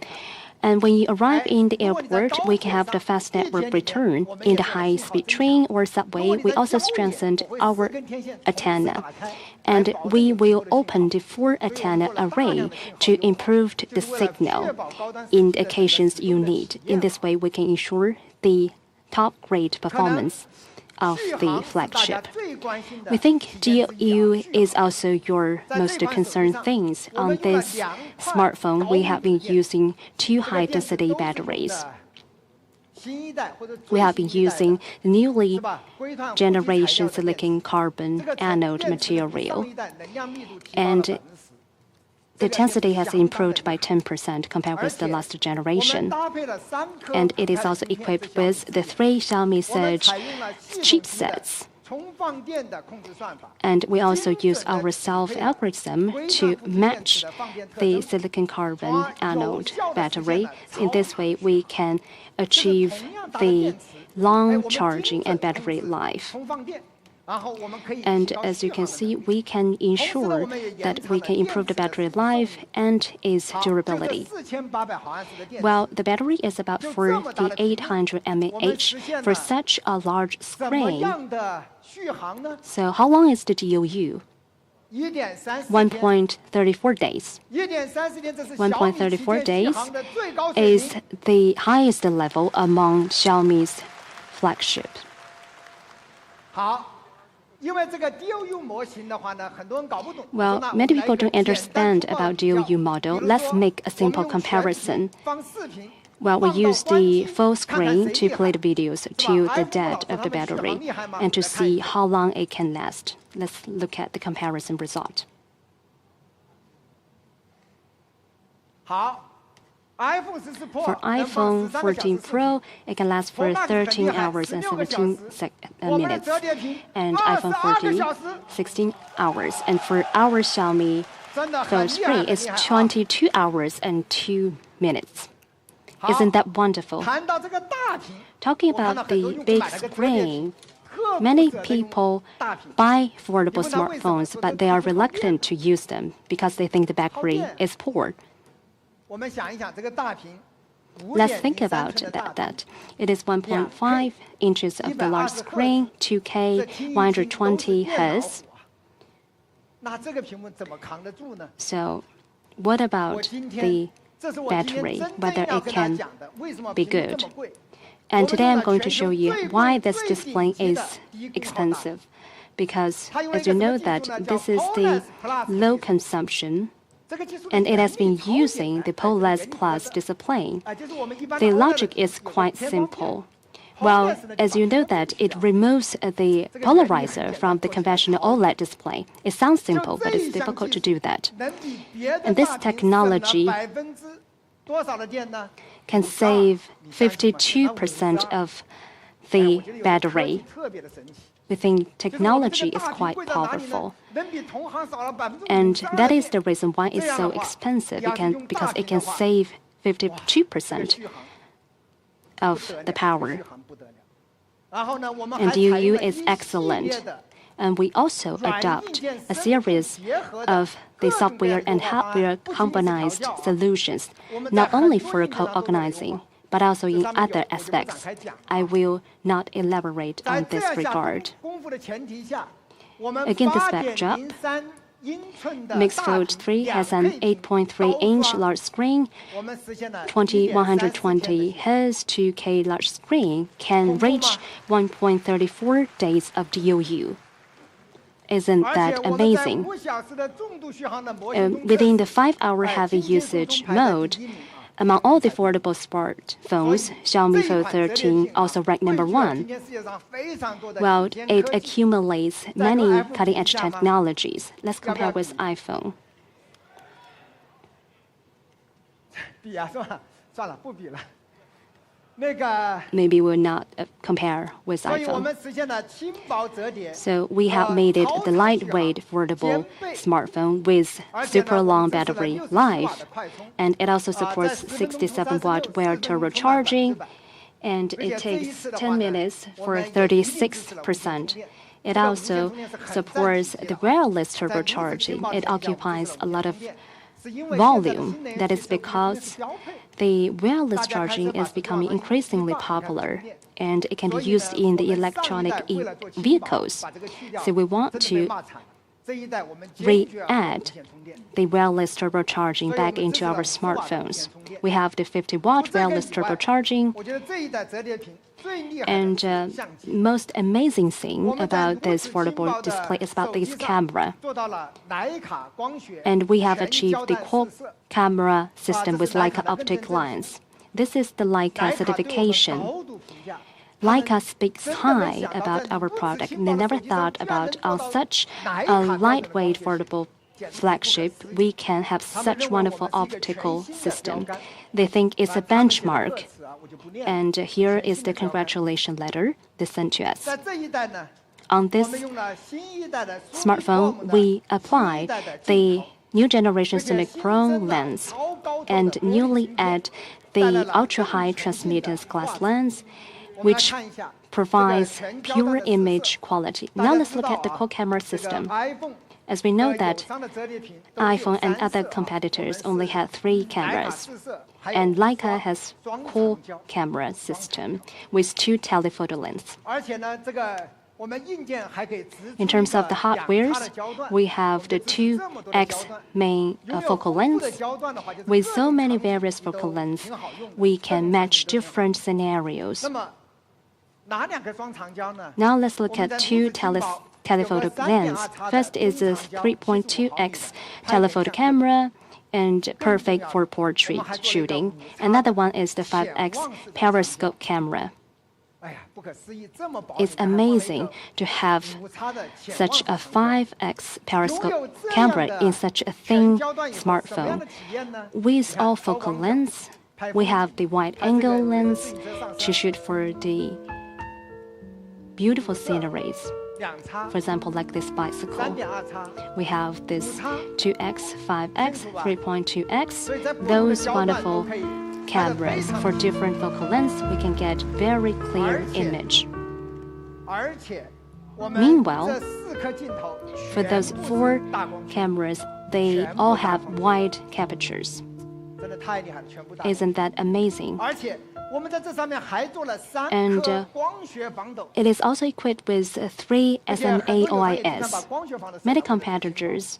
And when you arrive in the airport, we can have the fast network return. In the high-speed train or subway, we also strengthened our antenna. And we will open the 4 antenna array to improve the signal in the occasions you need. In this way, we can ensure the top-grade performance of the flagship. We think DOU is also your most concerned things. On this smartphone, we have been using 2 high-density batteries. We have been using the newly generation silicon carbon anode material. And the density has improved by 10% compared with the last generation. And it is also equipped with the 3 Xiaomi Surge chipsets. And we also use our self-algorithm to match the silicon carbon anode battery. In this way, we can achieve the long charging and battery life. And as you can see, we can ensure that we can improve the battery life and its durability. Well, the battery is about 4,800 mAh for such a large screen. So how long is the DOU? 1.34 days. 1.34 days is the highest level among Xiaomi's flagship. Well, many people don't understand about DOU model. Let's make a simple comparison. Well, we use the full screen to play the videos to the dead of the battery and to see how long it can last. Let's look at the comparison result. For iPhone 14 Pro, it can last for 13 hours and 17 minutes, and iPhone 14, 16 hours. And for our Xiaomi Phone 3, it's 22 hours and 2 minutes. Isn't that wonderful? Talking about the big screen, many people buy affordable smartphones, but they are reluctant to use them because they think the battery is poor. Let's think about that. It is 1.5 inches of the large screen, 2K, 120 Hz. So what about the battery, whether it can be good? And today I'm going to show you why this display is expensive. Because as you know that this is the low consumption, and it has been using the POLES Plus display. The logic is quite simple. Well, as you know that it removes the polarizer from the conventional OLED display. It sounds simple, but it's difficult to do that. And this technology can save 52% of the battery. We think technology is quite powerful. And that is the reason why it's so expensive, because it can save 52% of the power. And DOU is excellent. And we also adopt a series of the software and hardware combined solutions, not only for co-organizing, but also in other aspects. I will not elaborate on this regard. Again, this backdrop, Mix Fold 3 has an 8.3-inch large screen, 120 Hz 2K large screen can reach 1.34 days of DOU. Isn't that amazing? Within the 5-hour heavy usage mode, among all the affordable smartphones, Xiaomi Phone 13 also ranked #1. Well, it accumulates many cutting-edge technologies. Let's compare with iPhone. Maybe we'll not compare with iPhone. So we have made it the lightweight, affordable smartphone with super long battery life. And it also supports 67-watt wire turbocharging, and it takes 10 minutes for 36%. It also supports the wireless turbocharging. It occupies a lot of volume. That is because the wireless charging is becoming increasingly popular, and it can be used in the electronic vehicles. So we want to re-add the wireless turbocharging back into our smartphones. We have the 50-watt wireless turbocharging. And most amazing thing about this foldable display is about this camera. And we have achieved the quad camera system with Leica optic lens. This is the Leica certification. Leica speaks high about our product. They never thought about on such a lightweight foldable flagship, we can have such wonderful optical system. They think it's a benchmark. And here is the congratulation letter they sent to us. on this smartphone, we applied the new generation Cinematic Pro lens and newly add the ultra-high transmittance glass lens, which provides pure image quality. Now let's look at the core camera system. As we know that iPhone and other competitors only have 3 cameras, and Leica has core camera system with 2 telephoto lenses. In terms of the hardwares, we have the 2x main focal length. With so many various focal lengths, we can match different scenarios. Now let's look at 2 telephoto lens. First is a 3.2x telephoto camera and perfect for portrait shooting. Another one is the 5x periscope camera. It's amazing to have such a 5x periscope camera in such a thin smartphone. With all focal lens, we have the wide-angle lens to shoot for the beautiful sceneries. For example, like this bicycle. We have this 2x, 5x, 3.2x. Those wonderful cameras for different focal lengths, we can get very clear image. Meanwhile, for those 4 cameras, they all have wide apertures. Isn't that amazing? And it is also equipped with 3 SMA OIS. Many competitors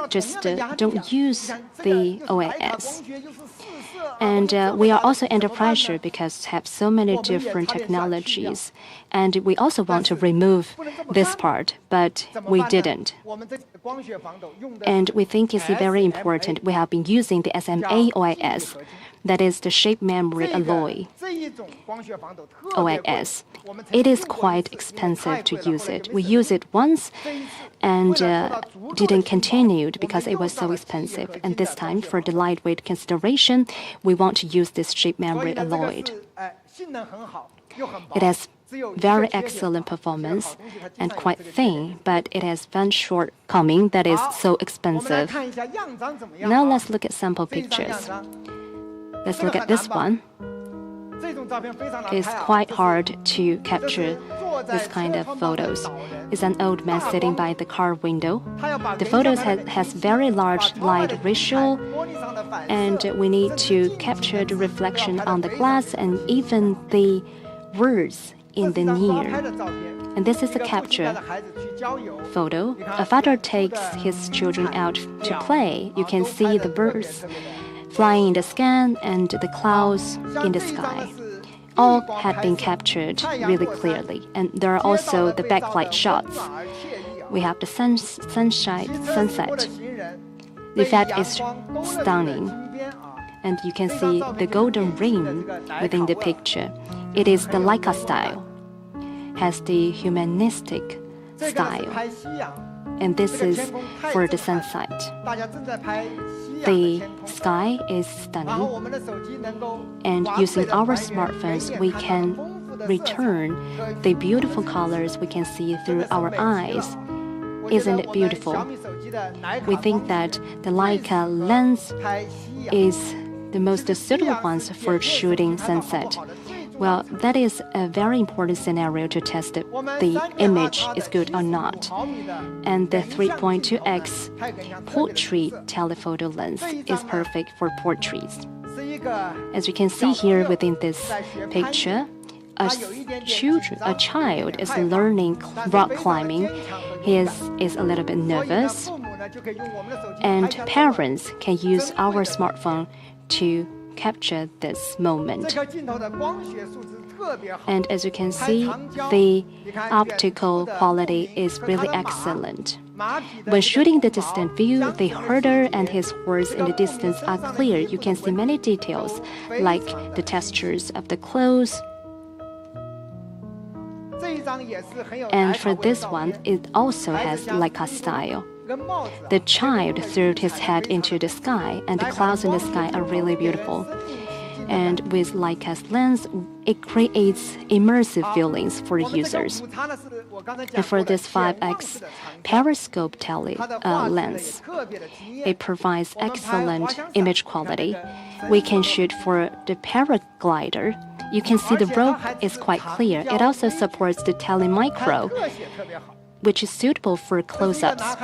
just don't use the OIS. And we are also under pressure because we have so many different technologies. And we also want to remove this part, but we didn't. And we think it's very important. We have been using the SMA OIS, that is the shape memory alloy OIS. It is quite expensive to use it. We used it once and didn't continue because it was so expensive. And this time, for the lightweight consideration, we want to use this shape memory alloy. It has very excellent performance and quite thin, but it has one shortcoming that is so expensive. Now let's look at sample pictures. Let's look at this one. It's quite hard to capture this kind of photos. It's an old man sitting by the car window. The photos has very large light ratio, and we need to capture the reflection on the glass and even the words in the near. And this is a capture photo. A father takes his children out to play. You can see the birds flying in the sky and the clouds in the sky. All had been captured really clearly. And there are also the backlight shots. We have the sunset. The effect is stunning. And you can see the golden ring within the picture. It is the Leica style, has the humanistic style. And this is for the sunset. The sky is stunning, and using our smartphones, we can return the beautiful colors we can see through our eyes. Isn't it beautiful? We think that the Leica lens is the most suitable ones for shooting sunset. Well, that is a very important scenario to test if the image is good or not. And the 3.2x portrait telephoto lens is perfect for portraits. As you can see here within this picture, a child is learning rock climbing. He is a little bit nervous. And parents can use our smartphone to capture this moment. And as you can see, the optical quality is really excellent. When shooting the distant view, the herder and his horse in the distance are clear. You can see many details, like the textures of the clothes. And for this one, it also has Leica style. The child threw his head into the sky, and the clouds in the sky are really beautiful. And with Leica's lens, it creates immersive feelings for users. And for this 5x periscope lens, it provides excellent image quality. We can shoot for the paraglider. You can see the rope is quite clear. It also supports the telemicro, which is suitable for close-ups.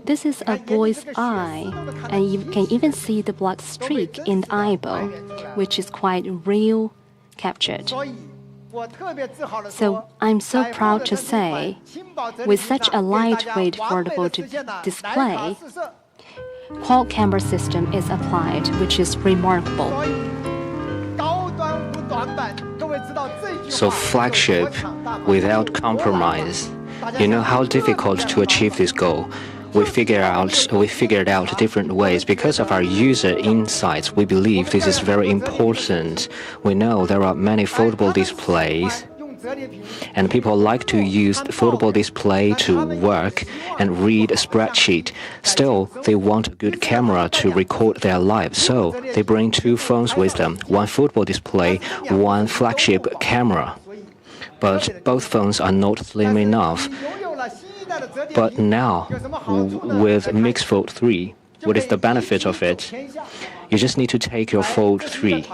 This is a boy's eye, and you can even see the black streak in the eyeball, which is quite real captured. So I'm so proud to say, with such a lightweight foldable display, quad camera system is applied, which is remarkable. So flagship without compromise. You know how difficult to achieve this goal. We figured out different ways. Because of our user insights, we believe this is very important. We know there are many foldable displays, and people like to use the foldable display to work and read a spreadsheet. Still, they want a good camera to record their lives, so they bring two phones with them, one foldable display, one flagship camera. But both phones are not slim enough. But now, with Mix Fold 3, what is the benefit of it? You just need to take your Fold 3.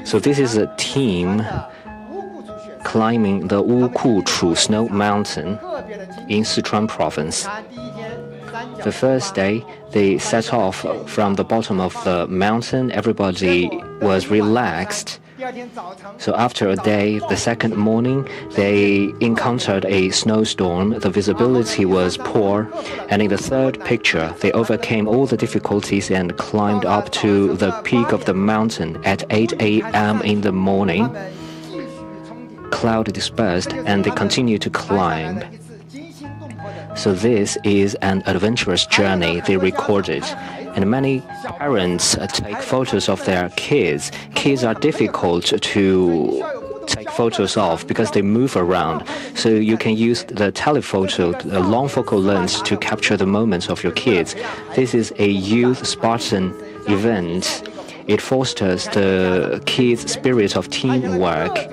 So this is a team climbing the Wukuchu snow mountain in Sichuan province. The first day, they set off from the bottom of the mountain. Everybody was relaxed. So after a day, the second morning, they encountered a snowstorm. The visibility was poor. And in the third picture, they overcame all the difficulties and climbed up to the peak of the mountain at 8 a.m. in the morning. Cloud dispersed, and they continued to climb. So this is an adventurous journey they recorded. And many parents take photos of their kids. Kids are difficult to take photos of because they move around. So you can use the telephoto, the long focal lens, to capture the moments of your kids. This is a youth Spartan event. It fosters the kids' spirit of teamwork.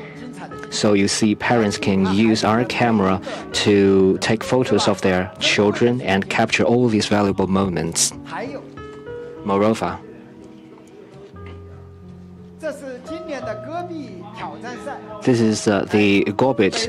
So you see, parents can use our camera to take photos of their children and capture all these valuable moments. Moreover, this is the Gorbit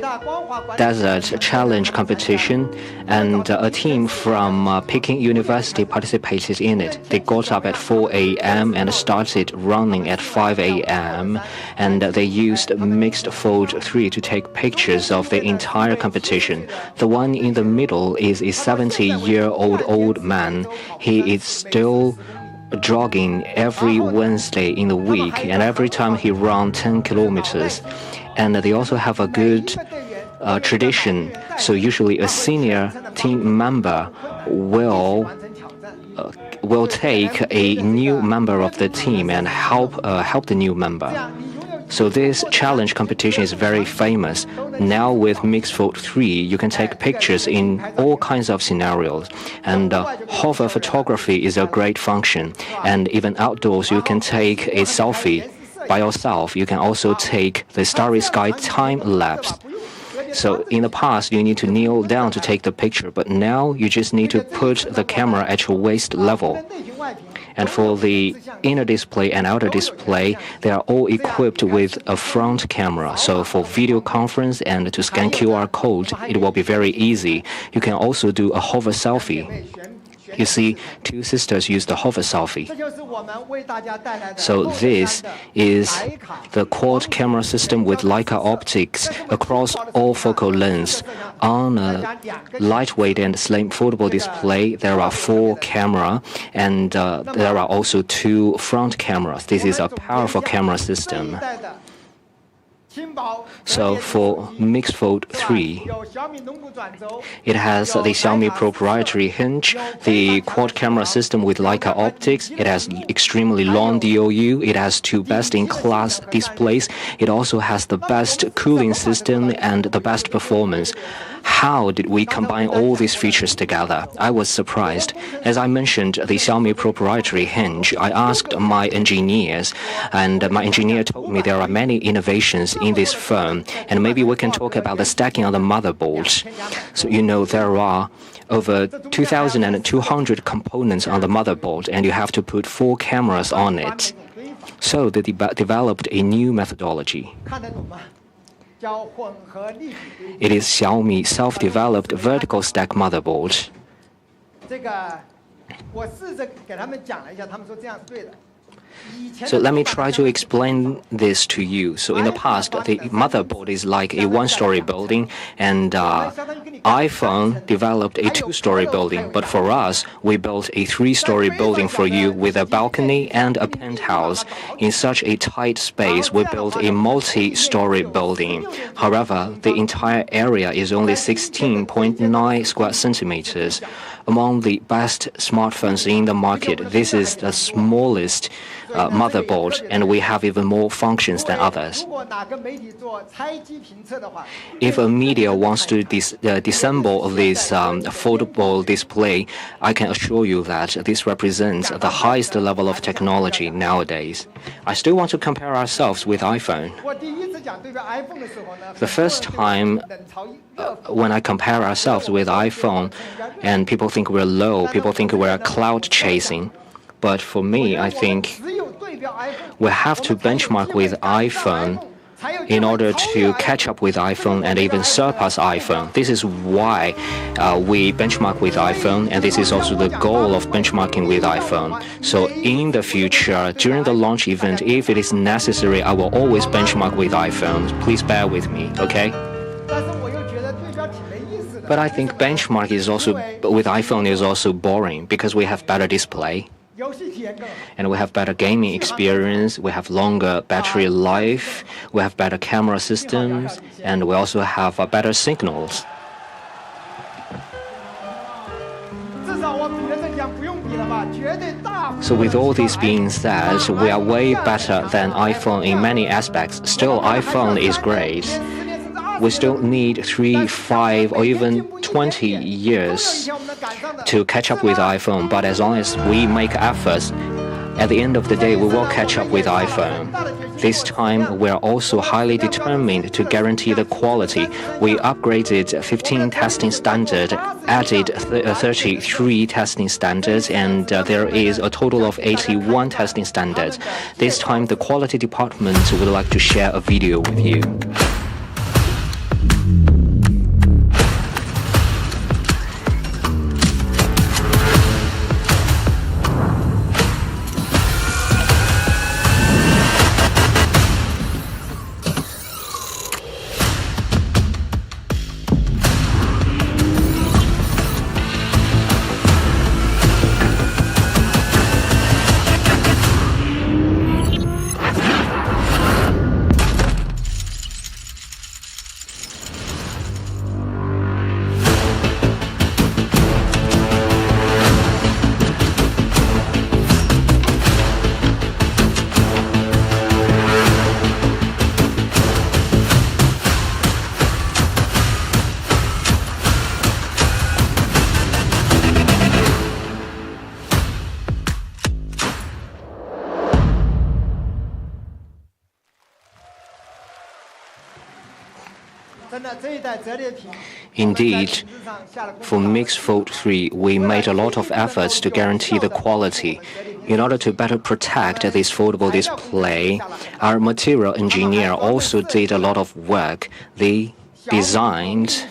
Desert Challenge competition, and a team from Peking University participated in it. They got up at 4 a.m. and started running at 5 a.m. and they used Mixed Fold 3 to take pictures of the entire competition. The one in the middle is a 70-year-old old man. He is still jogging every Wednesday in the week, and every time he runs 10 kilometers. And they also have a good tradition. So usually a senior team member will take a new member of the team and help the new member. So this challenge competition is very famous. Now with Mixed Fold 3, you can take pictures in all kinds of scenarios. And hover photography is a great function. And even outdoors, you can take a selfie by yourself. You can also take the starry sky time lapse. So in the past, you need to kneel down to take the picture, but now you just need to put the camera at your waist level. And for the inner display and outer display, they are all equipped with a front camera. So for video conference and to scan QR code, it will be very easy. You can also do a hover selfie. You see, two sisters use the hover selfie. So this is the quad camera system with Leica optics across all focal lengths. On a lightweight and slim foldable display, there are 4 cameras, and there are also 2 front cameras. This is a powerful camera system. So for Mixed Fold 3, it has the Xiaomi proprietary hinge, the quad camera system with Leica optics. It has extremely long DOU. It has 2 best-in-class displays. It also has the best cooling system and the best performance. How did we combine all these features together? I was surprised. As I mentioned the Xiaomi proprietary hinge, I asked my engineers, and my engineer told me there are many innovations in this phone, and maybe we can talk about the stacking on the motherboard. So there are over 2,200 components on the motherboard, and you have to put 4 cameras on it. So they developed a new methodology. It is Xiaomi self-developed vertical stack motherboard. So let me try to explain this to you. So in the past, the motherboard is like a 1-story building, and iPhone developed a 2-story building. But for us, we built a 3-story building for you with a balcony and a penthouse. In such a tight space, we built a multi-story building. However, the entire area is only 16.9 square centimeters. Among the best smartphones in the market, this is the smallest motherboard, and we have even more functions than others. If a media wants to disassemble this foldable display, I can assure you that this represents the highest level of technology nowadays. I still want to compare ourselves with iPhone. The first time when I compare ourselves with iPhone, and people think we're low, people think we're cloud chasing. But for me, I think we have to benchmark with iPhone in order to catch up with iPhone and even surpass iPhone. This is why we benchmark with iPhone, and this is also the goal of benchmarking with iPhone. So in the future, during the launch event, if it is necessary, I will always benchmark with iPhone. Please bear with me, okay? But I think benchmark is also with iPhone is also boring because we have better display. And we have better gaming experience, we have longer battery life, we have better camera systems, and we also have better signals. So with all this being said, we are way better than iPhone in many aspects. Still, iPhone is great. We still need 3, 5, or even 20 years to catch up with iPhone. But as long as we make efforts, at the end of the day, we will catch up with iPhone. This time, we are also highly determined to guarantee the quality. We upgraded 15 testing standards, added 33 testing standards, and there is a total of 81 testing standards. This time, the quality department would like to share a video with you. Indeed, for Mix Fold 3, we made a lot of efforts to guarantee the quality. In order to better protect this foldable display, our material engineer also did a lot of work. They designed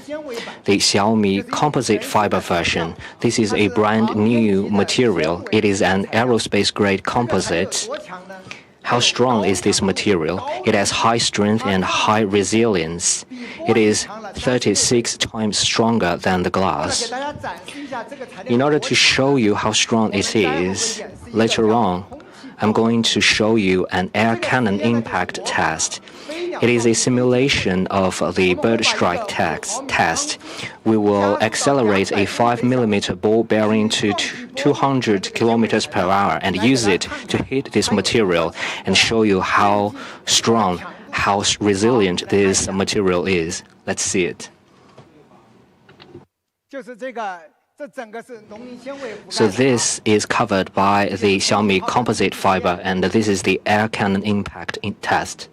the Xiaomi composite fiber version. This is a brand new material. It is an aerospace-grade composite. How strong is this material? It has high strength and high resilience. It is 36 times stronger than the glass. In order to show you how strong it is, later on, I'm going to show you an air cannon impact test. It is a simulation of the bird strike test. We will accelerate a 5mm ball bearing to 200 kilometers per hour and use it to hit this material and show you how strong, how resilient this material is. Let's see it. So this is covered by the Xiaomi composite fiber, and this is the air cannon impact test.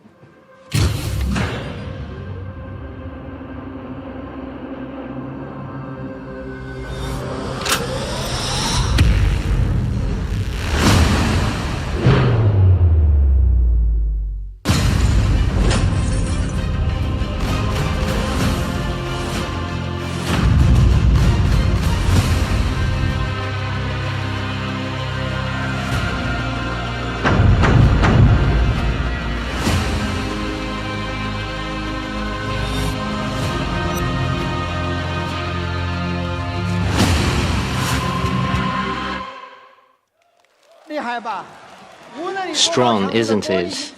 Strong, isn't it?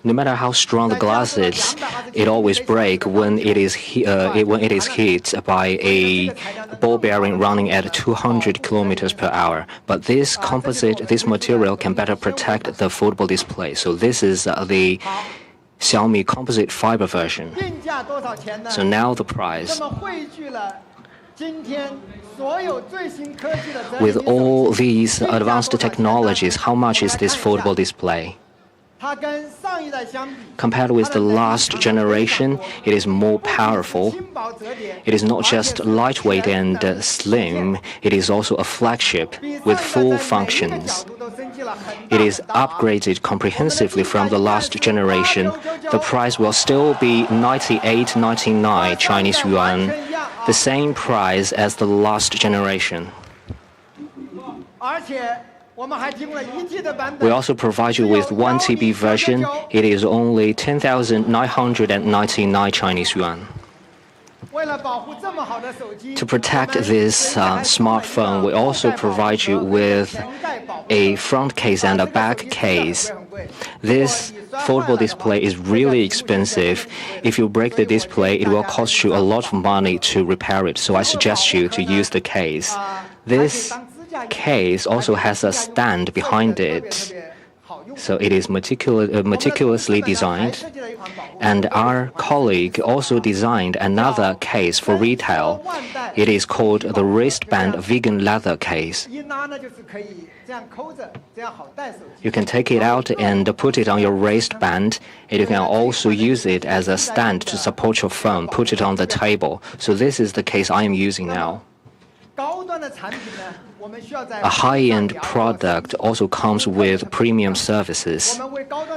No matter how strong the glass is, it always breaks when it is hit by a ball bearing running at 200 kilometers per hour. But this material can better protect the foldable display. So this is the Xiaomi composite fiber version. So now the price. With all these advanced technologies, how much is this foldable display? Compared with the last generation, it is more powerful. It is not just lightweight and slim, it is also a flagship with full functions. It is upgraded comprehensively from the last generation. The price will still be 98.99 Chinese yuan, the same price as the last generation. We also provide you with 1 TB version. It is only 10,999 Chinese yuan. To protect this smartphone, we also provide you with a front case and a back case. This foldable display is really expensive. If you break the display, it will cost you a lot of money to repair it, so I suggest you to use the case. This case also has a stand behind it, so it is meticulously designed. And our colleague also designed another case for retail. It is called the wristband vegan leather case. You can take it out and put it on your wristband, and you can also use it as a stand to support your phone, put it on the table. So this is the case I am using now. A high-end product also comes with premium services.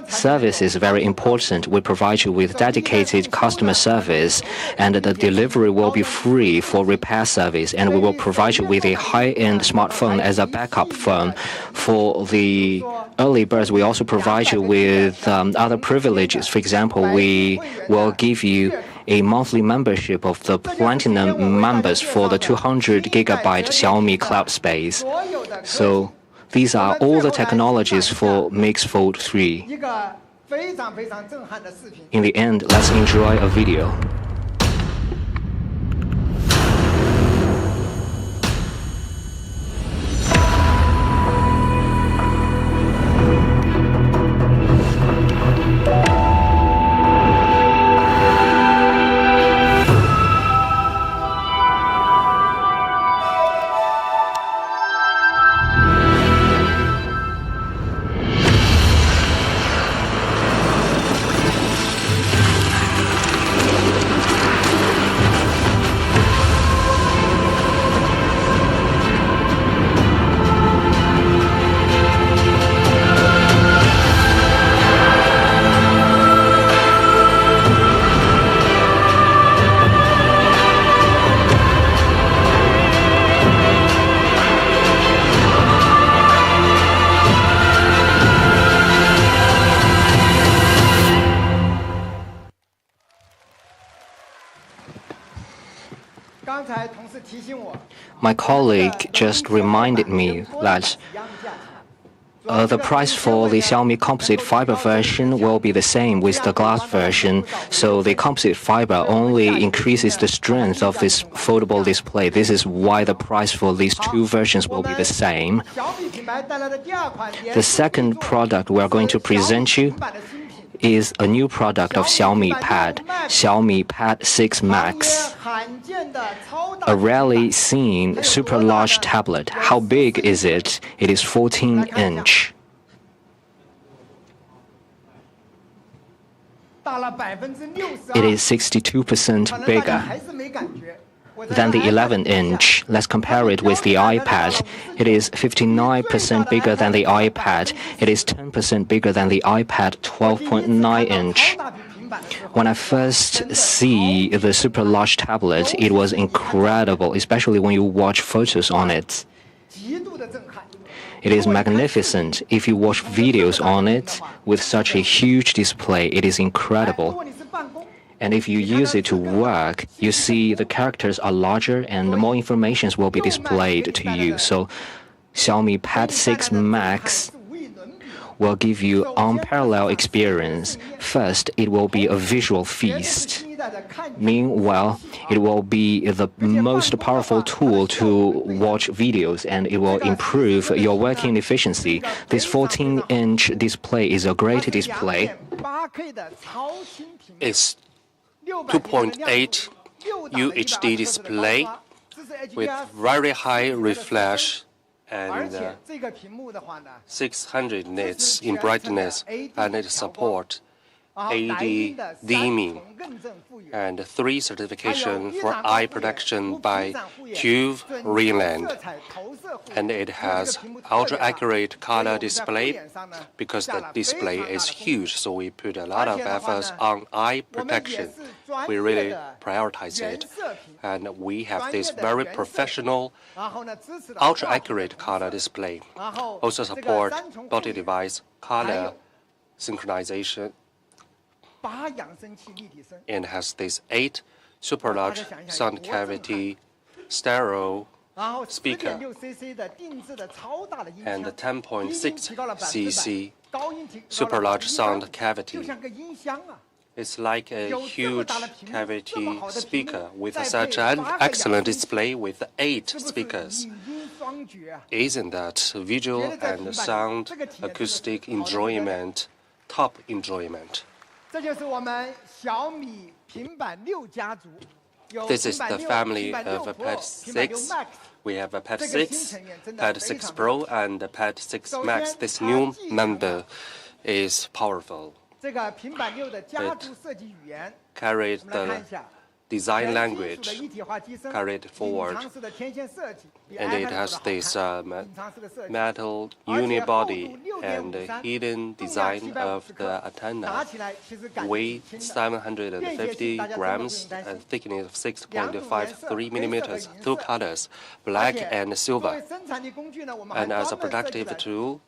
Service is very important. We provide you with dedicated customer service, and the delivery will be free for repair service, and we will provide you with a high-end smartphone as a backup phone. For the early birds, we also provide you with other privileges. For example, we will give you a monthly membership of the platinum members for the 200 gigabyte Xiaomi cloud space. So these are all the technologies for Mix Fold 3. In the end, let's enjoy a video. My colleague just reminded me that the price for the Xiaomi composite fiber version will be the same with the glass version, so the composite fiber only increases the strength of this foldable display. This is why the price for these two versions will be the same. The second product we are going to present you is a new product of Xiaomi Pad 6 Max. A rarely seen super large tablet. How big is it? It is 14-inch. It is 62% bigger than the 11-inch. Let's compare it with the iPad. It is 59% bigger than the iPad. It is 10% bigger than the iPad 12.9-inch. When I first see the super large tablet, it was incredible, especially when you watch photos on it. It is magnificent. If you watch videos on it with such a huge display, it is incredible. And if you use it to work, you see the characters are larger and more information will be displayed to you. So Xiaomi Pad 6 Max will give you unparalleled experience. First, it will be a visual feast. Meanwhile, it will be the most powerful tool to watch videos, and it will improve your working efficiency. This 14-inch display is a great display. It's 2.8 UHD display with very high refresh and 600 nits in brightness, and it supports AD dimming and 3 certification for eye protection by Juve Greenland. And it has ultra-accurate color display because the display is huge, so we put a lot of efforts on eye protection. We really prioritize it, and we have this very professional ultra-accurate color display. Also support multi-device color synchronization, and has this 8 super large sound cavity stereo speaker and 10.6 cc super large sound cavity. It's like a huge cavity speaker with such an excellent display with 8 speakers. Isn't that visual and sound acoustic enjoyment, top enjoyment? This is the family of a Pad 6. We have a Pad 6, Pad 6 Pro, and the Pad 6 Max. This new member is powerful. It carries the design language carried forward, and it has this metal unibody and hidden design of the antenna, weight 750 grams and thickness of 6.53 millimeters, 2 colors, black and silver. And as a productive tool,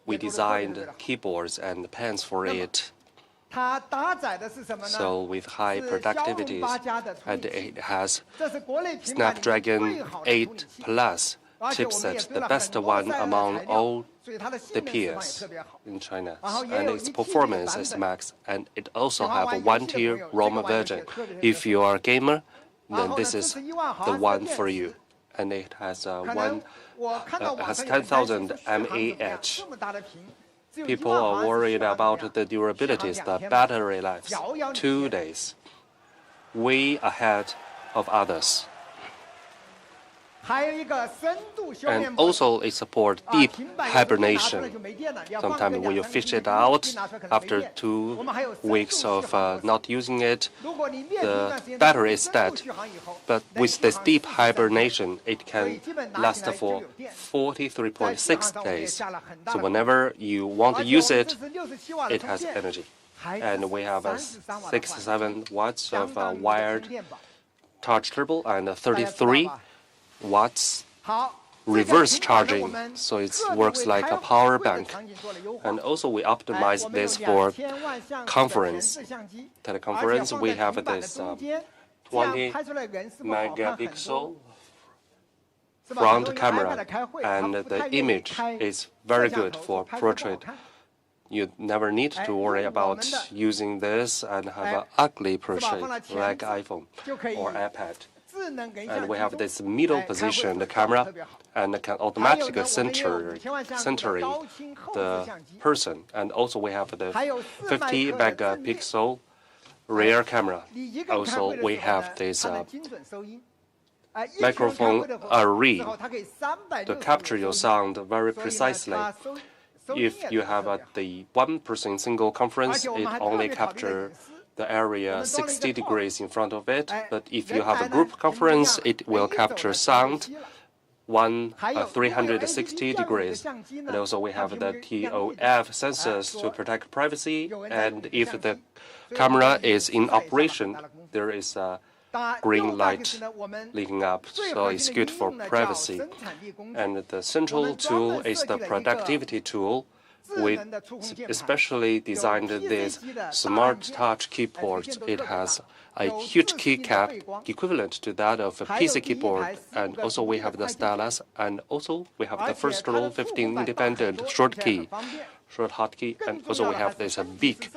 we designed keyboards and pens for it. So with high productivities, and it has Snapdragon 8 Plus chipset, the best one among all the peers in China, and its performance is max. And it also have a 1-tier ROM version. If you are a gamer, then this is the one for you. And it has 10,000 mAh. People are worried about the durabilities, the battery life. 2 days. Way ahead of others. And also it supports deep hibernation. Sometimes when you fish it out, after 2 weeks of not using it, the battery is dead. But with this deep hibernation, it can last for 43.6 days. So whenever you want to use it, it has energy. And we have 67 watts of wired charge turbo and 33 watts reverse charging, so it works like a power bank. And also we optimize this for conference. Teleconference, we have this 20 megapixel front camera, and the image is very good for portrait. You never need to worry about using this and have an ugly portrait like iPhone or iPad. And we have this middle position, the camera, and it can automatically center the person. And also we have the 50 megapixel rear camera. Also, we have this microphone array to capture your sound very precisely. If you have the one-person single conference, it only captures the area 60 degrees in front of it. But if you have a group conference, it will capture sound 360 degrees. And also we have the TOF sensors to protect privacy. And if the camera is in operation, there is a green light leading up, so it's good for privacy. And the central tool is the productivity tool. We especially designed this smart touch keyboard. It has a huge keycap equivalent to that of a PC keyboard. And also we have the stylus, and also we have the first row 15 independent short hotkey, and also we have this big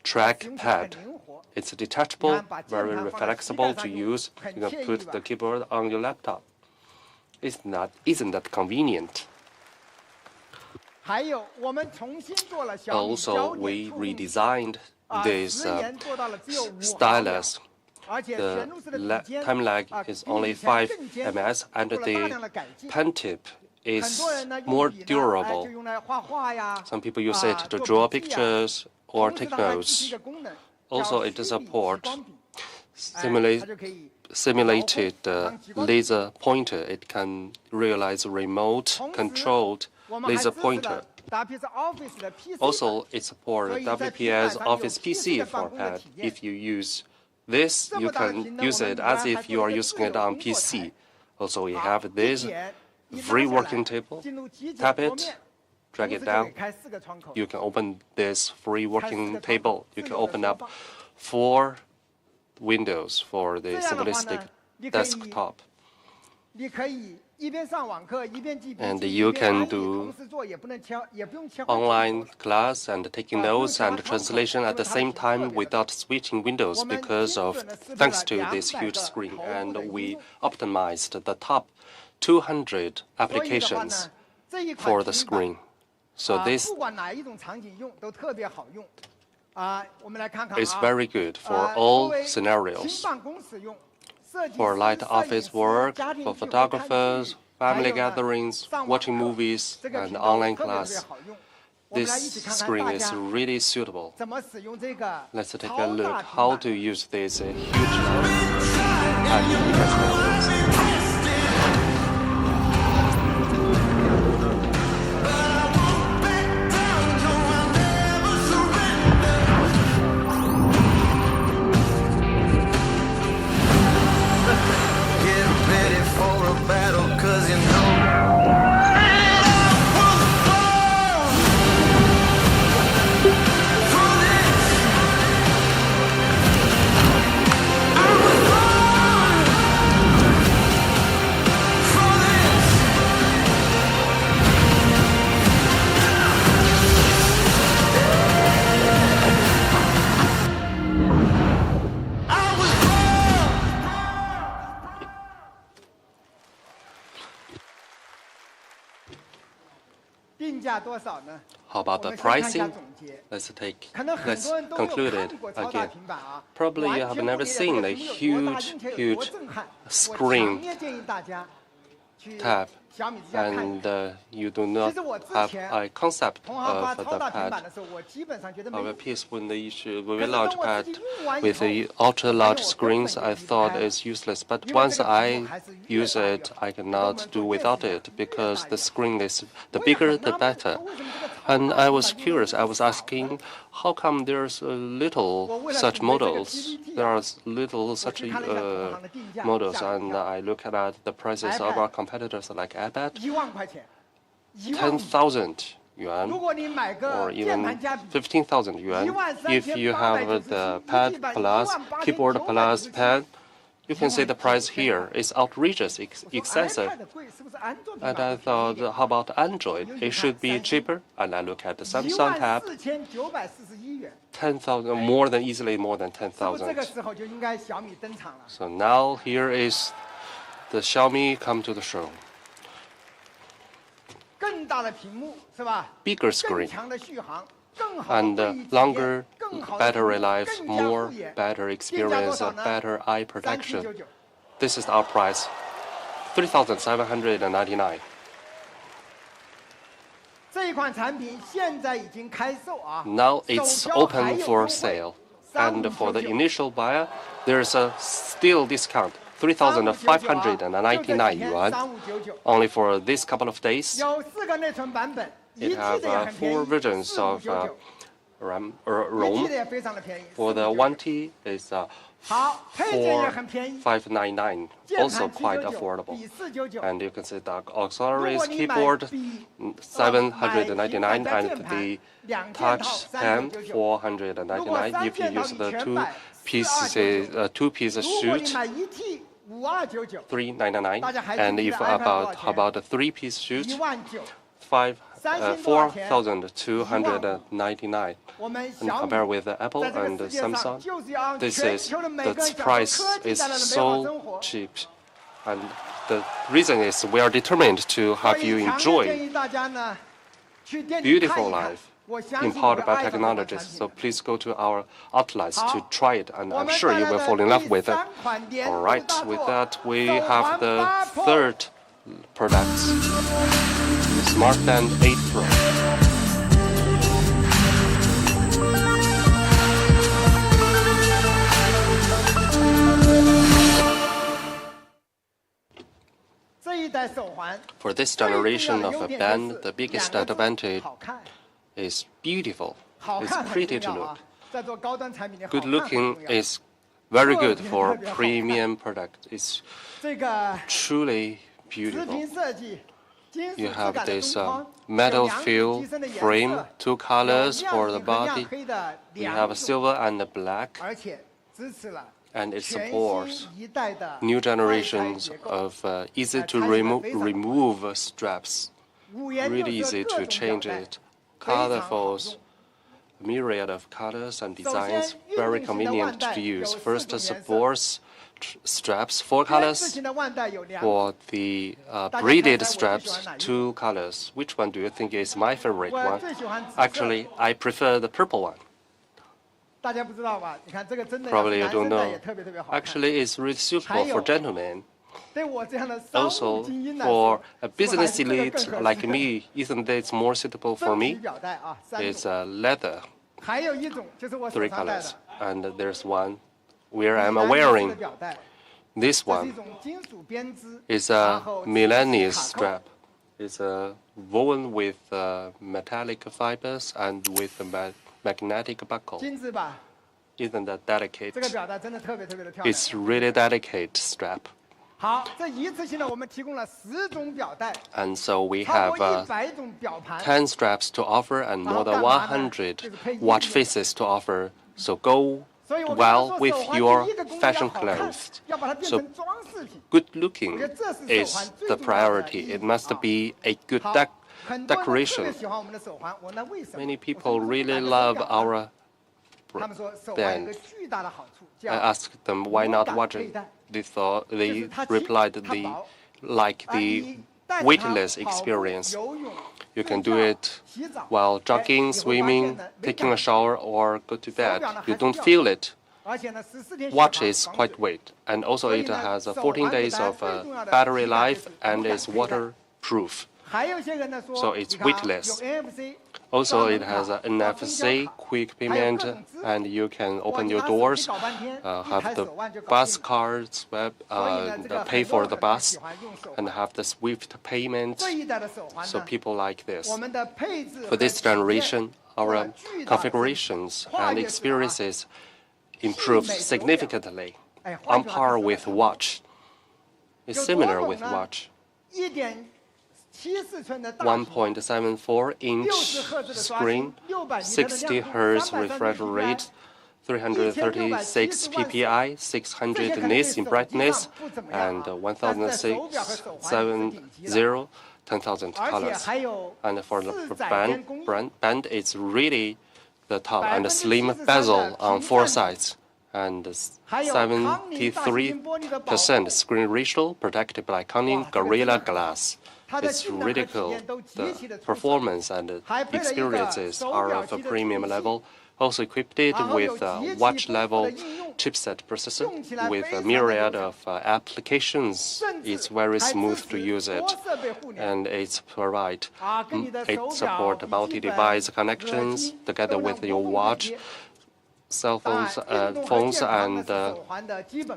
trackpad. It's detachable, very flexible to use. You can put the keyboard on your laptop. Isn't that convenient? Also, we redesigned this stylus. The time lag is only 5 ms, and the pen tip is more durable. Some people use it to draw pictures or take notes. Also, it supports simulated laser pointer. It can realize remote-controlled laser pointer. Also, it supports WPS Office PC format. If you use this, you can use it as if you are using it on PC. Also, we have this free working table. Tap it, drag it down. You can open this free working table. You can open up 4 windows for the simplistic desktop. And you can do online class and taking notes and translation at the same time without switching windows thanks to this huge screen. And we optimized the top 200 applications for the screen. So this is very good for all scenarios. For light office work, for photographers, family gatherings, watching movies, and online class. This screen is really suitable. Let's take a look how to use this huge How about the pricing? Let's conclude it again. Probably you have never seen a huge screen tab, and you do not have a concept of the pad. Our piece when they issue a very large pad with the ultra-large screens, I thought it's useless. But once I use it, I cannot do without it because the screen is the bigger the better. And I was curious. I was asking, how come there's little such models? There are little such models, and I look at the prices of our competitors like iPad, 10,000 yuan, or even 15,000 yuan. If you have the pad plus keyboard plus pen, you can see the price here. It's outrageous, excessive. And I thought, how about Android? It should be cheaper. And I look at the Samsung tab, 10,000, easily more than 10,000. So now here is the Xiaomi come to the show. Bigger screen and longer battery life, more battery experience, better eye protection. This is our price, 3,799. Now it's open for sale, and for the initial buyer, there is a still discount, 3,599 yuan, only for this couple of days. It has 4 versions of ROM. For the 1T is 4,599, also quite affordable. And you can see the auxiliaries keyboard 799, and the touch pen 499. If you use the two-piece suit, 399, and if about a 3-piece suit, 4,299. And compare with the Apple and the Samsung, the price is so cheap, and the reason is we are determined to have you enjoy beautiful life empowered by technologies. So please go to our outlets to try it, and I'm sure you will fall in love with it. All right, with that we have the third product, Smart Band 8 Pro. For this generation of a band, the biggest advantage is beautiful. It's pretty to look. Good looking is very good for premium product. It's truly beautiful. You have this metal fill frame, 2 colors for the body. You have silver and black. And it supports new generations of easy to remove straps. Really easy to change it. Colorful, myriad of colors and designs, very convenient to use. First supports straps, 4 colors. For the braided straps, 2 colors. Which one do you think is my favorite one? Actually, I prefer the purple one. Probably you don't know. Actually, it's really suitable for gentlemen. Also, for a business elite like me, isn't it more suitable for me? It's leather, 3 colors. And there's one where I'm wearing. This one is a Milanese strap. It's woven with metallic fibers and with a magnetic buckle. Isn't that delicate? It's really delicate strap. And so we have 10 straps to offer and more than 100 watch faces to offer. So go well with your fashion clothes. So good looking is the priority. It must be a good decoration. Many people really love our band. I asked them why not watch it. They replied they like the weightless experience. You can do it while jogging, swimming, taking a shower, or go to bed. You don't feel it. Watch is quite weight, and also it has 14 days of battery life and is waterproof. So it's weightless. Also, it has an NFC, quick payment, and you can open your doors, have the bus cards, pay for the bus, and have the Swift payment. So people like this. For this generation, our configurations and experiences improved significantly, on par with watch. It's similar with watch. 1.74-inch screen, 60 Hz refresh rate, 336 ppi, 600 nits in brightness, and 1670, 10,000 colors. And for the band, it's really the top and a slim bezel on 4 sides, and 73% screen ratio protected by Corning Gorilla Glass. It's really cool. The performance and the experiences are of a premium level. also equipped it with a watch-level chipset processor with a myriad of applications. It's very smooth to use it, and it supports multi-device connections together with your watch, cell phones, and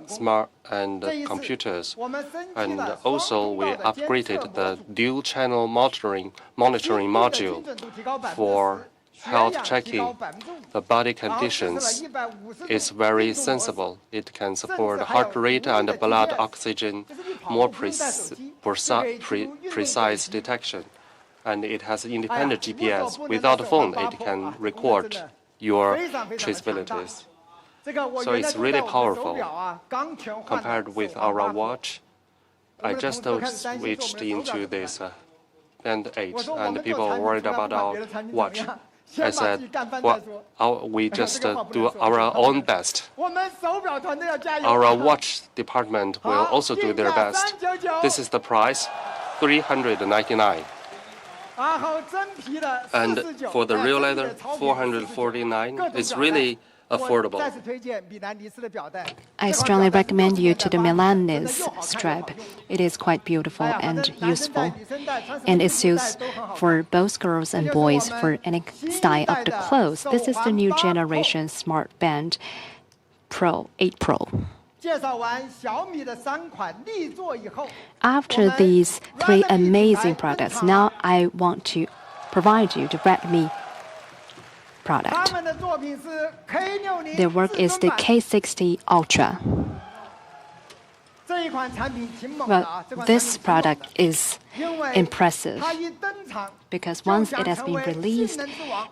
smart and computers. And also we upgraded the dual-channel monitoring module for health checking the body conditions. It's very sensible. It can support heart rate and blood oxygen, more precise detection. And it has independent GPS. Without a phone, it can record your traceabilities. So it's really powerful. Compared with our watch, I just switched into this Band 8, and people are worried about our watch. I said, well, we just do our own best. Our watch department will also do their best. This is the price, $399. And for the real leather, $449. It's really affordable. I strongly recommend you to the Milanese strap. It is quite beautiful and useful, and it suits for both girls and boys for any style of the clothes. This is the new generation Smart Band Pro 8 Pro. After these three amazing products, now I want to provide you the Redmi product. Their work is the K60 Ultra. Well, this product is impressive because once it has been released,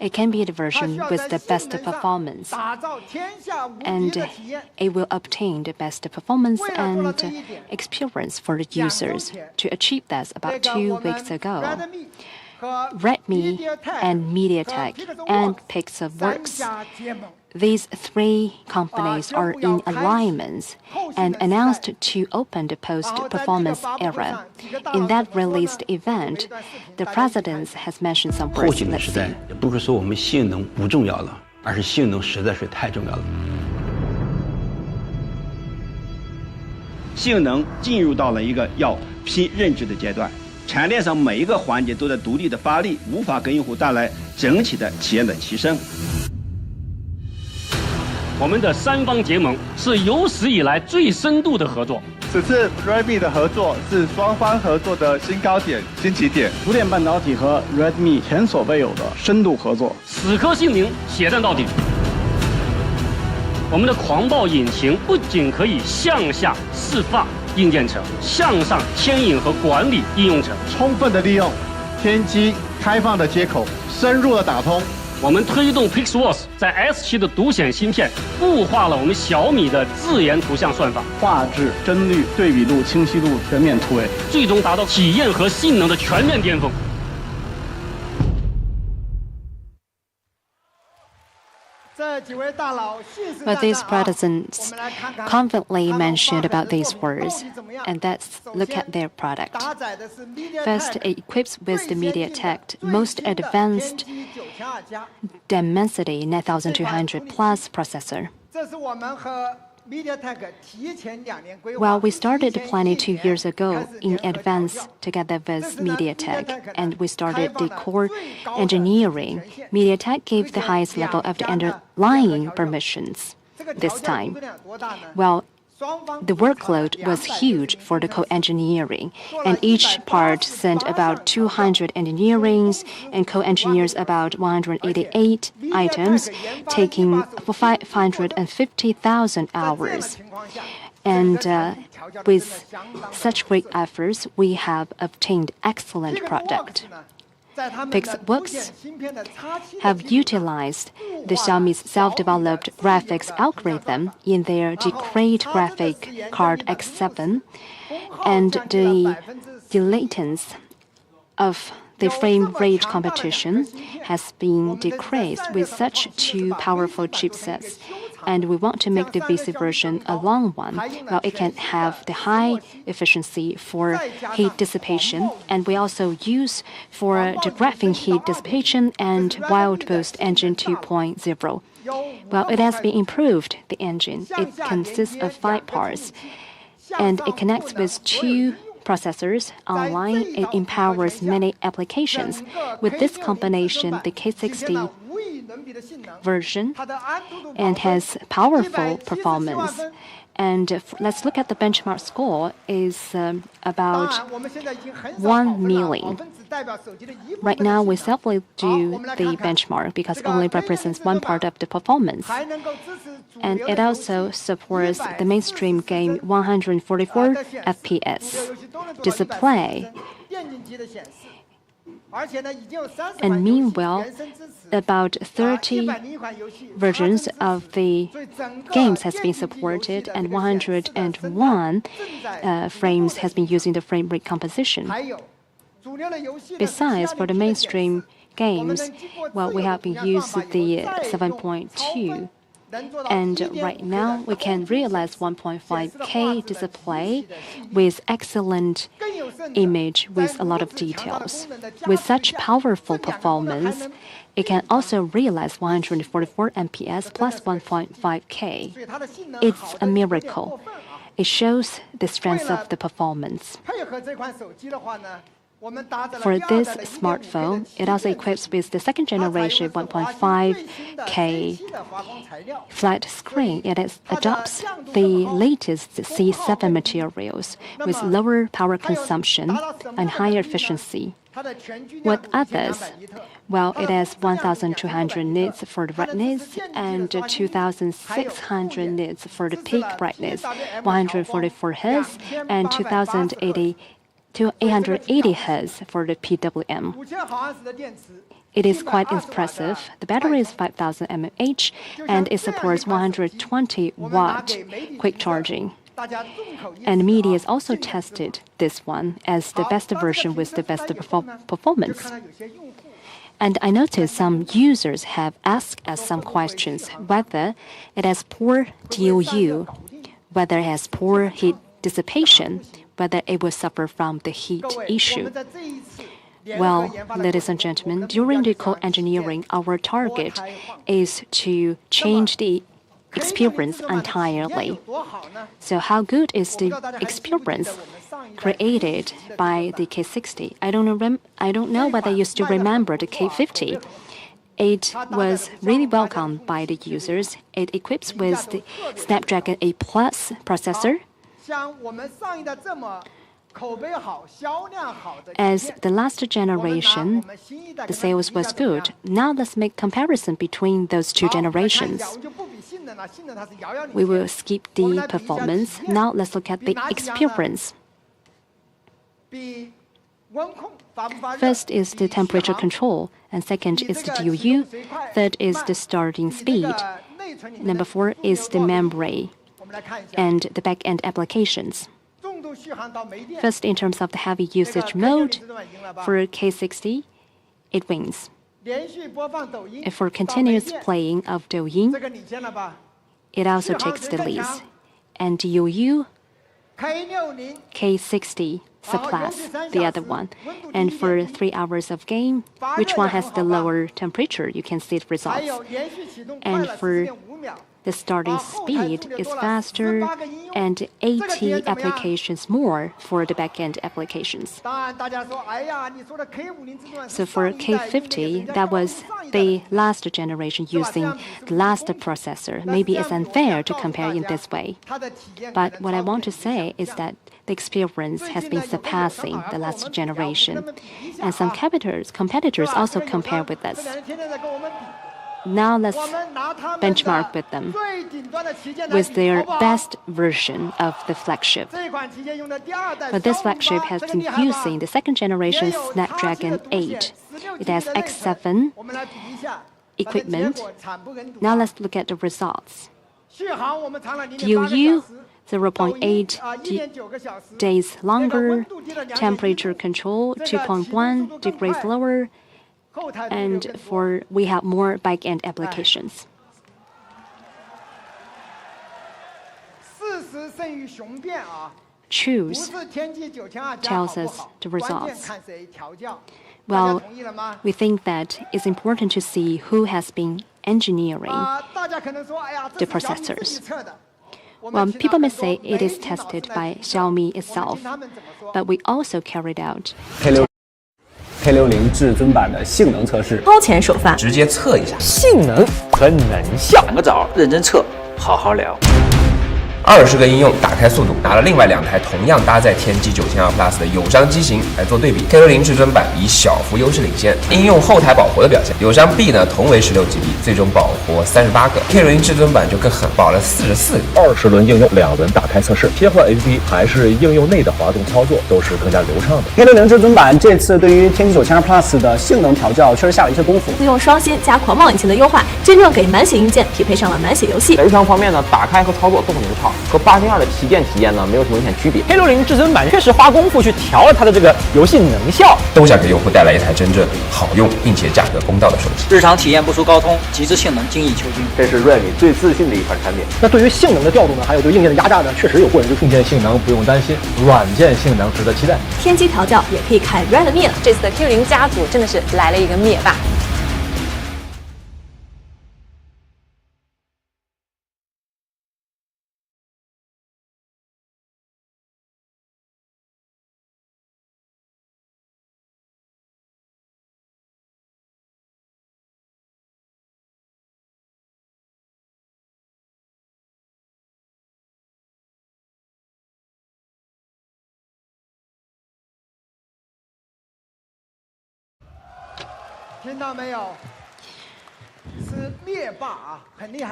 it can be the version with the best performance, and it will obtain the best performance and experience for the users. To achieve that, about 2 weeks ago, Redmi and MediaTek and Pixelworks, these three companies are in alignment and announced to open the post-performance era. In that released event, the president has mentioned some words. Let's see. 不是说我们性能不重要了，而是性能实在是太重要了。性能进入到了一个要拼认知的阶段，产业链上每一个环节都在独立的发力，无法给用户带来整体的体验的提升。 我们的三方结盟是有史以来最深度的合作。此次 Redmi 的合作是双方合作的新高点、新起点。图电半导体和 Redmi 前所未有的深度合作，死磕性能，血战到底。我们的狂暴引擎不仅可以向下释放硬件层，向上牵引和管理应用层，充分的利用天机开放的接口，深入的打通。 我们推动 Pixelworks 在 S7的独显芯片固化了我们小米的自研图像算法，画质、帧率、对比度、清晰度全面突围，最终达到体验和性能的全面巅峰。 But these presidents confidently mentioned about these words, and let's look at their product. First, it equips with the MediaTek most advanced Dimensity 9200 Plus processor. Well, we started planning 2 years ago in advance together with MediaTek, and we started the core engineering. MediaTek gave the highest level of the underlying permissions this time. Well, the workload was huge for the co-engineering, and each part sent about 200 engineers and co-engineers about 188 items, taking 550,000 hours. And with such great efforts, we have obtained excellent product. Pixelworks have utilized the Xiaomi's self-developed graphics algorithm in their Decreed graphic card X7, and the latence of the frame rate competition has been decreased with such two powerful chipsets. and we want to make the VC version a long one. Well, it can have the high efficiency for heat dissipation, and we also use for the graphing heat dissipation and wild boost engine 2.0. Well, it has been improved, the engine. It consists of 5 parts, and it connects with 2 processors online. It empowers many applications. With this combination, the K60 version and has powerful performance. And let's look at the benchmark score is about 1 million. Right now, we separately do the benchmark because it only represents one part of the performance. And it also supports the mainstream game 144 FPS display. And meanwhile, about 30 versions of the games has been supported, and 101 frames has been using the frame rate composition. Besides, for the mainstream games, well, we have been using the 7.2. And right now, we can realize 1.5K display with excellent image with a lot of details. With such powerful performance, it can also realize 144 FPS plus 1.5K. It's a miracle. It shows the strength of the performance. For this smartphone, it also equips with the second generation 1.5K flat screen. It adopts the latest C7 materials with lower power consumption and higher efficiency. With others, well, it has 1,200 nits for the brightness and 2,600 nits for the peak brightness, 144 Hz and 2,080 to 880 Hz for the PWM. It is quite impressive. The battery is 5,000 mAh and it supports 120-watt quick charging. And media has also tested this one as the best version with the best performance. And I noticed some users have asked us some questions whether it has poor DOU, whether it has poor heat dissipation, whether it will suffer from the heat issue. Well, ladies and gentlemen, during the co-engineering, our target is to change the experience entirely. So how good is the experience created by the K60? I don't know whether you still remember the K50. It was really welcomed by the users. It equips with the Snapdragon 8 Plus processor. As the last generation, the sales was good. Now let's make comparison between those 2 generations. We will skip the performance. Now let's look at the experience. First is the temperature control, and second is the DOU. Third is the starting speed. Number 4 is the memory and the back-end applications. First, in terms of the heavy usage mode, for K60, it wins. And for continuous playing of Douyin, it also takes the lead. And DOU, K60 surpass the other one. And for 3 hours of game, which one has the lower temperature? You can see the results. And for the starting speed is faster and 80 applications more for the back-end applications. So for K50, that was the last generation using the last processor. Maybe it's unfair to compare in this way. But what I want to say is that the experience has been surpassing the last generation. And some competitors also compare with us. Now let's benchmark with them with their best version of the flagship. But this flagship has been using the second generation Snapdragon 8. It has X7 equipment. Now let's look at the results. DOU 0.8 days longer, temperature control 2.1 degrees lower, and we have more back-end applications. choose tells us the results. Well, we think that it's important to see who has been engineering the processors. Well, people may say it is tested by Xiaomi itself, but we also carried out K60至尊版的性能测试，超前首发，直接测一下性能和能效。2个枣，认真测，好好聊。20个应用打开速度，拿了另外2台同样搭载天玑9200 Plus 的友商机型来做对比。K60至尊版以小幅优势领先，应用后台保活的表现，友商 B 呢同为16GB，最终保活38个。K60至尊版就更狠，保了44个。20轮应用2轮打开测试，切换 APP 还是应用内的滑动操作都是更加流畅的。K60至尊版这次对于天玑9200 Plus 的性能调教确实下了一些功夫，用双芯加狂妄引擎的优化，真正给满血硬件匹配上了满血游戏。日常方面呢，打开和操作都很流畅。和802的旗舰体验呢没有什么明显区别。K60至尊版确实花功夫去调了它的这个游戏能效，都想给用户带来一台真正好用并且价格公道的手机。日常体验不输高通，极致性能精益求精，这是 Realme 最自信的一款产品。那对于性能的调度呢，还有对硬件的压榨呢，确实有过人之处。硬件性能不用担心，软件性能值得期待。天玑调教也可以看 Realme 了。这次的 K60家族真的是来了一个灭霸。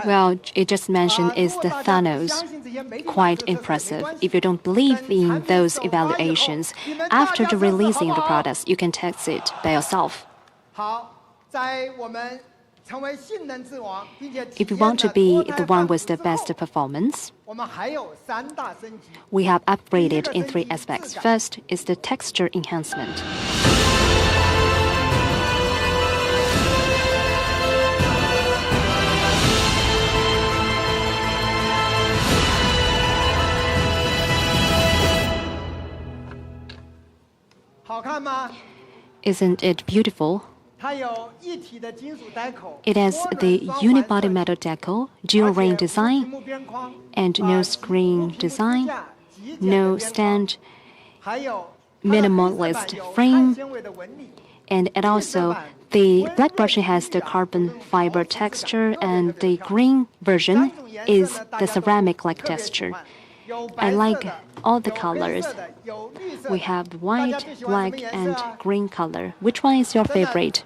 Well, it just mentioned is the Thanos. Quite impressive. If you don't believe in those evaluations, after the releasing of the products, you can test it by yourself. If you want to be the one with the best performance, we have upgraded in 3 aspects. First is the texture enhancement. Isn't it beautiful? It has the unibody metal decal, dual ring design, and no screen design, no stand, minimalist frame, and it also the black version has the carbon fiber texture, and the green version is the ceramic-like texture. I like all the colors. We have white, black, and green color. Which one is your favorite?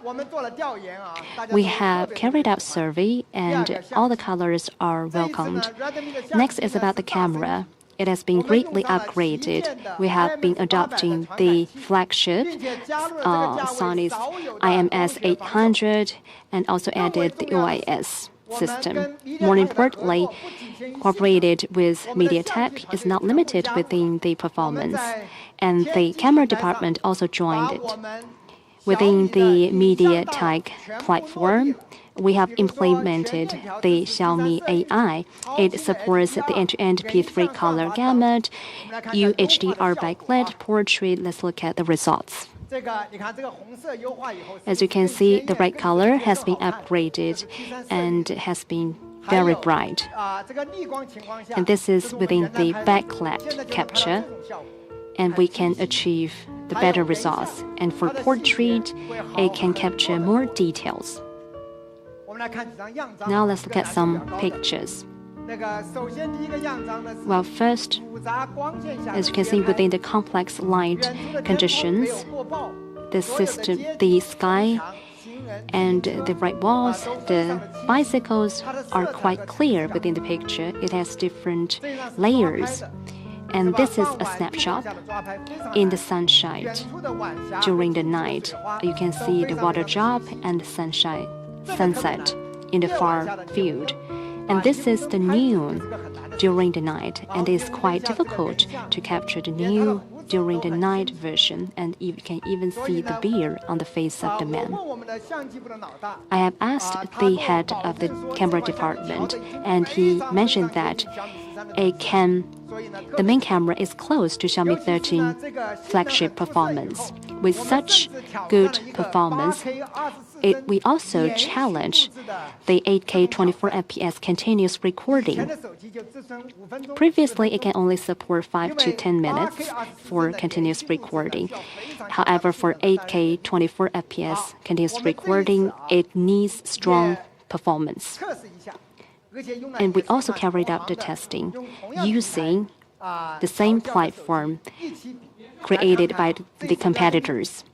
We have carried out survey, and all the colors are welcomed. Next is about the camera. It has been greatly upgraded. We have been adopting the flagship Sony's IMS 800 and also added the OIS system. More importantly, cooperated with MediaTek is not limited within the performance, and the camera department also joined it. Within the MediaTek platform, we have implemented the Xiaomi AI. It supports the end-to-end P3 color gamut, UHDR backlit portrait. Let's look at the results. As you can see, the red color has been upgraded and has been very bright. And this is within the backlit capture, and we can achieve the better results. And for portrait, it can capture more details. Now let's look at some pictures. Well, first, as you can see, within the complex light conditions, the system, the sky, and the right walls, the bicycles are quite clear within the picture. It has different layers. And this is a snapshot in the sunshine during the night. You can see the water drop and the sunset in the far field. And this is the noon during the night, and it's quite difficult to capture the noon during the night version, and you can even see the beard on the face of the man. I have asked the head of the camera department, and he mentioned that the main camera is close to Xiaomi 13 flagship performance. With such good performance, we also challenge the 8K 24 FPS continuous recording. Previously, it can only support 5 to 10 minutes for continuous recording. However, for 8K 24 FPS continuous recording, it needs strong performance. And we also carried out the testing using the same platform created by the competitors.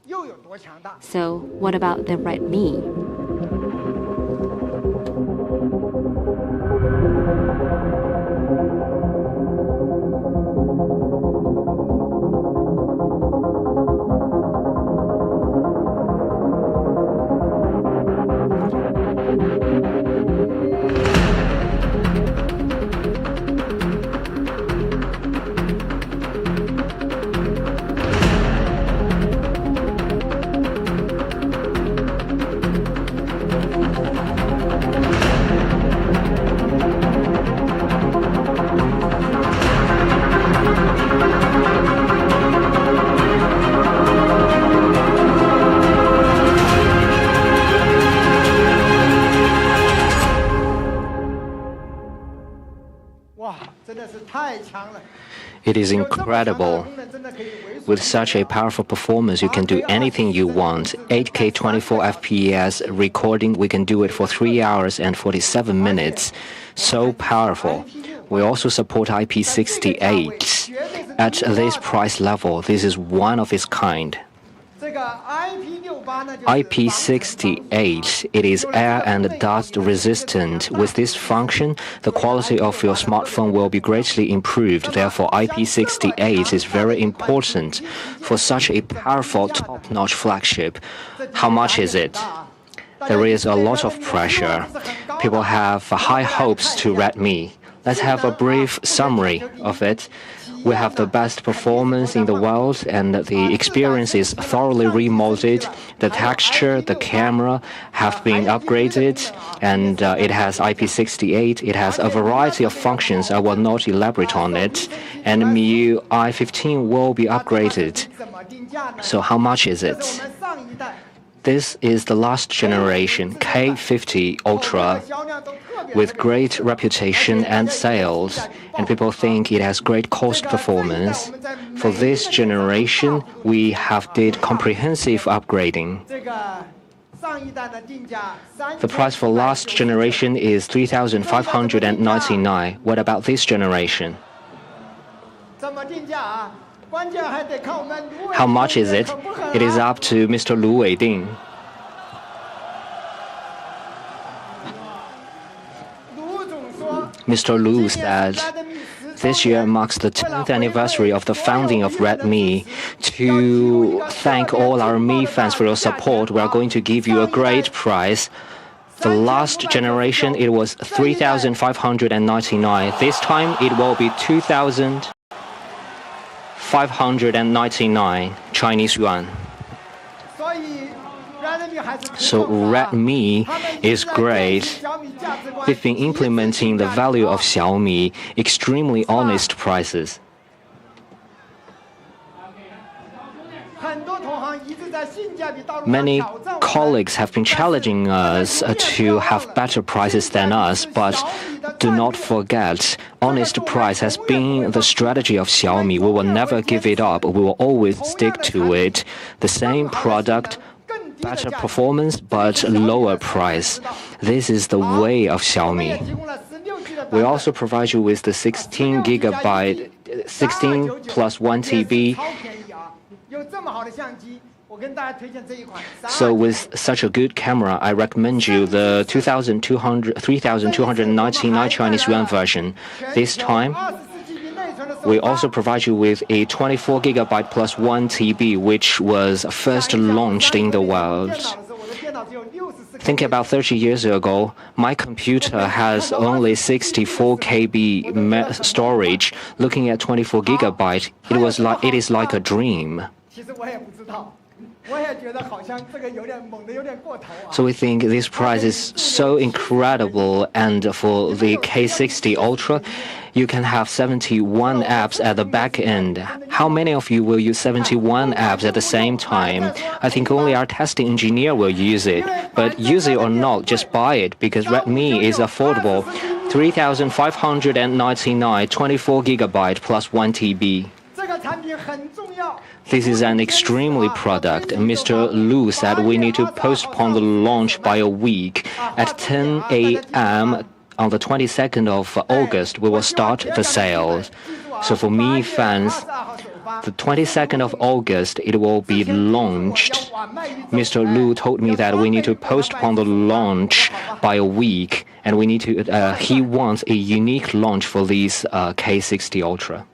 So what about the Redmi? It is incredible. With such a powerful performance, you can do anything you want. 8K 24 FPS recording, we can do it for 3 hours and 47 minutes. So powerful. We also support IP68. At this price level, this is one of its kind. IP68, it is air and dust resistant. With this function, the quality of your smartphone will be greatly improved. Therefore, IP68 is very important for such a powerful top-notch flagship. How much is it? There is a lot of pressure. People have high hopes to Redmi. Let's have a brief summary of it. We have the best performance in the world, and the experience is thoroughly remolded. The texture, the camera have been upgraded, and it has IP68. It has a variety of functions. I will not elaborate on it. And MIUI 15 will be upgraded. So how much is it? This is the last generation K50 Ultra with great reputation and sales, and people think it has great cost performance. For this generation, we have did comprehensive upgrading. The price for last generation is 3,599. What about this generation? How much is it? It is up to Mr. Lu Weiding. Mr. Lu said, this year marks the 10th anniversary of the founding of Redmi. To thank all our Mi fans for your support, we are going to give you a great prize. The last generation, it was 3,599. This time, it will be 2,599 Chinese yuan. So Redmi is great. They've been implementing the value of Xiaomi, extremely honest prices. Many colleagues have been challenging us to have better prices than us, but do not forget, honest price has been the strategy of Xiaomi. We will never give it up. We will always stick to it. The same product, better performance, but lower price. This is the way of Xiaomi. We also provide you with the 16 plus 1 TB. So with such a good camera, I recommend you the 3,299 Chinese yuan version. This time, we also provide you with a 24 GB plus 1 TB, which was first launched in the world. Think about 30 years ago, my computer has only 64 KB storage. Looking at 24 GB, it is like a dream. So we think this price is so incredible, and for the K60 Ultra, you can have 71 apps at the back end. How many of you will use 71 apps at the same time? I think only our testing engineer will use it. But use it or not, just buy it, because Redmi is affordable. 3,599, 24 gigabyte plus 1 TB. This is an extremely product. Mr. Lu said we need to postpone the launch by a week. At 10 a.m. on the 22nd of August, we will start the sales. So for Mi fans, the 22nd of August, it will be launched. Mr. Lu told me that we need to postpone the launch by a week, and we need to. He wants a unique launch for this K60 Ultra.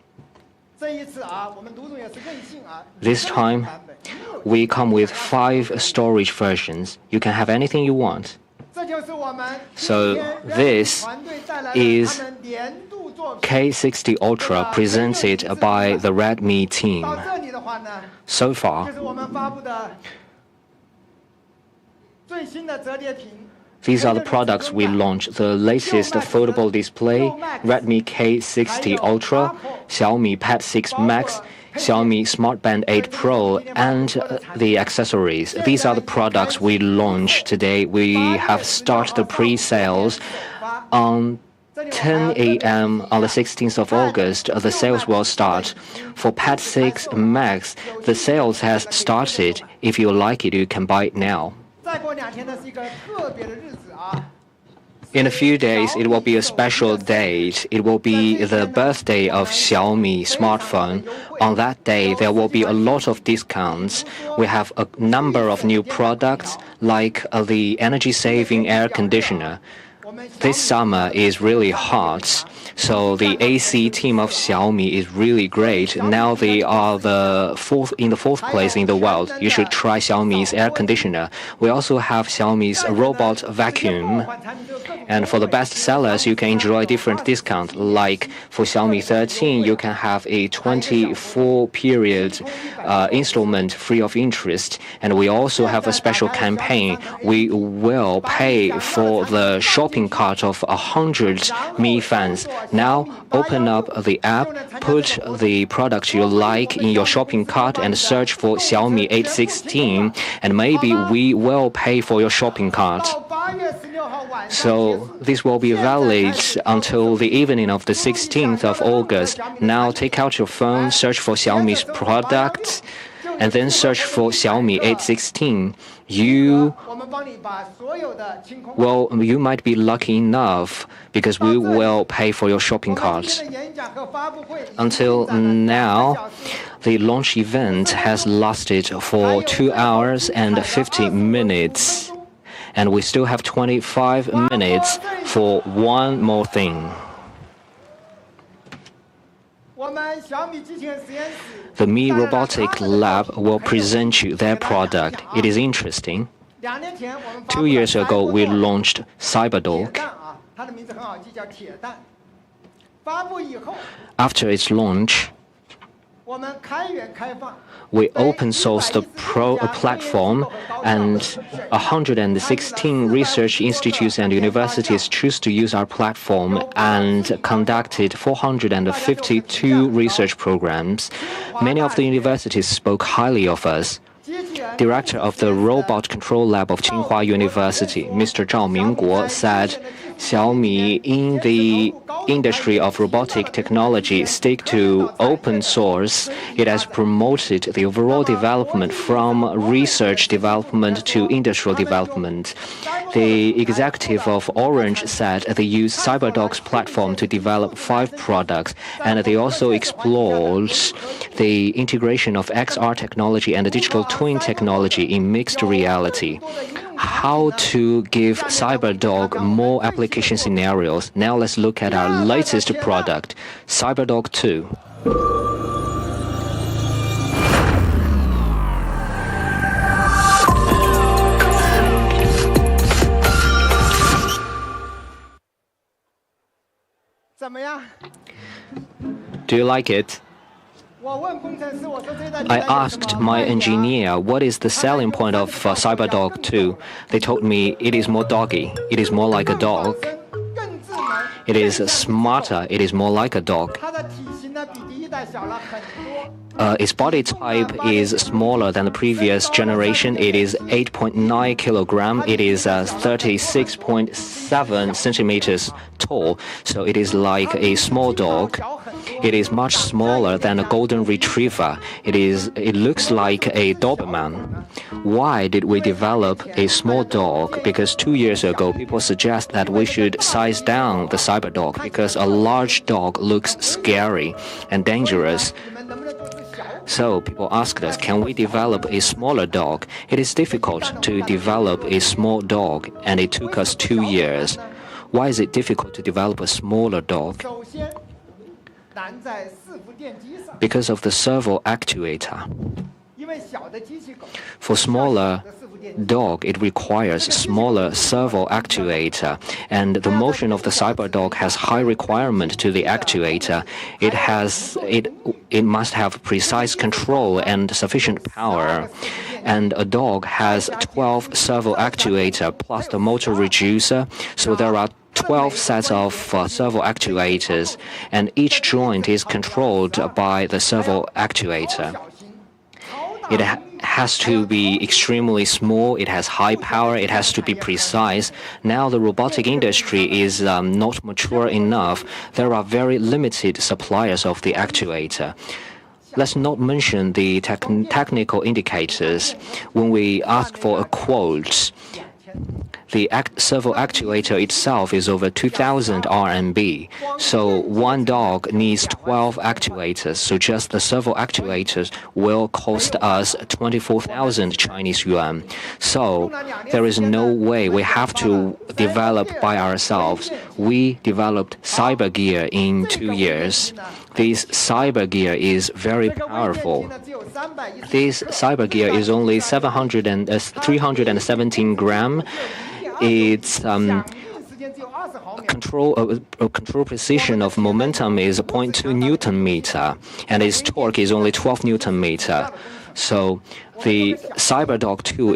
This time, we come with 5 storage versions. You can have anything you want. So this is K60 Ultra presented by the Redmi team. So far, these are the products we launched. The latest foldable display, Redmi K60 Ultra, Xiaomi Pad 6 Max, Xiaomi Smart Band 8 Pro, and the accessories. These are the products we launched today. We have started the pre-sales on 10 a.m. on the 16th of August. The sales will start. For Pad 6 Max, the sales has started. If you like it, you can buy it now. In a few days, it will be a special date. It will be the birthday of Xiaomi smartphone. On that day, there will be a lot of discounts. We have a number of new products, like the energy-saving air conditioner. This summer is really hot, so the AC team of Xiaomi is really great. Now they are in the fourth place in the world. You should try Xiaomi's air conditioner. We also have Xiaomi's robot vacuum. And for the best sellers, you can enjoy different discounts. Like for Xiaomi 13, you can have a 24-period installment free of interest. And we also have a special campaign. We will pay for the shopping cart of 100 Mi fans. Now, open up the app, put the product you like in your shopping cart, and search for Xiaomi 816, and maybe we will pay for your shopping cart. So this will be valid until the evening of the 16th of August. Now take out your phone, search for Xiaomi's products, and then search for Xiaomi 816. You might be lucky enough because we will pay for your shopping cart. Until now, the launch event has lasted for 2 hours and 50 minutes. And we still have 25 minutes for one more thing. The Mi Robotic Lab will present you their product. It is interesting. 2 years ago, we launched CyberDog. After its launch, we open sourced the platform, and 116 research institutes and universities choose to use our platform and conducted 452 research programs. Many of the universities spoke highly of us. Director of the Robot Control Lab of Tsinghua University, Mr. Zhao Mingguo, said, Xiaomi in the industry of robotic technology stick to open source. It has promoted the overall development from research development to industrial development. The executive of Orange said they use CyberDog's platform to develop 5 products, and they also explored the integration of XR technology and digital twin technology in mixed reality. How to give CyberDog more application scenarios. Now let's look at our latest product, CyberDog 2. Do you like it? I asked my engineer what is the selling point of CyberDog 2. They told me it is more doggy. It is more like a dog. It is smarter. It is more like a dog. Its body type is smaller than the previous generation. It is 8.9 kilogram. It is 36.7 centimeters tall. So it is like a small dog. It is much smaller than a golden retriever. It looks like a Doberman. Why did we develop a small dog? Because 2 years ago, people suggest that we should size down the CyberDog because a large dog looks scary and dangerous. So people asked us, can we develop a smaller dog? It is difficult to develop a small dog, and it took us 2 years. Why is it difficult to develop a smaller dog? Because of the servo actuator. For smaller dog, it requires smaller servo actuator, and the motion of the CyberDog has high requirement to the actuator. It must have precise control and sufficient power. And a dog has 12 servo actuator plus the motor reducer, so there are 12 sets of servo actuators, and each joint is controlled by the servo actuator. It has to be extremely small, it has high power, it has to be precise. Now the robotic industry is not mature enough. There are very limited suppliers of the actuator. Let's not mention the technical indicators. When we ask for a quote, the servo actuator itself is over 2,000 RMB. So one dog needs 12 actuators. So just the servo actuators will cost us 24,000 Chinese yuan. So there is no way. We have to develop by ourselves. We developed CyberGear in 2 years. This CyberGear is very powerful. This CyberGear is only 317 gram. Its control precision of momentum is 0.2 Newton meter, and its torque is only 12 Newton meter. So the CyberDog 2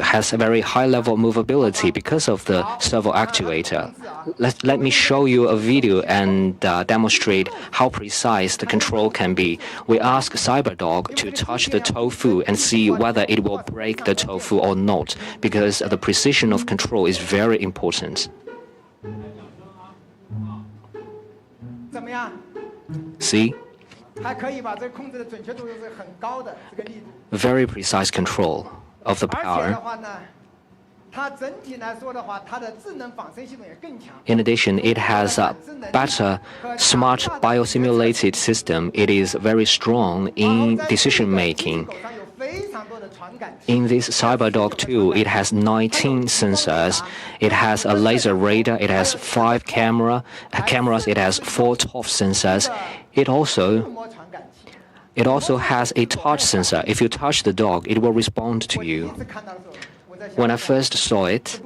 has a very high level of movability because of the servo actuator. Let me show you a video and demonstrate how precise the control can be. We ask CyberDog to touch the tofu and see whether it will break the tofu or not, because the precision of control is very important. See? Very precise control of the power. In addition, it has a better smart biosimulated system. It is very strong in decision making. In this CyberDog 2, it has 19 sensors. It has a laser radar. It has 5 cameras. It has 4 ToF sensors. It also has a touch sensor. If you touch the dog, it will respond to you. When I first saw it,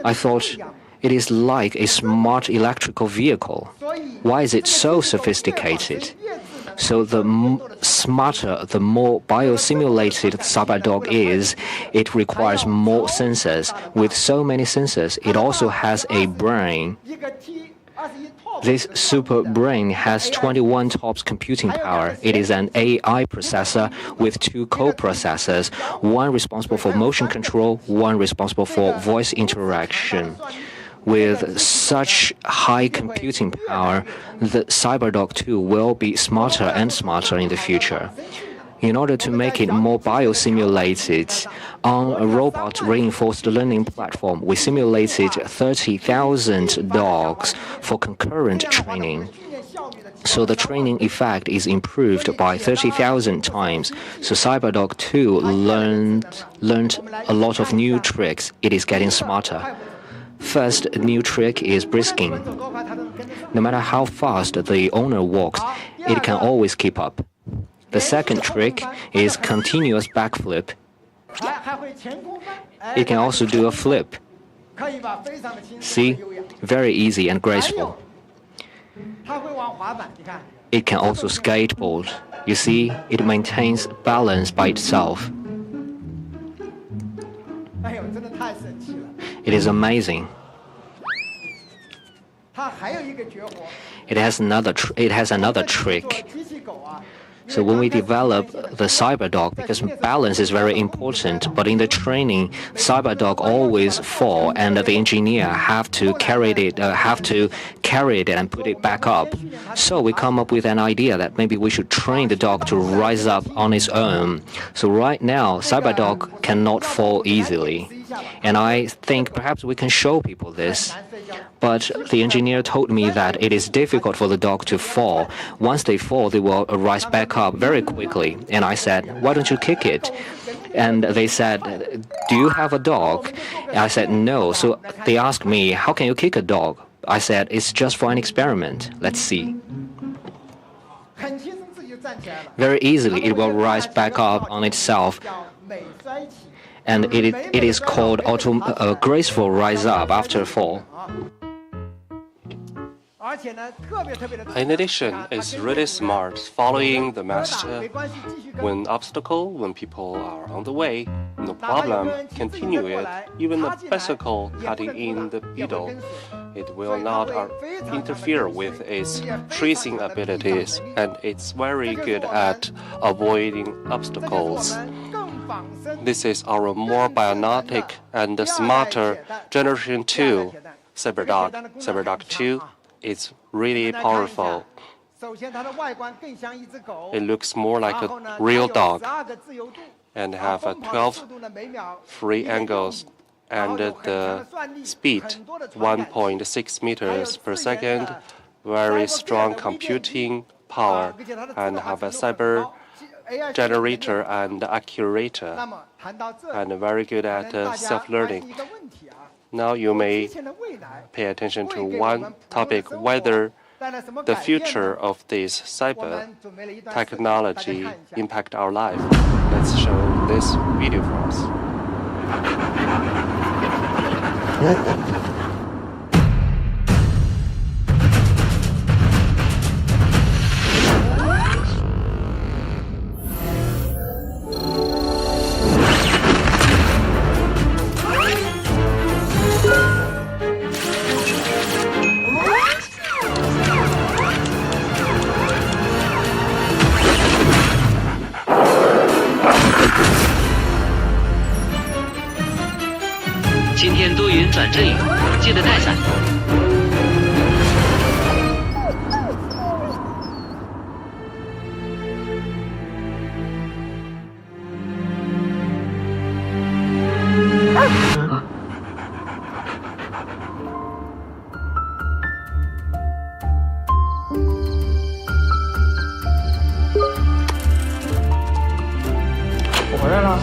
I thought it is like a smart electrical vehicle. Why is it so sophisticated? So the smarter, the more biosimulated the CyberDog is, it requires more sensors. With so many sensors, it also has a brain. This super brain has 21 TOPS computing power. It is an AI processor with 2 co-processors, one responsible for motion control, one responsible for voice interaction. With such high computing power, the CyberDog 2 will be smarter and smarter in the future. In order to make it more biosimulated, on a robot reinforced learning platform, we simulated 30,000 dogs for concurrent training. So the training effect is improved by 30,000 times. So CyberDog 2 learned a lot of new tricks. It is getting smarter. First new trick is brisking. No matter how fast the owner walks, it can always keep up. The second trick is continuous backflip. It can also do a flip. See? Very easy and graceful. it can also skateboard. You see, it maintains balance by itself. 哎呦，真的太神奇了！ It is amazing. 它还有一个绝活。 It has another trick. 机器狗啊。 So when we develop the CyberDog, because balance is very important, but in the training, CyberDog always fall, and the engineer have to carry it and put it back up. So we come up with an idea that maybe we should train the dog to rise up on its own. So right now, CyberDog cannot fall easily, and I think perhaps we can show people this. But the engineer told me that it is difficult for the dog to fall. Once they fall, they will rise back up very quickly. And I said, why don't you kick it? And they said, do you have a dog? And I said, no. So they asked me, how can you kick a dog? I said, it's just for an experiment. Let's see. Very easily, it will rise back up on itself. And it is called graceful rise up after a fall. In addition, it's really smart following the master. When obstacle, when people are on the way, no problem, continue it. Even a bicycle cutting in the middle, it will not interfere with its tracing abilities, and it's very good at avoiding obstacles. This is our more bionic and smarter Generation 2 CyberDog. CyberDog 2 is really powerful. It looks more like a real dog and have 12 free angles and the speed 1.6 meters per second, very strong computing power, and have a cyber generator and accurator, and very good at self-learning. Now you may pay attention to one topic, whether the future of this cyber technology impact our life. Let's show this video for us. 今天多云转阵雨，记得带伞。我回来了。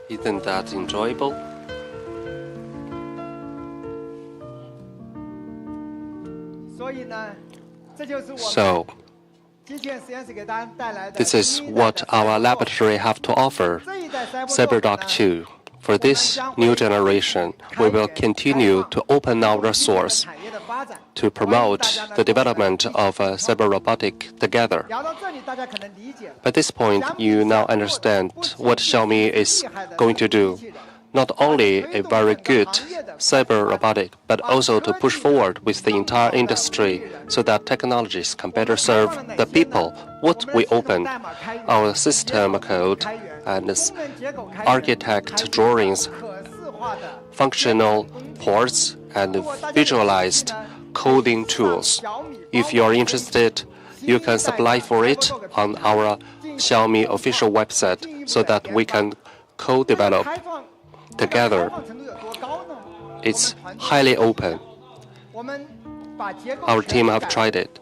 Isn't that enjoyable? So, this is what our laboratory have to offer. CyberDog 2. For this new generation, we will continue to open our source to promote the development of cyber robotic together. At this point, you now understand what Xiaomi is going to do. Not only a very good cyber robotic, but also to push forward with the entire industry so that technologies can better serve the people. What we opened, our system code and architect drawings, functional ports, and visualized coding tools. If you are interested, you can apply for it on our Xiaomi official website so that we can co-develop together. It's highly open. Our team have tried it.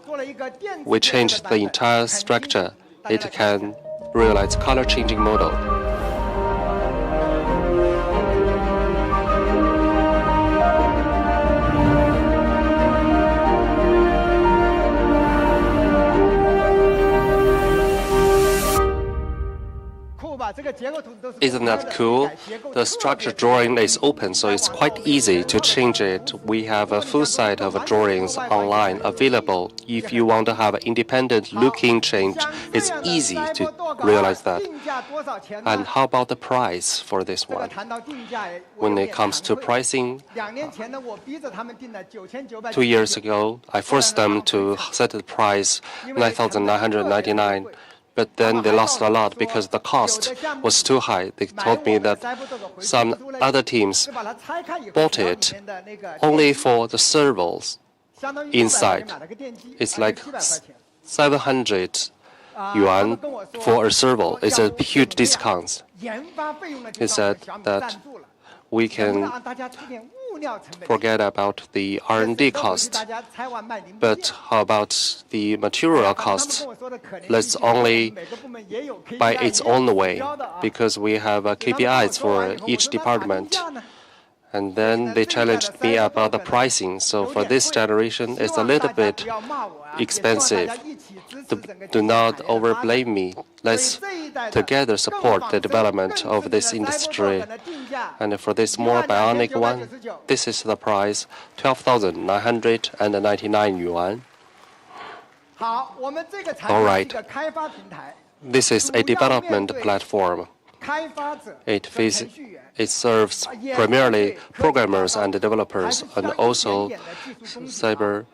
We changed the entire structure. It can realize color-changing model. Isn't that cool? The structure drawing is open, so it's quite easy to change it. We have a full set of drawings online available. If you want to have an independent looking change, it's easy to realize that. And how about the price for this one? When it comes to pricing, 2 years ago, I forced them to set the price 9,999. But then they lost a lot because the cost was too high. They told me that some other teams bought it only for the servos inside. It's like 700 yuan for a servo. It's a huge discount. He said that we can forget about the R&D cost, but how about the material cost? Let's only buy its own way, because we have KPIs for each department. And then they challenged me about the pricing. So for this generation, it's a little bit expensive. Do not overblame me. Let's together support the development of this industry. And for this more bionic one, this is the price, 12,999 yuan. All right. This is a development platform. It serves primarily programmers and developers, and also cyber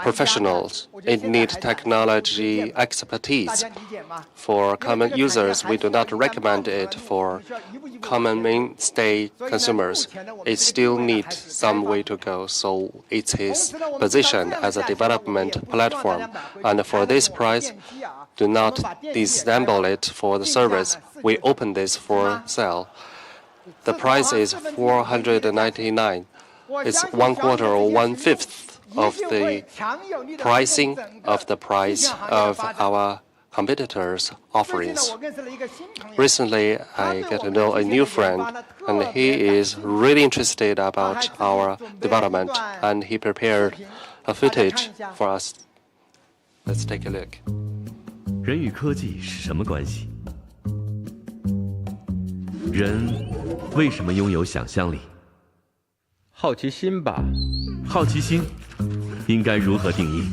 professionals. It needs technology expertise. For common users, we do not recommend it. For common mainstay consumers, it still needs some way to go. So it is positioned as a development platform. And for this price, do not disassemble it for the service. We open this for sale. The price is 499. It's 1/4 or 1/5 of the pricing of the price of our competitors' offerings. Recently, I get to know a new friend, and he is really interested about our development, and he prepared a footage for us. Let's take a look. 人与科技是什么关系？人为什么拥有想象力？好奇心吧。好奇心应该如何定义？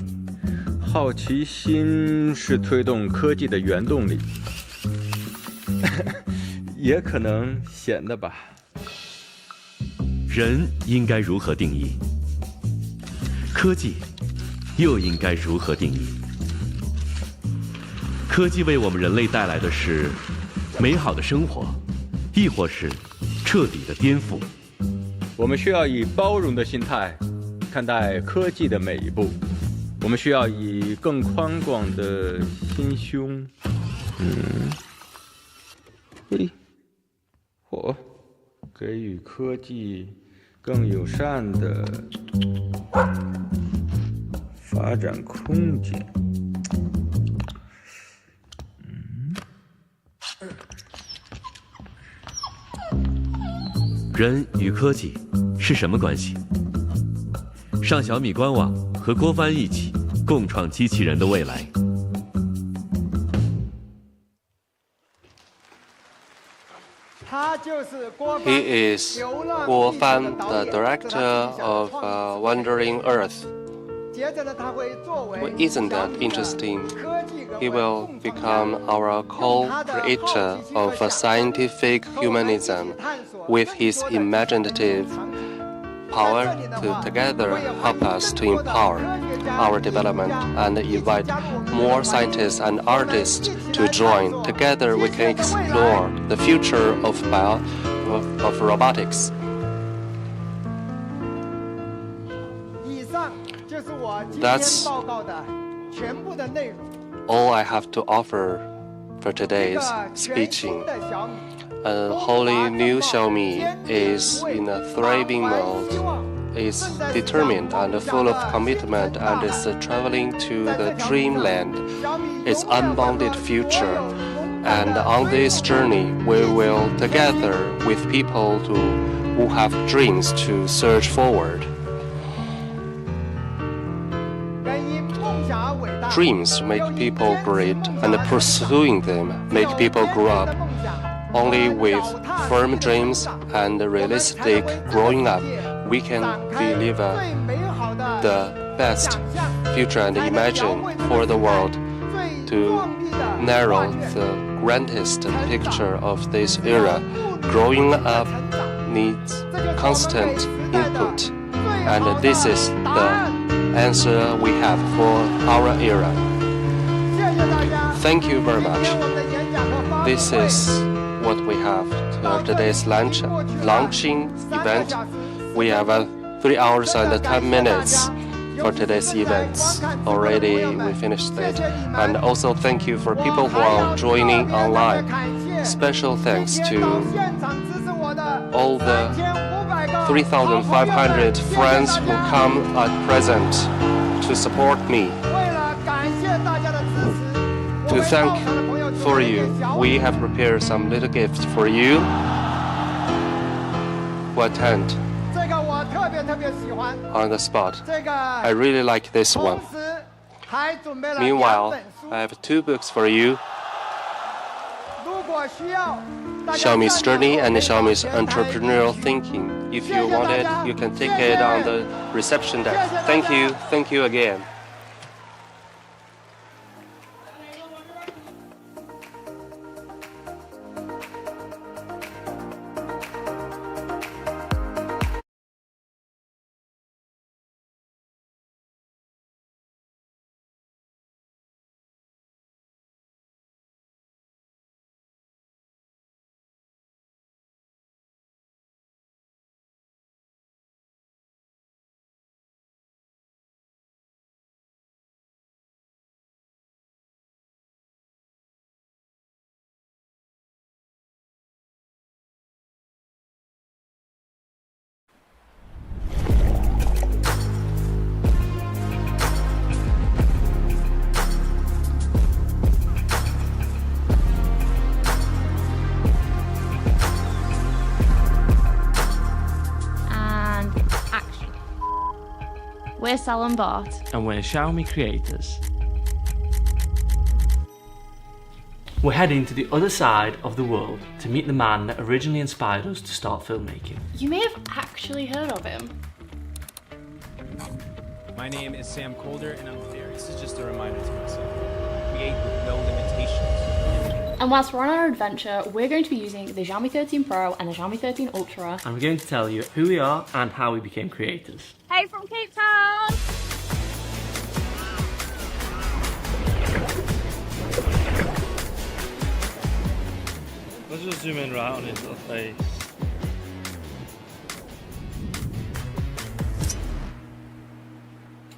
好奇心是推动科技的原动力，也可能闲的吧。人应该如何定义？科技又应该如何定义？科技为我们人类带来的是美好的生活，亦或是彻底的颠覆？我们需要以包容的心态看待科技的每一步，我们需要以更宽广的心胸，给予科技更友善的发展空间。人与科技是什么关系？上小米官网和郭帆一起共创机器人的未来。He is Guo Fan, the director of Wandering Earth. Well, isn't that interesting? He will become our co-creator of scientific humanism with his imaginative power to together help us to empower our development and invite more scientists and artists to join. Together we can explore the future of robotics. That's all I have to offer for today's speaking. A wholly new Xiaomi is in a thriving mode. It's determined and full of commitment and is traveling to the dreamland, its unbounded future. And on this journey, we will, together with people who have dreams, to surge forward. dreams make people great, and pursuing them make people grow up. Only with firm dreams and realistic growing up, we can deliver the best future and imagine for the world to narrow the grandest picture of this era. Growing up needs constant input, and this is the answer we have for our era. Thank you very much. This is what we have to today's launching event. We have 3 hours and 10 minutes for today's events. Already we finished it. And also thank you for people who are joining online. Special thanks to all the 3,500 friends who come at present to support me. To thank for you, we have prepared some little gifts for you who attend on the spot. I really like this one. Meanwhile, I have 2 books for you. Xiaomi's Journey and Xiaomi's Entrepreneurial Thinking. If you want it, you can take it on the reception desk. Thank you again. We're Sal and Bart. And we're Xiaomi creators. We're heading to the other side of the world to meet the man that originally inspired us to start filmmaking. You may have actually heard of him. My name is Sam Calder and I'm there. This is just a reminder to myself. Create with no limitations. And whilst we're on our adventure, we're going to be using the Xiaomi 13 Pro and the Xiaomi 13 Ultra. And we're going to tell you who we are and how we became creators. Hey from Cape Town! Let's just zoom in right on his little face.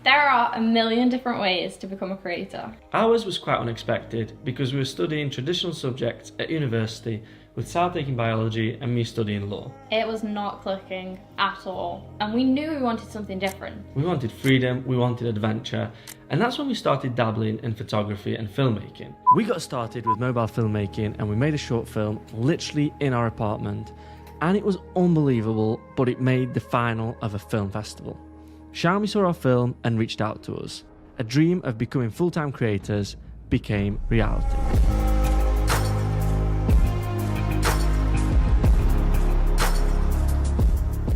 There are a million different ways to become a creator. Ours was quite unexpected because we were studying traditional subjects at university, with Sal taking biology and me studying law. It was not clicking at all, and we knew we wanted something different. We wanted freedom, we wanted adventure, and that's when we started dabbling in photography and filmmaking. We got started with mobile filmmaking and we made a short film literally in our apartment, and it was unbelievable, but it made the final of a film festival. Xiaomi saw our film and reached out to us. A dream of becoming full-time creators became reality.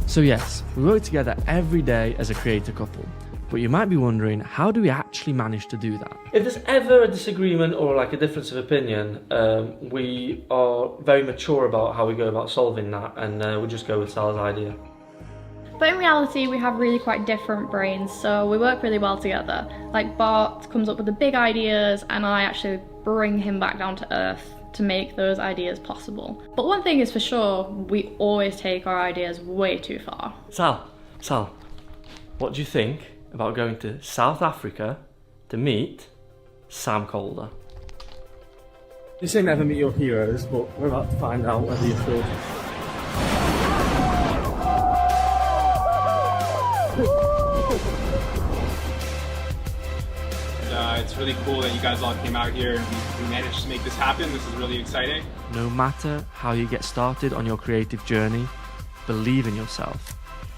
So yes, we work together every day as a creator couple, but you might be wondering, how do we actually manage to do that? If there's ever a disagreement or like a difference of opinion, we are very mature about how we go about solving that, and we just go with Sal's idea. But in reality, we have really quite different brains, so we work really well together. Like Bart comes up with the big ideas, and I actually bring him back down to earth to make those ideas possible. But one thing is for sure, we always take our ideas way too far. Sal, what do you think about going to South Africa to meet Sam Calder? You say never meet your heroes, but we're about to find out whether you should. It's really cool that you guys all came out here and we managed to make this happen. This is really exciting. No matter how you get started on your creative journey, believe in yourself,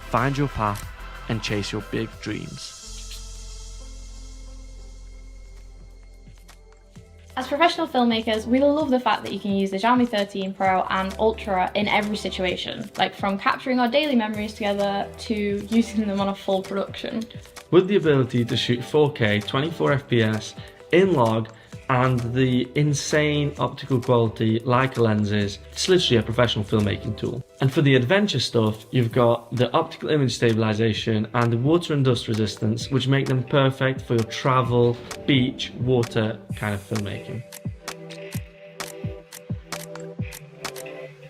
find your path, and chase your big dreams. As professional filmmakers, we love the fact that you can use the Xiaomi 13 Pro and Ultra in every situation, like from capturing our daily memories together to using them on a full production. With the ability to shoot 4K 24 FPS in log and the insane optical quality Leica lenses, it's literally a professional filmmaking tool. And for the adventure stuff, you've got the optical image stabilization and the water and dust resistance, which make them perfect for your travel, beach, water kind of filmmaking.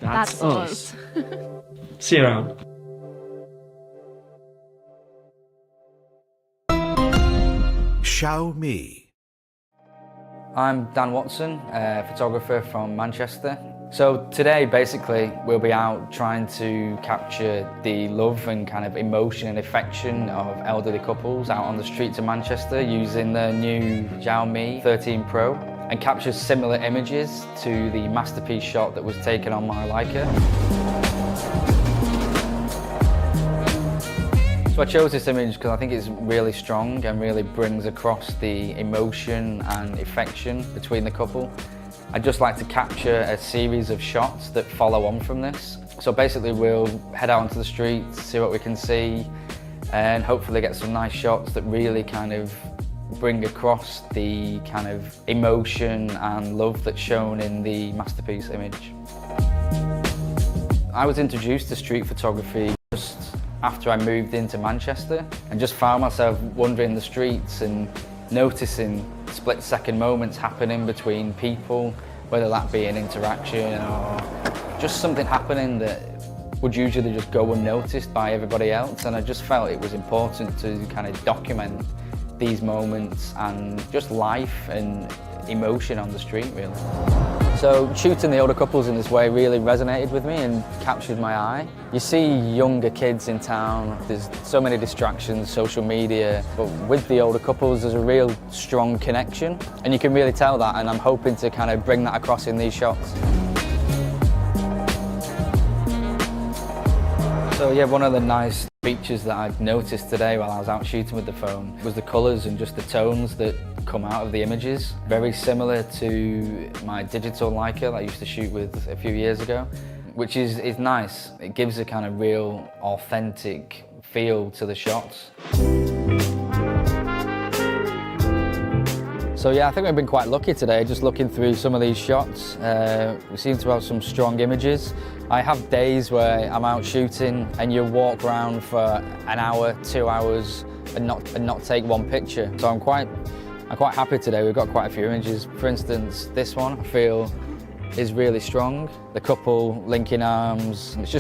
That's us. See you around. Xiaomi. I'm Dan Watson, a photographer from Manchester. So today basically we'll be out trying to capture the love and kind of emotion and affection of elderly couples out on the streets of Manchester using the new Xiaomi 13 Pro and capture similar images to the masterpiece shot that was taken on my Leica. So I chose this image because I think it's really strong and really brings across the emotion and affection between the couple. I'd just like to capture a series of shots that follow on from this. So basically we'll head out onto the streets, see what we can see, and hopefully get some nice shots that really kind of bring across the kind of emotion and love that's shown in the masterpiece image. I was introduced to street photography just after I moved into Manchester and just found myself wandering the streets and noticing split-second moments happening between people, whether that be an interaction or just something happening that would usually just go unnoticed by everybody else, and I just felt it was important to kind of document these moments and just life and emotion on the street, really. So shooting the older couples in this way really resonated with me and captured my eye. You see younger kids in town, there's so many distractions, social media, but with the older couples there's a real strong connection, and you can really tell that, and I'm hoping to kind of bring that across in these shots. So yeah, one of the nice features that I've noticed today while I was out shooting with the phone was the colours and just the tones that come out of the images. Very similar to my digital Leica that I used to shoot with a few years ago, which is nice. It gives a kind of real authentic feel to the shots. So yeah, I think we've been quite lucky today, just looking through some of these shots. We seem to have some strong images. I have days where I'm out shooting and you walk around for an hour, 2 hours and not take one picture. So I'm quite happy today. We've got quite a few images. For instance, this one I feel is really strong. The couple linking arms. It's